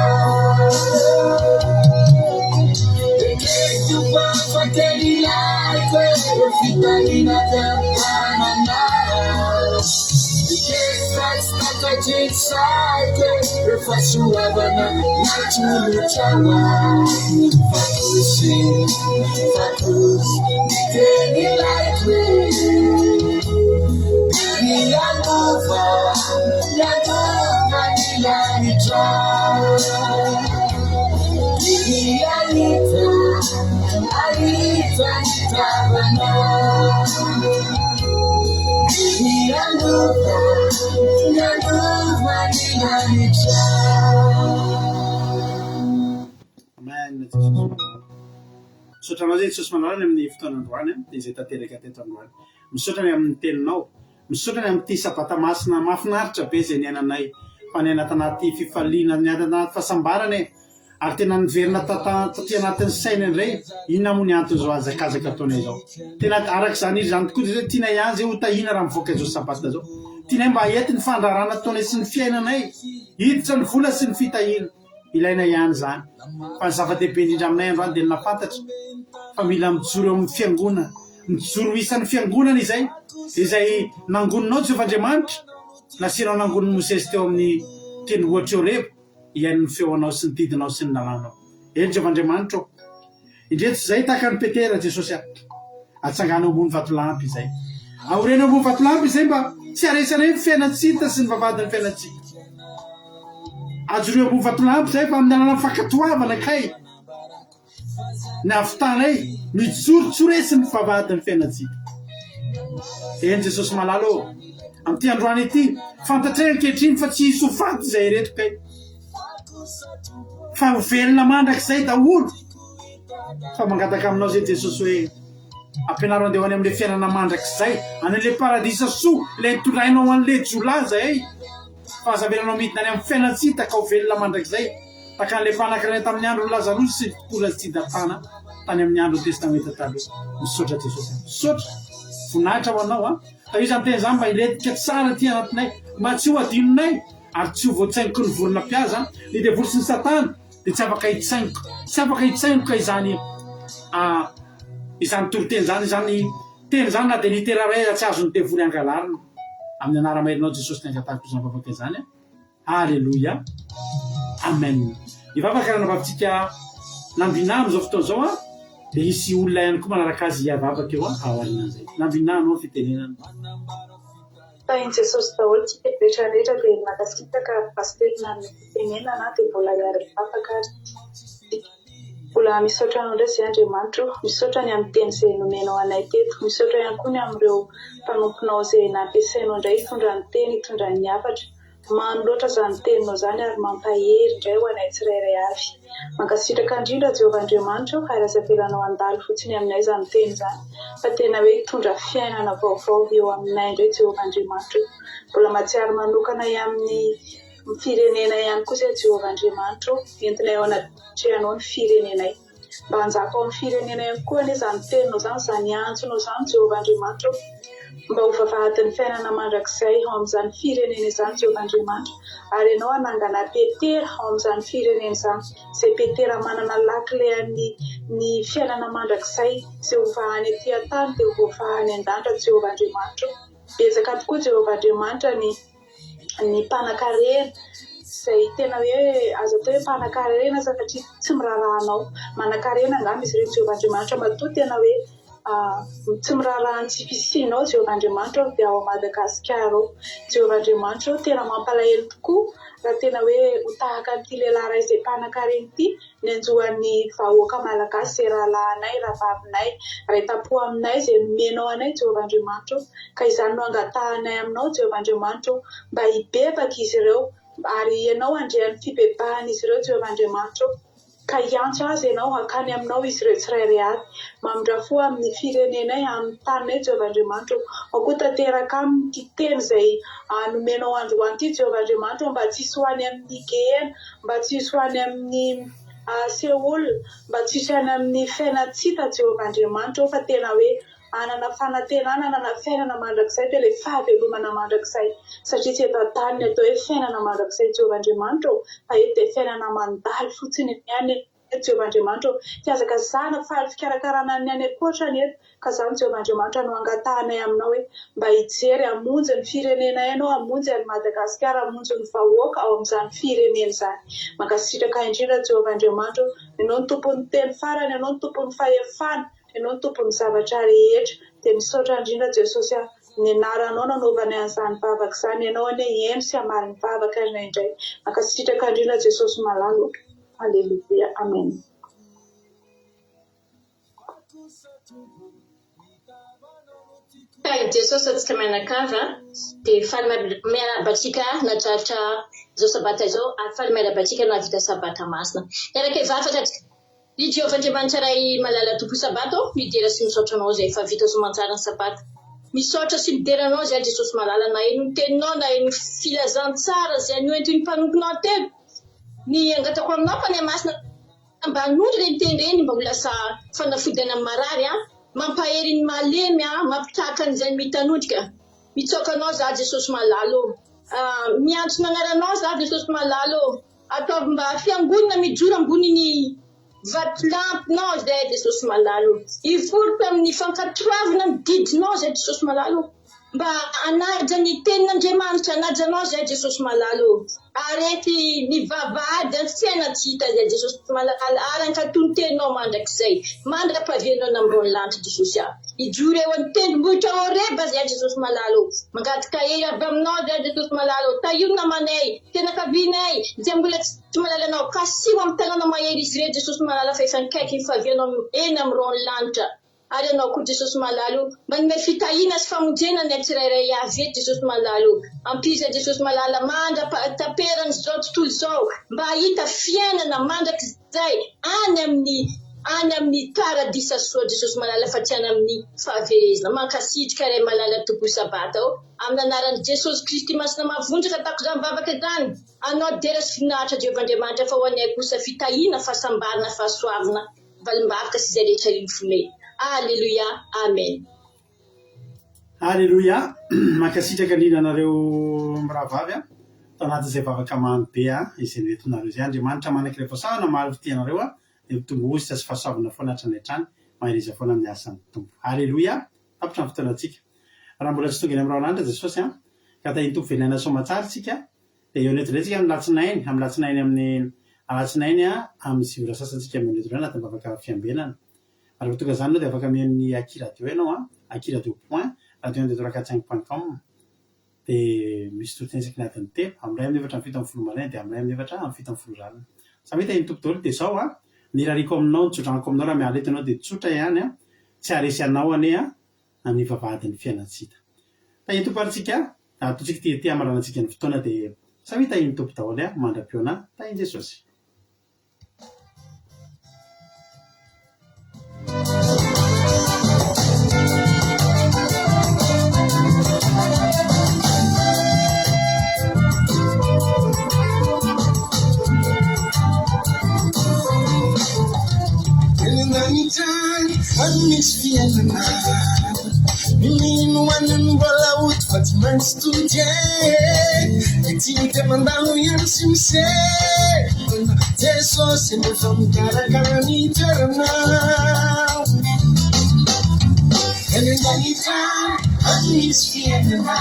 Ikektu pofateni laikwe Fitalina dampanana Ikekfats nakachisaiwe Yafasuavana natuluchawa Fakus nideni laikwe Anduva nilanicha Aita nitavana Anduva nilanicha Amen. Misaotra anao zay Jesosy manarany amin'ny fotoanandroany dia izay tanteraka teto androany. Misaotra ny amin'ny teninao, misaotra ny amin'ny ty sabata masina mahafinaritra be izay niainanay fa niaina tanaty fifaliana, niaina tanaty fahasambarana ary tena niverina taty anatin'ny saina indray inona moa ny antony zao azakazaka ataonay zao. Tena araka izany izy zany tokoa zay tianay ihany zay ho tahina raha mivoaka izao sabata zao. Tianay mba ety ny fandrarana ataonay sy ny fiainanay, hiditra ny vola sy ny fitahina. Ilaina ihany zany. Fa ny zava-dehibe indrindra aminay androany dia nafantatra fa mila mijoro eo amin'ny fiangonana, mijoro isan'ny fiangonana izay nangoninao Jehovah'Andriamanitra, nasianao nangoniny Mosesy teo amin'ny teny ohatra eo revo, iain'ny feonao sy ny didinao sy ny lalànao. Eny Jehovah'Andriamanitra ô, indreto izay tahaka ny Petera Jesosy atsangana ambony vatolampy izay. Aorena ambony vatolampy izay mba tsy aresarery fiainantsika sy ny vavadiny fiainantsika. Ajoreo ambony vatolampy izay fa amin'ny alàna fankatoavana kay ny avitanay mijorotsoresy ny vavadiny fiainantsika. Eny Jesosy malala ô, amin'ity androany ity fantatrena ankehitriny fa tsy hisy ho faty izay reto kay fa ho velona mandrakizay daholo. Fa mangataka aminao zay Jesosy hoe ampianaro andeho any amin'ilay fiainana mandrakizay, any an'ilay paradisa soa ilay tolainao an'ilay jolaza fa azavelanao midina any amin'ny fiainantsika ka ho velona mandrakizay taka an'ilay mpanakiray tamin'ny andro Lazarosy sy mpikola tsy datana tany amin'ny andro testamenta taloha. Misaotra Jesosy, misaotra voninahitra ho anao fa io zany teny zany mba hiletika tsara ty anatinay, mba tsy ho adinonay ary tsy ho voatsaingoka ny vorona-piaza ny devoly sy ny satana dia tsy afaka hitsaingoka izany toriteny zany teny zany na dia literaray tsy azony devoly angalarina. Amin'ny anara-mairinao Jesosy ny angatahako izany vavaka izany. Alleluia, amen. Ivavaka raha navavitsika nambina amin'izao fotoana zao dia hisy olona ihany koa manaraka azy avavaka eo ao arinan'izay. Nambina anao fitenenana. Tahin Jesosy daholo tsika rehetra rehetra dia nakasitaka pasterina ny fitenenana dia mbola hiary vavaka ary. Mbola misaotra anao indray izay Andriamanitra, misaotra ny amin'ny teny izay nomenao anay teto, misaotra ihany koa ny amin'ireo mpanomponao izay nampiasainao indray hitondra ny teny, hitondra ny hafatra. Mamy loatra izany teninao izany ary mampahery indray ho anay tsirairay avy. Mankasitraka indrindra Jehovah'Andriamanitra ary azavelanao handalo fotsiny aminay izany teny izany, fa tena hoe hitondra fiainana vaovao eo aminay indray Jehovah'Andriamanitra. Mbola mahatsiaro manokana amin'ny ny firenena ihany koa izay Jehovahandriamanitra entina eo anatrehanao ny firenenay mba hanjaka ao amin'ny firenena ihany koa anie izany teninao izany izany antsonao izany Jehovahandriamanitra mba ho vavahadin'ny fiainana mandrakizay ao amin'izany firenena izany Jehovahandriamanitra ary ianao hanangana petera ao amin'izany firenena izany izay petera manana lakile ny fiainana mandrakizay izay ho vahany etỳ an-tany dia ho vahany an-danitra Jehovahandriamanitra betsaka tokoa Jehovahandriamanitra ny mpanan-karena izay tena hoe azo atao hoe mpanan-karena satria tsy mirarahanao manan-karena angamba izy ireo Jehovahandriamanitra matoa tena hoe tsy mirarahan'ny tsy fisianao Jehovahandriamanitra dia ao Madagasikara ao Jehovahandriamanitra tena mampalahelo tokoa raha tena hoe ho tahaka an'ity lehilahy iray izay mpanan-karena ity ny anjohan'ny vahoaka malagasy izay rahalahinay rahavavinay raha-tapo aminay izay nomenao anay Jehovahandriamanitra ka izany no angatahanay aminao Jehovahandriamanitra mba hibebaka izy ireo ary ianao andrehan'ny fibebahana izy ireo Jehovahandriamanitra ka hiantso azy ianao hakany aminao izy ireo tsirairay avy mamindrafo amin'ny firenenay amin'ny taninay Jehovahandriamanitra ao koa tanteraka amin'ny teny izay nomenao androany ity Jehovahandriamanitra mba tsy hisy ho any amin'ny Gehena mba tsy hisy ho any amin'ny Seoul mba tsy hisy any amin'ny fiainatsita Jehovahandriamanitra fa tena hoe anana fanantenana anana fiainana mandrakizay dia ilay fahavelomana mandrakizay satria tsy eto an-tany ny atao hoe fiainana mandrakizay Jehovahandriamanitra fa eto dia fiainana mandalo fotsiny ihany Jehovahandriamanitra tiazaka zana faly fikarakarana ny any ankoatra ny eto ka izany Jehovahandriamanitra no angatahanay aminao hoe mba hijery hamonjy ny firenenay ianao hamonjy any Madagasikara hamonjy ny vahoaka ao amin'izany firenena izany mankasitraka indrindra Jehovahandriamanitra ianao ny tompon'ny teny farany ianao ny tompon'ny fahefana ianao ny tompon'ny zavatra rehetra dia misaotra indrindra Jesosy ny anaranao nanaovanay an'izany vavaka izany ianao anie eno sy hamary ny vavaka indray mankasitraka indrindra Jesosy malalo Alleluia amen Jesosy atsika mianakavy dia faly miarabantsika natratra izao sabata izao ary faly miarabantsika navita sabata masina eraka vafatra ny Jehovahandriamanitra ray malala tompo sabata midera sy misaotra anao izay efa vita soamantsara ny sabata misaotra sy mideranao izay Jesosy malala na eno ny teninao na eno filazantsara izay noentin'ny mpanomponao telo ny angatako aminao fa ny masina mba hanondry ireny teny ireny mba ho lasa fanafodana marary mampahery ny malemy mampitahaka an'izay mitanondrika mitsoka anao za Jesosy malalo miantsona anaranao za Jesosy malalo ataovy mba fiangonana mijoro amboniny vatolampinao zay Jesosy malalo iforoka amin'ny fankatoavana ny didinao zay Jesosy malalo mba anaja ny tenin'Andriamanitra anajanao zay Jesosy malalo arety ny vavahady ny fiaina tsy hita zay Jesosy malalo arankatony teninao mandrakizay mandra-pavianao namrony lanitra Jesosy ijoro eo amin'ny tendrombohitra Horeba zay Jesosy malalo mangataka hery avy aminao zay Jesosy malalo tahiona namanay tenakavinay zay mbola tsy malalanao kasio amin'ny tanàna mahery izy ireo Jesosy malalo fa efa nikaiky ny favianao eny amrony lanitra ary anao koa Jesosy malalo manome fitahiana sy famonjena ny tsirairay avy eto Jesosy malalo ampiza Jesosy malala mandra-taperany zao tontolo zao mba hita fiainana mandrakizay any amin'ny paradisa soa Jesosy malala fa tsy any amin'ny fahaverezana mankasitrika ray malala tompo sabata amin'ny anaran'i Jesosy Kristy masina mavonjaka tako izany vavaka izany anao dera sy finaritra Jehovahandriamanitra fa ho anay kosa fitahiana fahasambarana fahasoavana valimbavaka sy izay rehetra rivofonay Alleluia amen Alleluia mankasitraka indrindra anareo mirahavavy tanatin'izay vavaka mamy be izay nentinareo izay Andriamanitra manaiky rehefa sahana maro fitianareo dia mitombo ositra sy fahasoavana foana hatrany hatrany mahiriza foana amin'ny asan'ny tompo Alleluia tapitra ny fotoanantsika raha mbola tsy tonga eny amin'ny rahalanitra Jesosy ka tahiny tompo venana soamantsara tsika dia eo netindraytsika amin'ny latsinainy amin'ny alatsinainy amin'ny sivy sasantsika amin'ny netinray anatin'ny vavaka fiambenana ary tonga izany dia afaka mian'ny akiradio ianao akiradio point radio 1 dia misy totinetsaka anatin'ny telo amin'ray amin'ny efatra amin'ny fito amin'ny folo maraina dia amin'ray amin'ny efatra amin'ny fito amin'ny folo ralina samy hita iny tompo daholo dia izao nirariko aminao nitsodragnako aminao raha miala eto ianao dia tsotra ihany tsy haresy anao ane ny vavahadin'ny fiainantsika tahiny tompo aritsika ataontsika tia amaranantsika ny fotoana dia samy hita iny tompo daholo mandram-piona tahiny Jesosy fianana Menino anambola outro faz mais estudie Etika mandalo yan simse Teso se me fam cara ni terna Enenganita anis fianana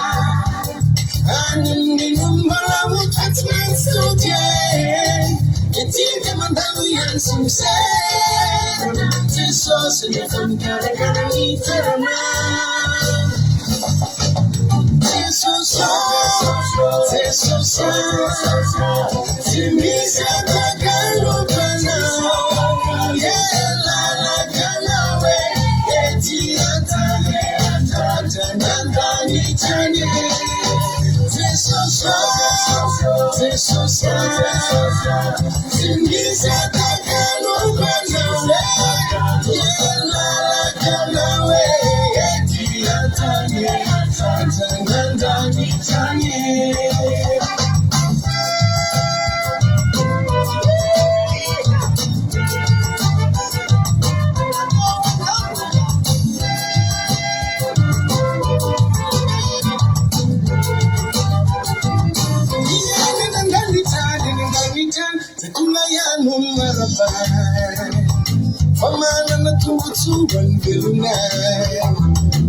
Anambola outro faz mais estudie Etika mandalo yan simse Teso se me fam cara ni terna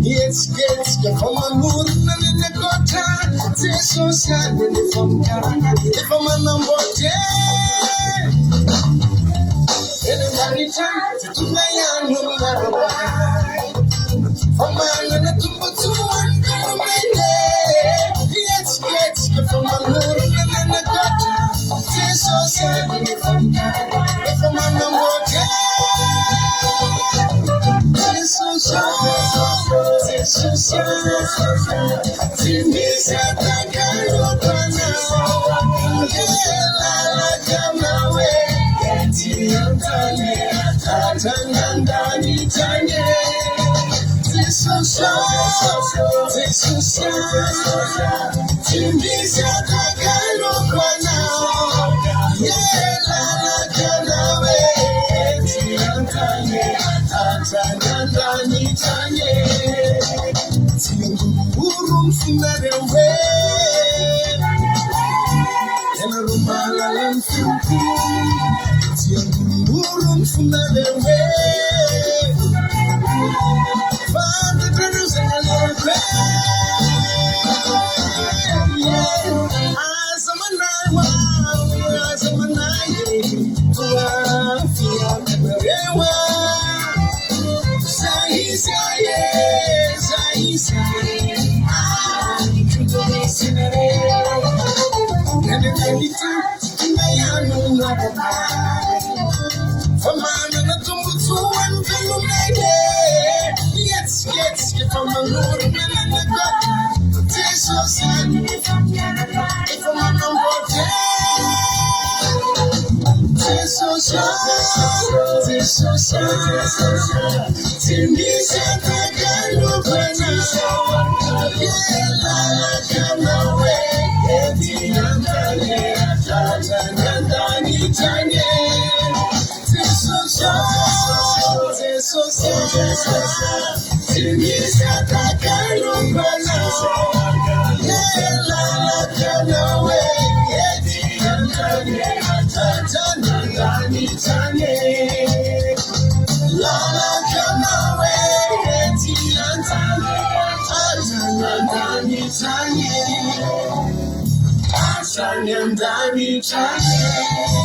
Yes, get from my mood and in the gutter. It's so sad when you from Canada. If I'm a number 10, in a money time, to my young woman, from my number 2 and my day. Yes, get from my mood and in the gutter. It's so sad when you from Canada. If I'm a number 10. Tanya.